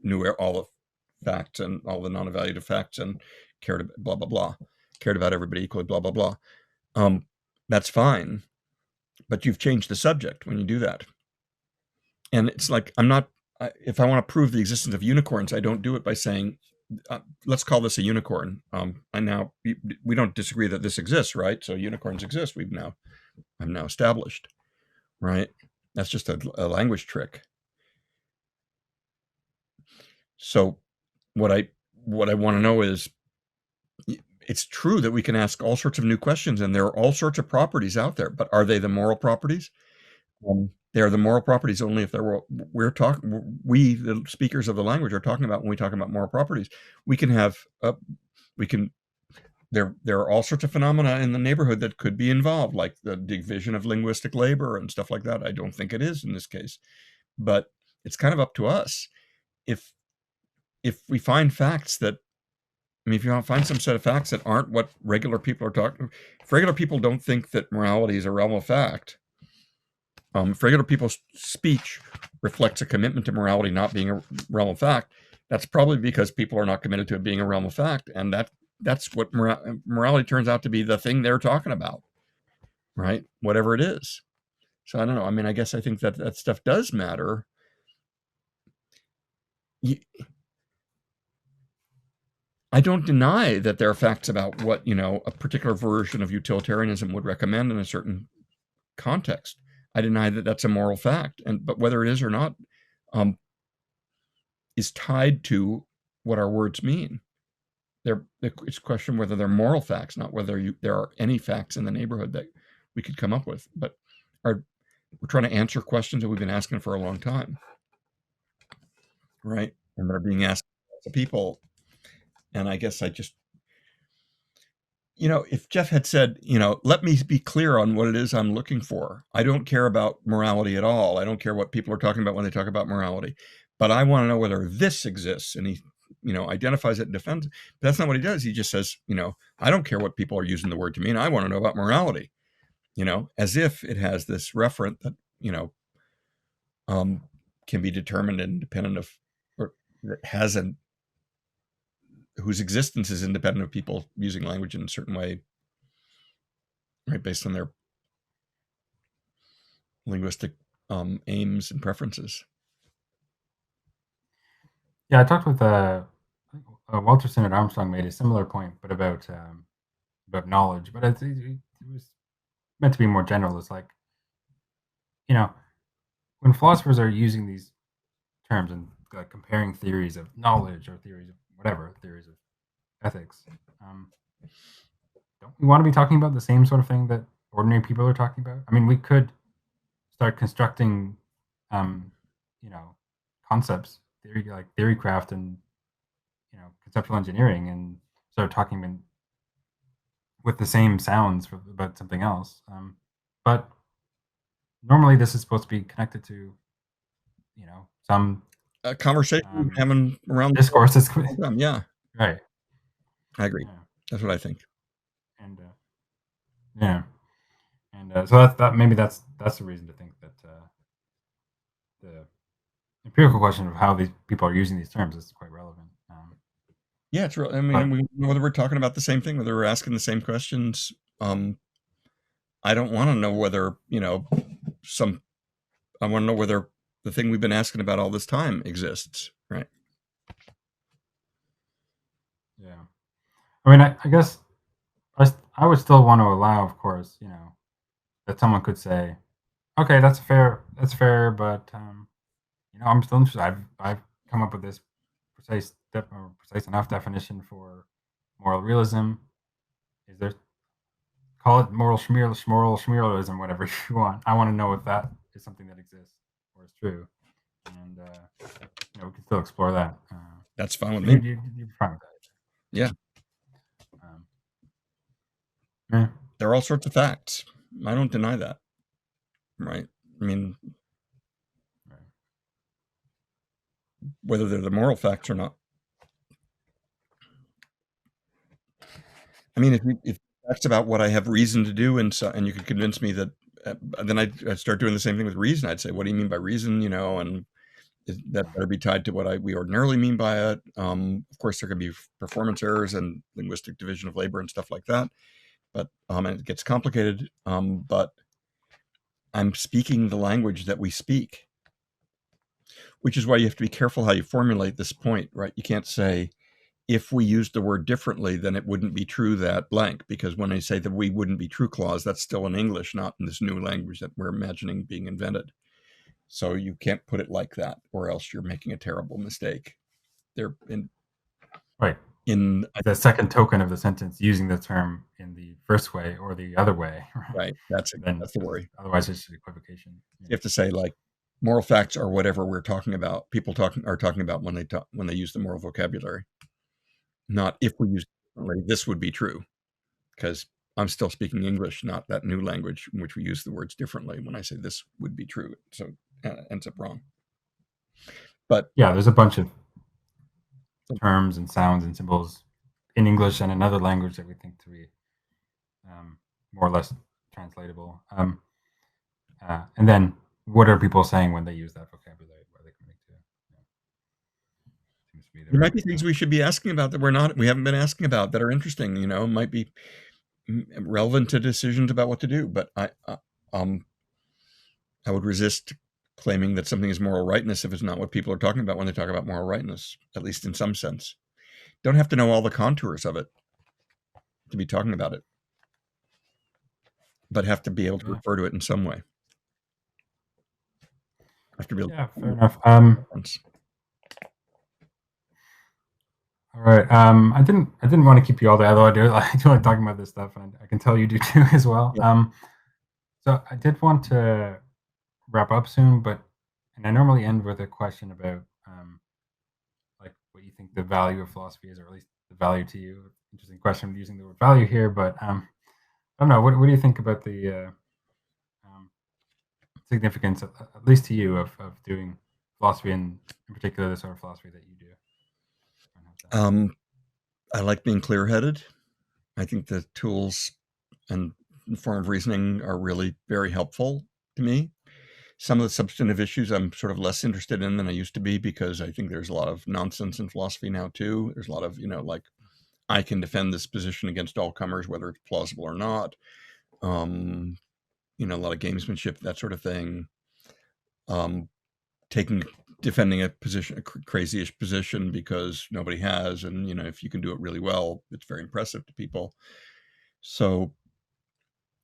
knew all the facts and all the non-evaluative facts and cared blah blah blah, cared about everybody equally, blah blah blah. That's fine, but you've changed the subject when you do that. And it's like if I want to prove the existence of unicorns, I don't do it by saying, let's call this a unicorn. And now we don't disagree that this exists, right? So unicorns exist. I've now established, right? That's just a language trick. So what I want to know is, it's true that we can ask all sorts of new questions, and there are all sorts of properties out there, but are they the moral properties? They are the moral properties only if we, the speakers of the language, are talking about when we talk about moral properties. We can have there are all sorts of phenomena in the neighborhood that could be involved, like the division of linguistic labor and stuff like that. I don't think it is in this case, but it's kind of up to us. If we find facts that, if you find some set of facts that aren't what regular people are talking, if regular people don't think that morality is a realm of fact, if regular people's speech reflects a commitment to morality not being a realm of fact, that's probably because people are not committed to it being a realm of fact, and that's what morality turns out to be, the thing they're talking about, right? Whatever it is. So I don't know. I guess I think that stuff does matter. I don't deny that there are facts about what a particular version of utilitarianism would recommend in a certain context. I deny that that's a moral fact, but whether it is or not is tied to what our words mean. It's a question whether they're moral facts, not whether there are any facts in the neighborhood that we could come up with. But we're trying to answer questions that we've been asking for a long time, right? And that are being asked to people. And I guess if Jeff had said, let me be clear on what it is I'm looking for. I don't care about morality at all. I don't care what people are talking about when they talk about morality, but I want to know whether this exists. And he, identifies it and defends it. But that's not what he does. He just says, I don't care what people are using the word to mean. I want to know about morality, as if it has this referent that, can be determined independent of, or that has whose existence is independent of people using language in a certain way, right, based on their linguistic aims and preferences. Yeah, I talked with Walter Sinnott Armstrong made a similar point, but about knowledge. But it was meant to be more general. It's like, when philosophers are using these terms and like comparing theories of knowledge or theories of whatever, theories of ethics, don't we want to be talking about the same sort of thing that ordinary people are talking about? I mean, we could start constructing, concepts, theory craft and conceptual engineering, and start talking with the same sounds about something else. But normally, this is supposed to be connected to some A conversation having around discourses. Yeah, Right. I agree. Yeah. That's what I think. And yeah, and so that maybe that's the reason to think that the empirical question of how these people are using these terms is quite relevant. Yeah, it's real. I mean, whether we're talking about the same thing, whether we're asking the same questions, I don't want to know whether I want to know whether the thing we've been asking about all this time exists, right? Yeah, I mean, I guess I would still want to allow, of course, that someone could say, okay, that's fair, but I'm still interested. I've come up with this precise enough definition for moral realism. Is there, call it moral schmuralism, whatever you want. I want to know if that is something that exists or is true, and we can still explore that. That's fine with me. You're fine with that. Yeah. Yeah. There are all sorts of facts. I don't deny that, right? I mean, whether they're the moral facts or not. I mean, if facts about what I have reason to do, and you could convince me that, then I'd start doing the same thing with reason. I'd say, what do you mean by reason? And that better be tied to what we ordinarily mean by it. Of course, there can be performance errors and linguistic division of labor and stuff like that. But and it gets complicated. But I'm speaking the language that we speak, which is why you have to be careful how you formulate this point, right? You can't say, if we used the word differently, then it wouldn't be true that blank, because when I say the we wouldn't be true clause, that's still in English, not in this new language that we're imagining being invented. So you can't put it like that, or else you're making a terrible mistake. They're right. In the second token of the sentence using the term in the first way or the other way. Right. That's the worry. Otherwise, it's equivocation. You have to say, like, moral facts are whatever we're talking about. People are talking about when they use the moral vocabulary. Not if we use it differently, this would be true, because I'm still speaking English, not that new language in which we use the words differently. When I say this would be true, so it ends up wrong. But yeah, there's a bunch of terms and sounds and symbols in English and another language that we think to be more or less translatable. And then, what are people saying when they use that vocabulary? What are they coming to? There might be things we should be asking about that we haven't been asking about that are interesting. Might be relevant to decisions about what to do. But I would resist claiming that something is moral rightness if it's not what people are talking about when they talk about moral rightness, at least in some sense. Don't have to know all the contours of it to be talking about it, but have to be able to refer to it in some way. Have to be able fair enough. All right. I didn't want to keep you all day, although I do like talking about this stuff, and I can tell you do too as well. Yeah. So I did want to wrap up soon, and I normally end with a question about like what you think the value of philosophy is, or at least the value to you. interesting question using the word value here, but I don't know. What do you think about the significance, at least to you, of doing philosophy, and in particular the sort of philosophy that you do? I like being clear-headed. I think the tools and form of reasoning are really very helpful to me. Some of the substantive issues I'm sort of less interested in than I used to be, because I think there's a lot of nonsense in philosophy now too. There's a lot of, like, I can defend this position against all comers, whether it's plausible or not. A lot of gamesmanship, that sort of thing. Defending a position, a crazy-ish position, because nobody has, and if you can do it really well, it's very impressive to people. So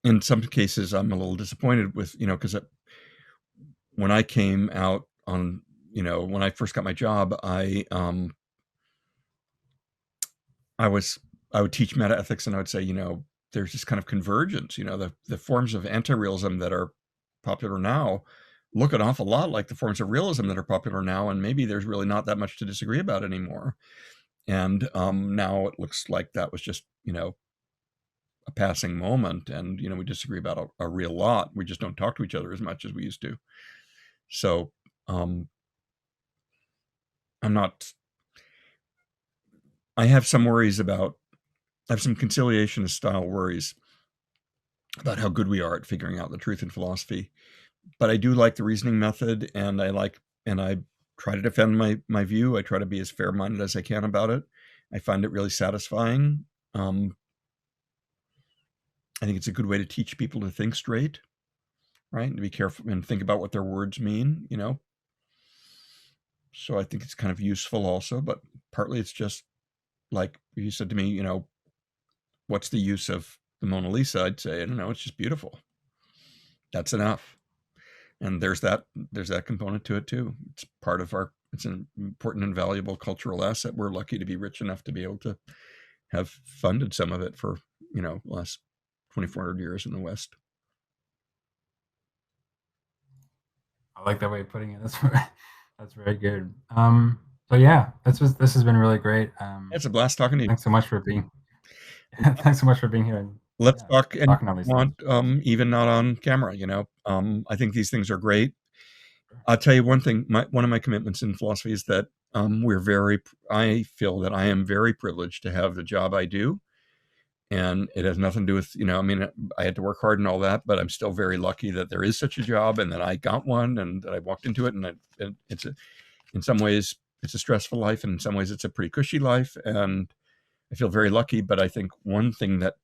in some cases, I'm a little disappointed with, because when I came out on, when I first got my job, I would teach metaethics, and I would say, there's this kind of convergence. The forms of anti-realism that are popular now look an awful lot like the forms of realism that are popular now, and maybe there's really not that much to disagree about anymore. And now it looks like that was just, a passing moment, and we disagree about a real lot. We just don't talk to each other as much as we used to. So I have some worries I have some conciliationist style worries about how good we are at figuring out the truth in philosophy. But I do like the reasoning method, and I try to defend my view. I try to be as fair-minded as I can about it. I find it really satisfying. I think it's a good way to teach people to think straight, right? And to be careful and think about what their words mean, So I think it's kind of useful also, but partly it's just like you said to me, what's the use of the Mona Lisa? I'd say, I don't know, it's just beautiful. That's enough. And there's that component to it too. It's part of it's an important and valuable cultural asset. We're lucky to be rich enough to be able to have funded some of it for, the last 2,400 years in the West. I like that way of putting it. That's very good. So yeah, this has been really great. It's a blast talking to you. Thanks so much for being here. And, let's talk and talking all these want even not on camera. I think these things are great. I'll tell you one thing. One of my commitments in philosophy is that I feel that I am very privileged to have the job I do. And it has nothing to do with, I had to work hard and all that, but I'm still very lucky that there is such a job, and that I got one, and that I walked into it. And in some ways it's a stressful life, and in some ways it's a pretty cushy life. And I feel very lucky. But I think one thing that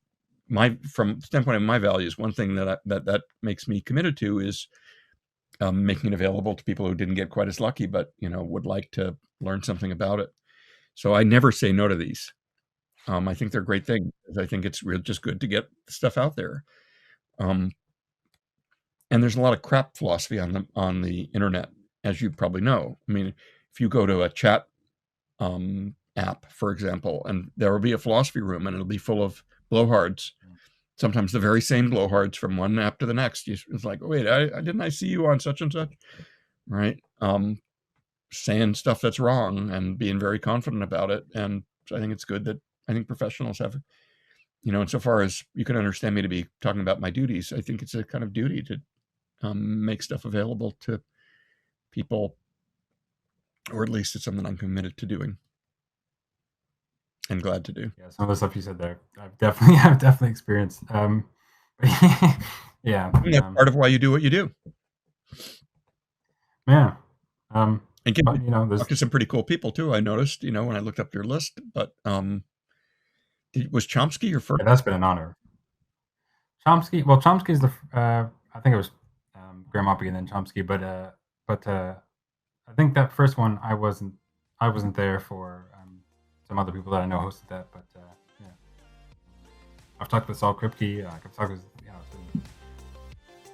from the standpoint of my values, one thing that makes me committed to is making it available to people who didn't get quite as lucky, but, would like to learn something about it. So I never say no to these. I think they're great things. I think it's just good to get stuff out there. And there's a lot of crap philosophy on the internet, as you probably know. I mean, if you go to a chat app, for example, and there will be a philosophy room, and it'll be full of blowhards. Sometimes the very same blowhards from one app to the next. It's like, wait, didn't I see you on such and such, right? Saying stuff that's wrong and being very confident about it. And I think it's good that I think professionals have, insofar as you can understand me to be talking about my duties, I think it's a kind of duty to make stuff available to people, or at least it's something I'm committed to doing and glad to do. Yeah, some of the stuff you said there, I've definitely experienced. Yeah, that's part of why you do what you do. Yeah. And talk to some pretty cool people too. I noticed, when I looked up your list. But was Chomsky your first? Yeah, that's been an honor. Chomsky is the I think it was Graham-Oppy and then Chomsky, but I think that first one I wasn't there for. Some other people that I know hosted that, but yeah, I've talked with Saul Kripke. I've talked with,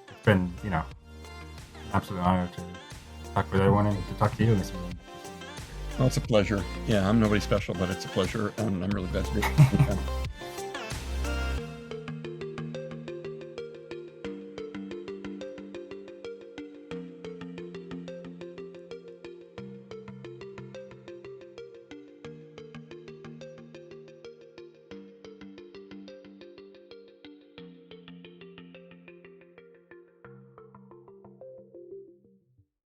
it's been an absolute honor to talk with everyone and to talk to you in this room. Well, it's a pleasure. Yeah, I'm nobody special, but it's a pleasure, and I'm really glad to be here.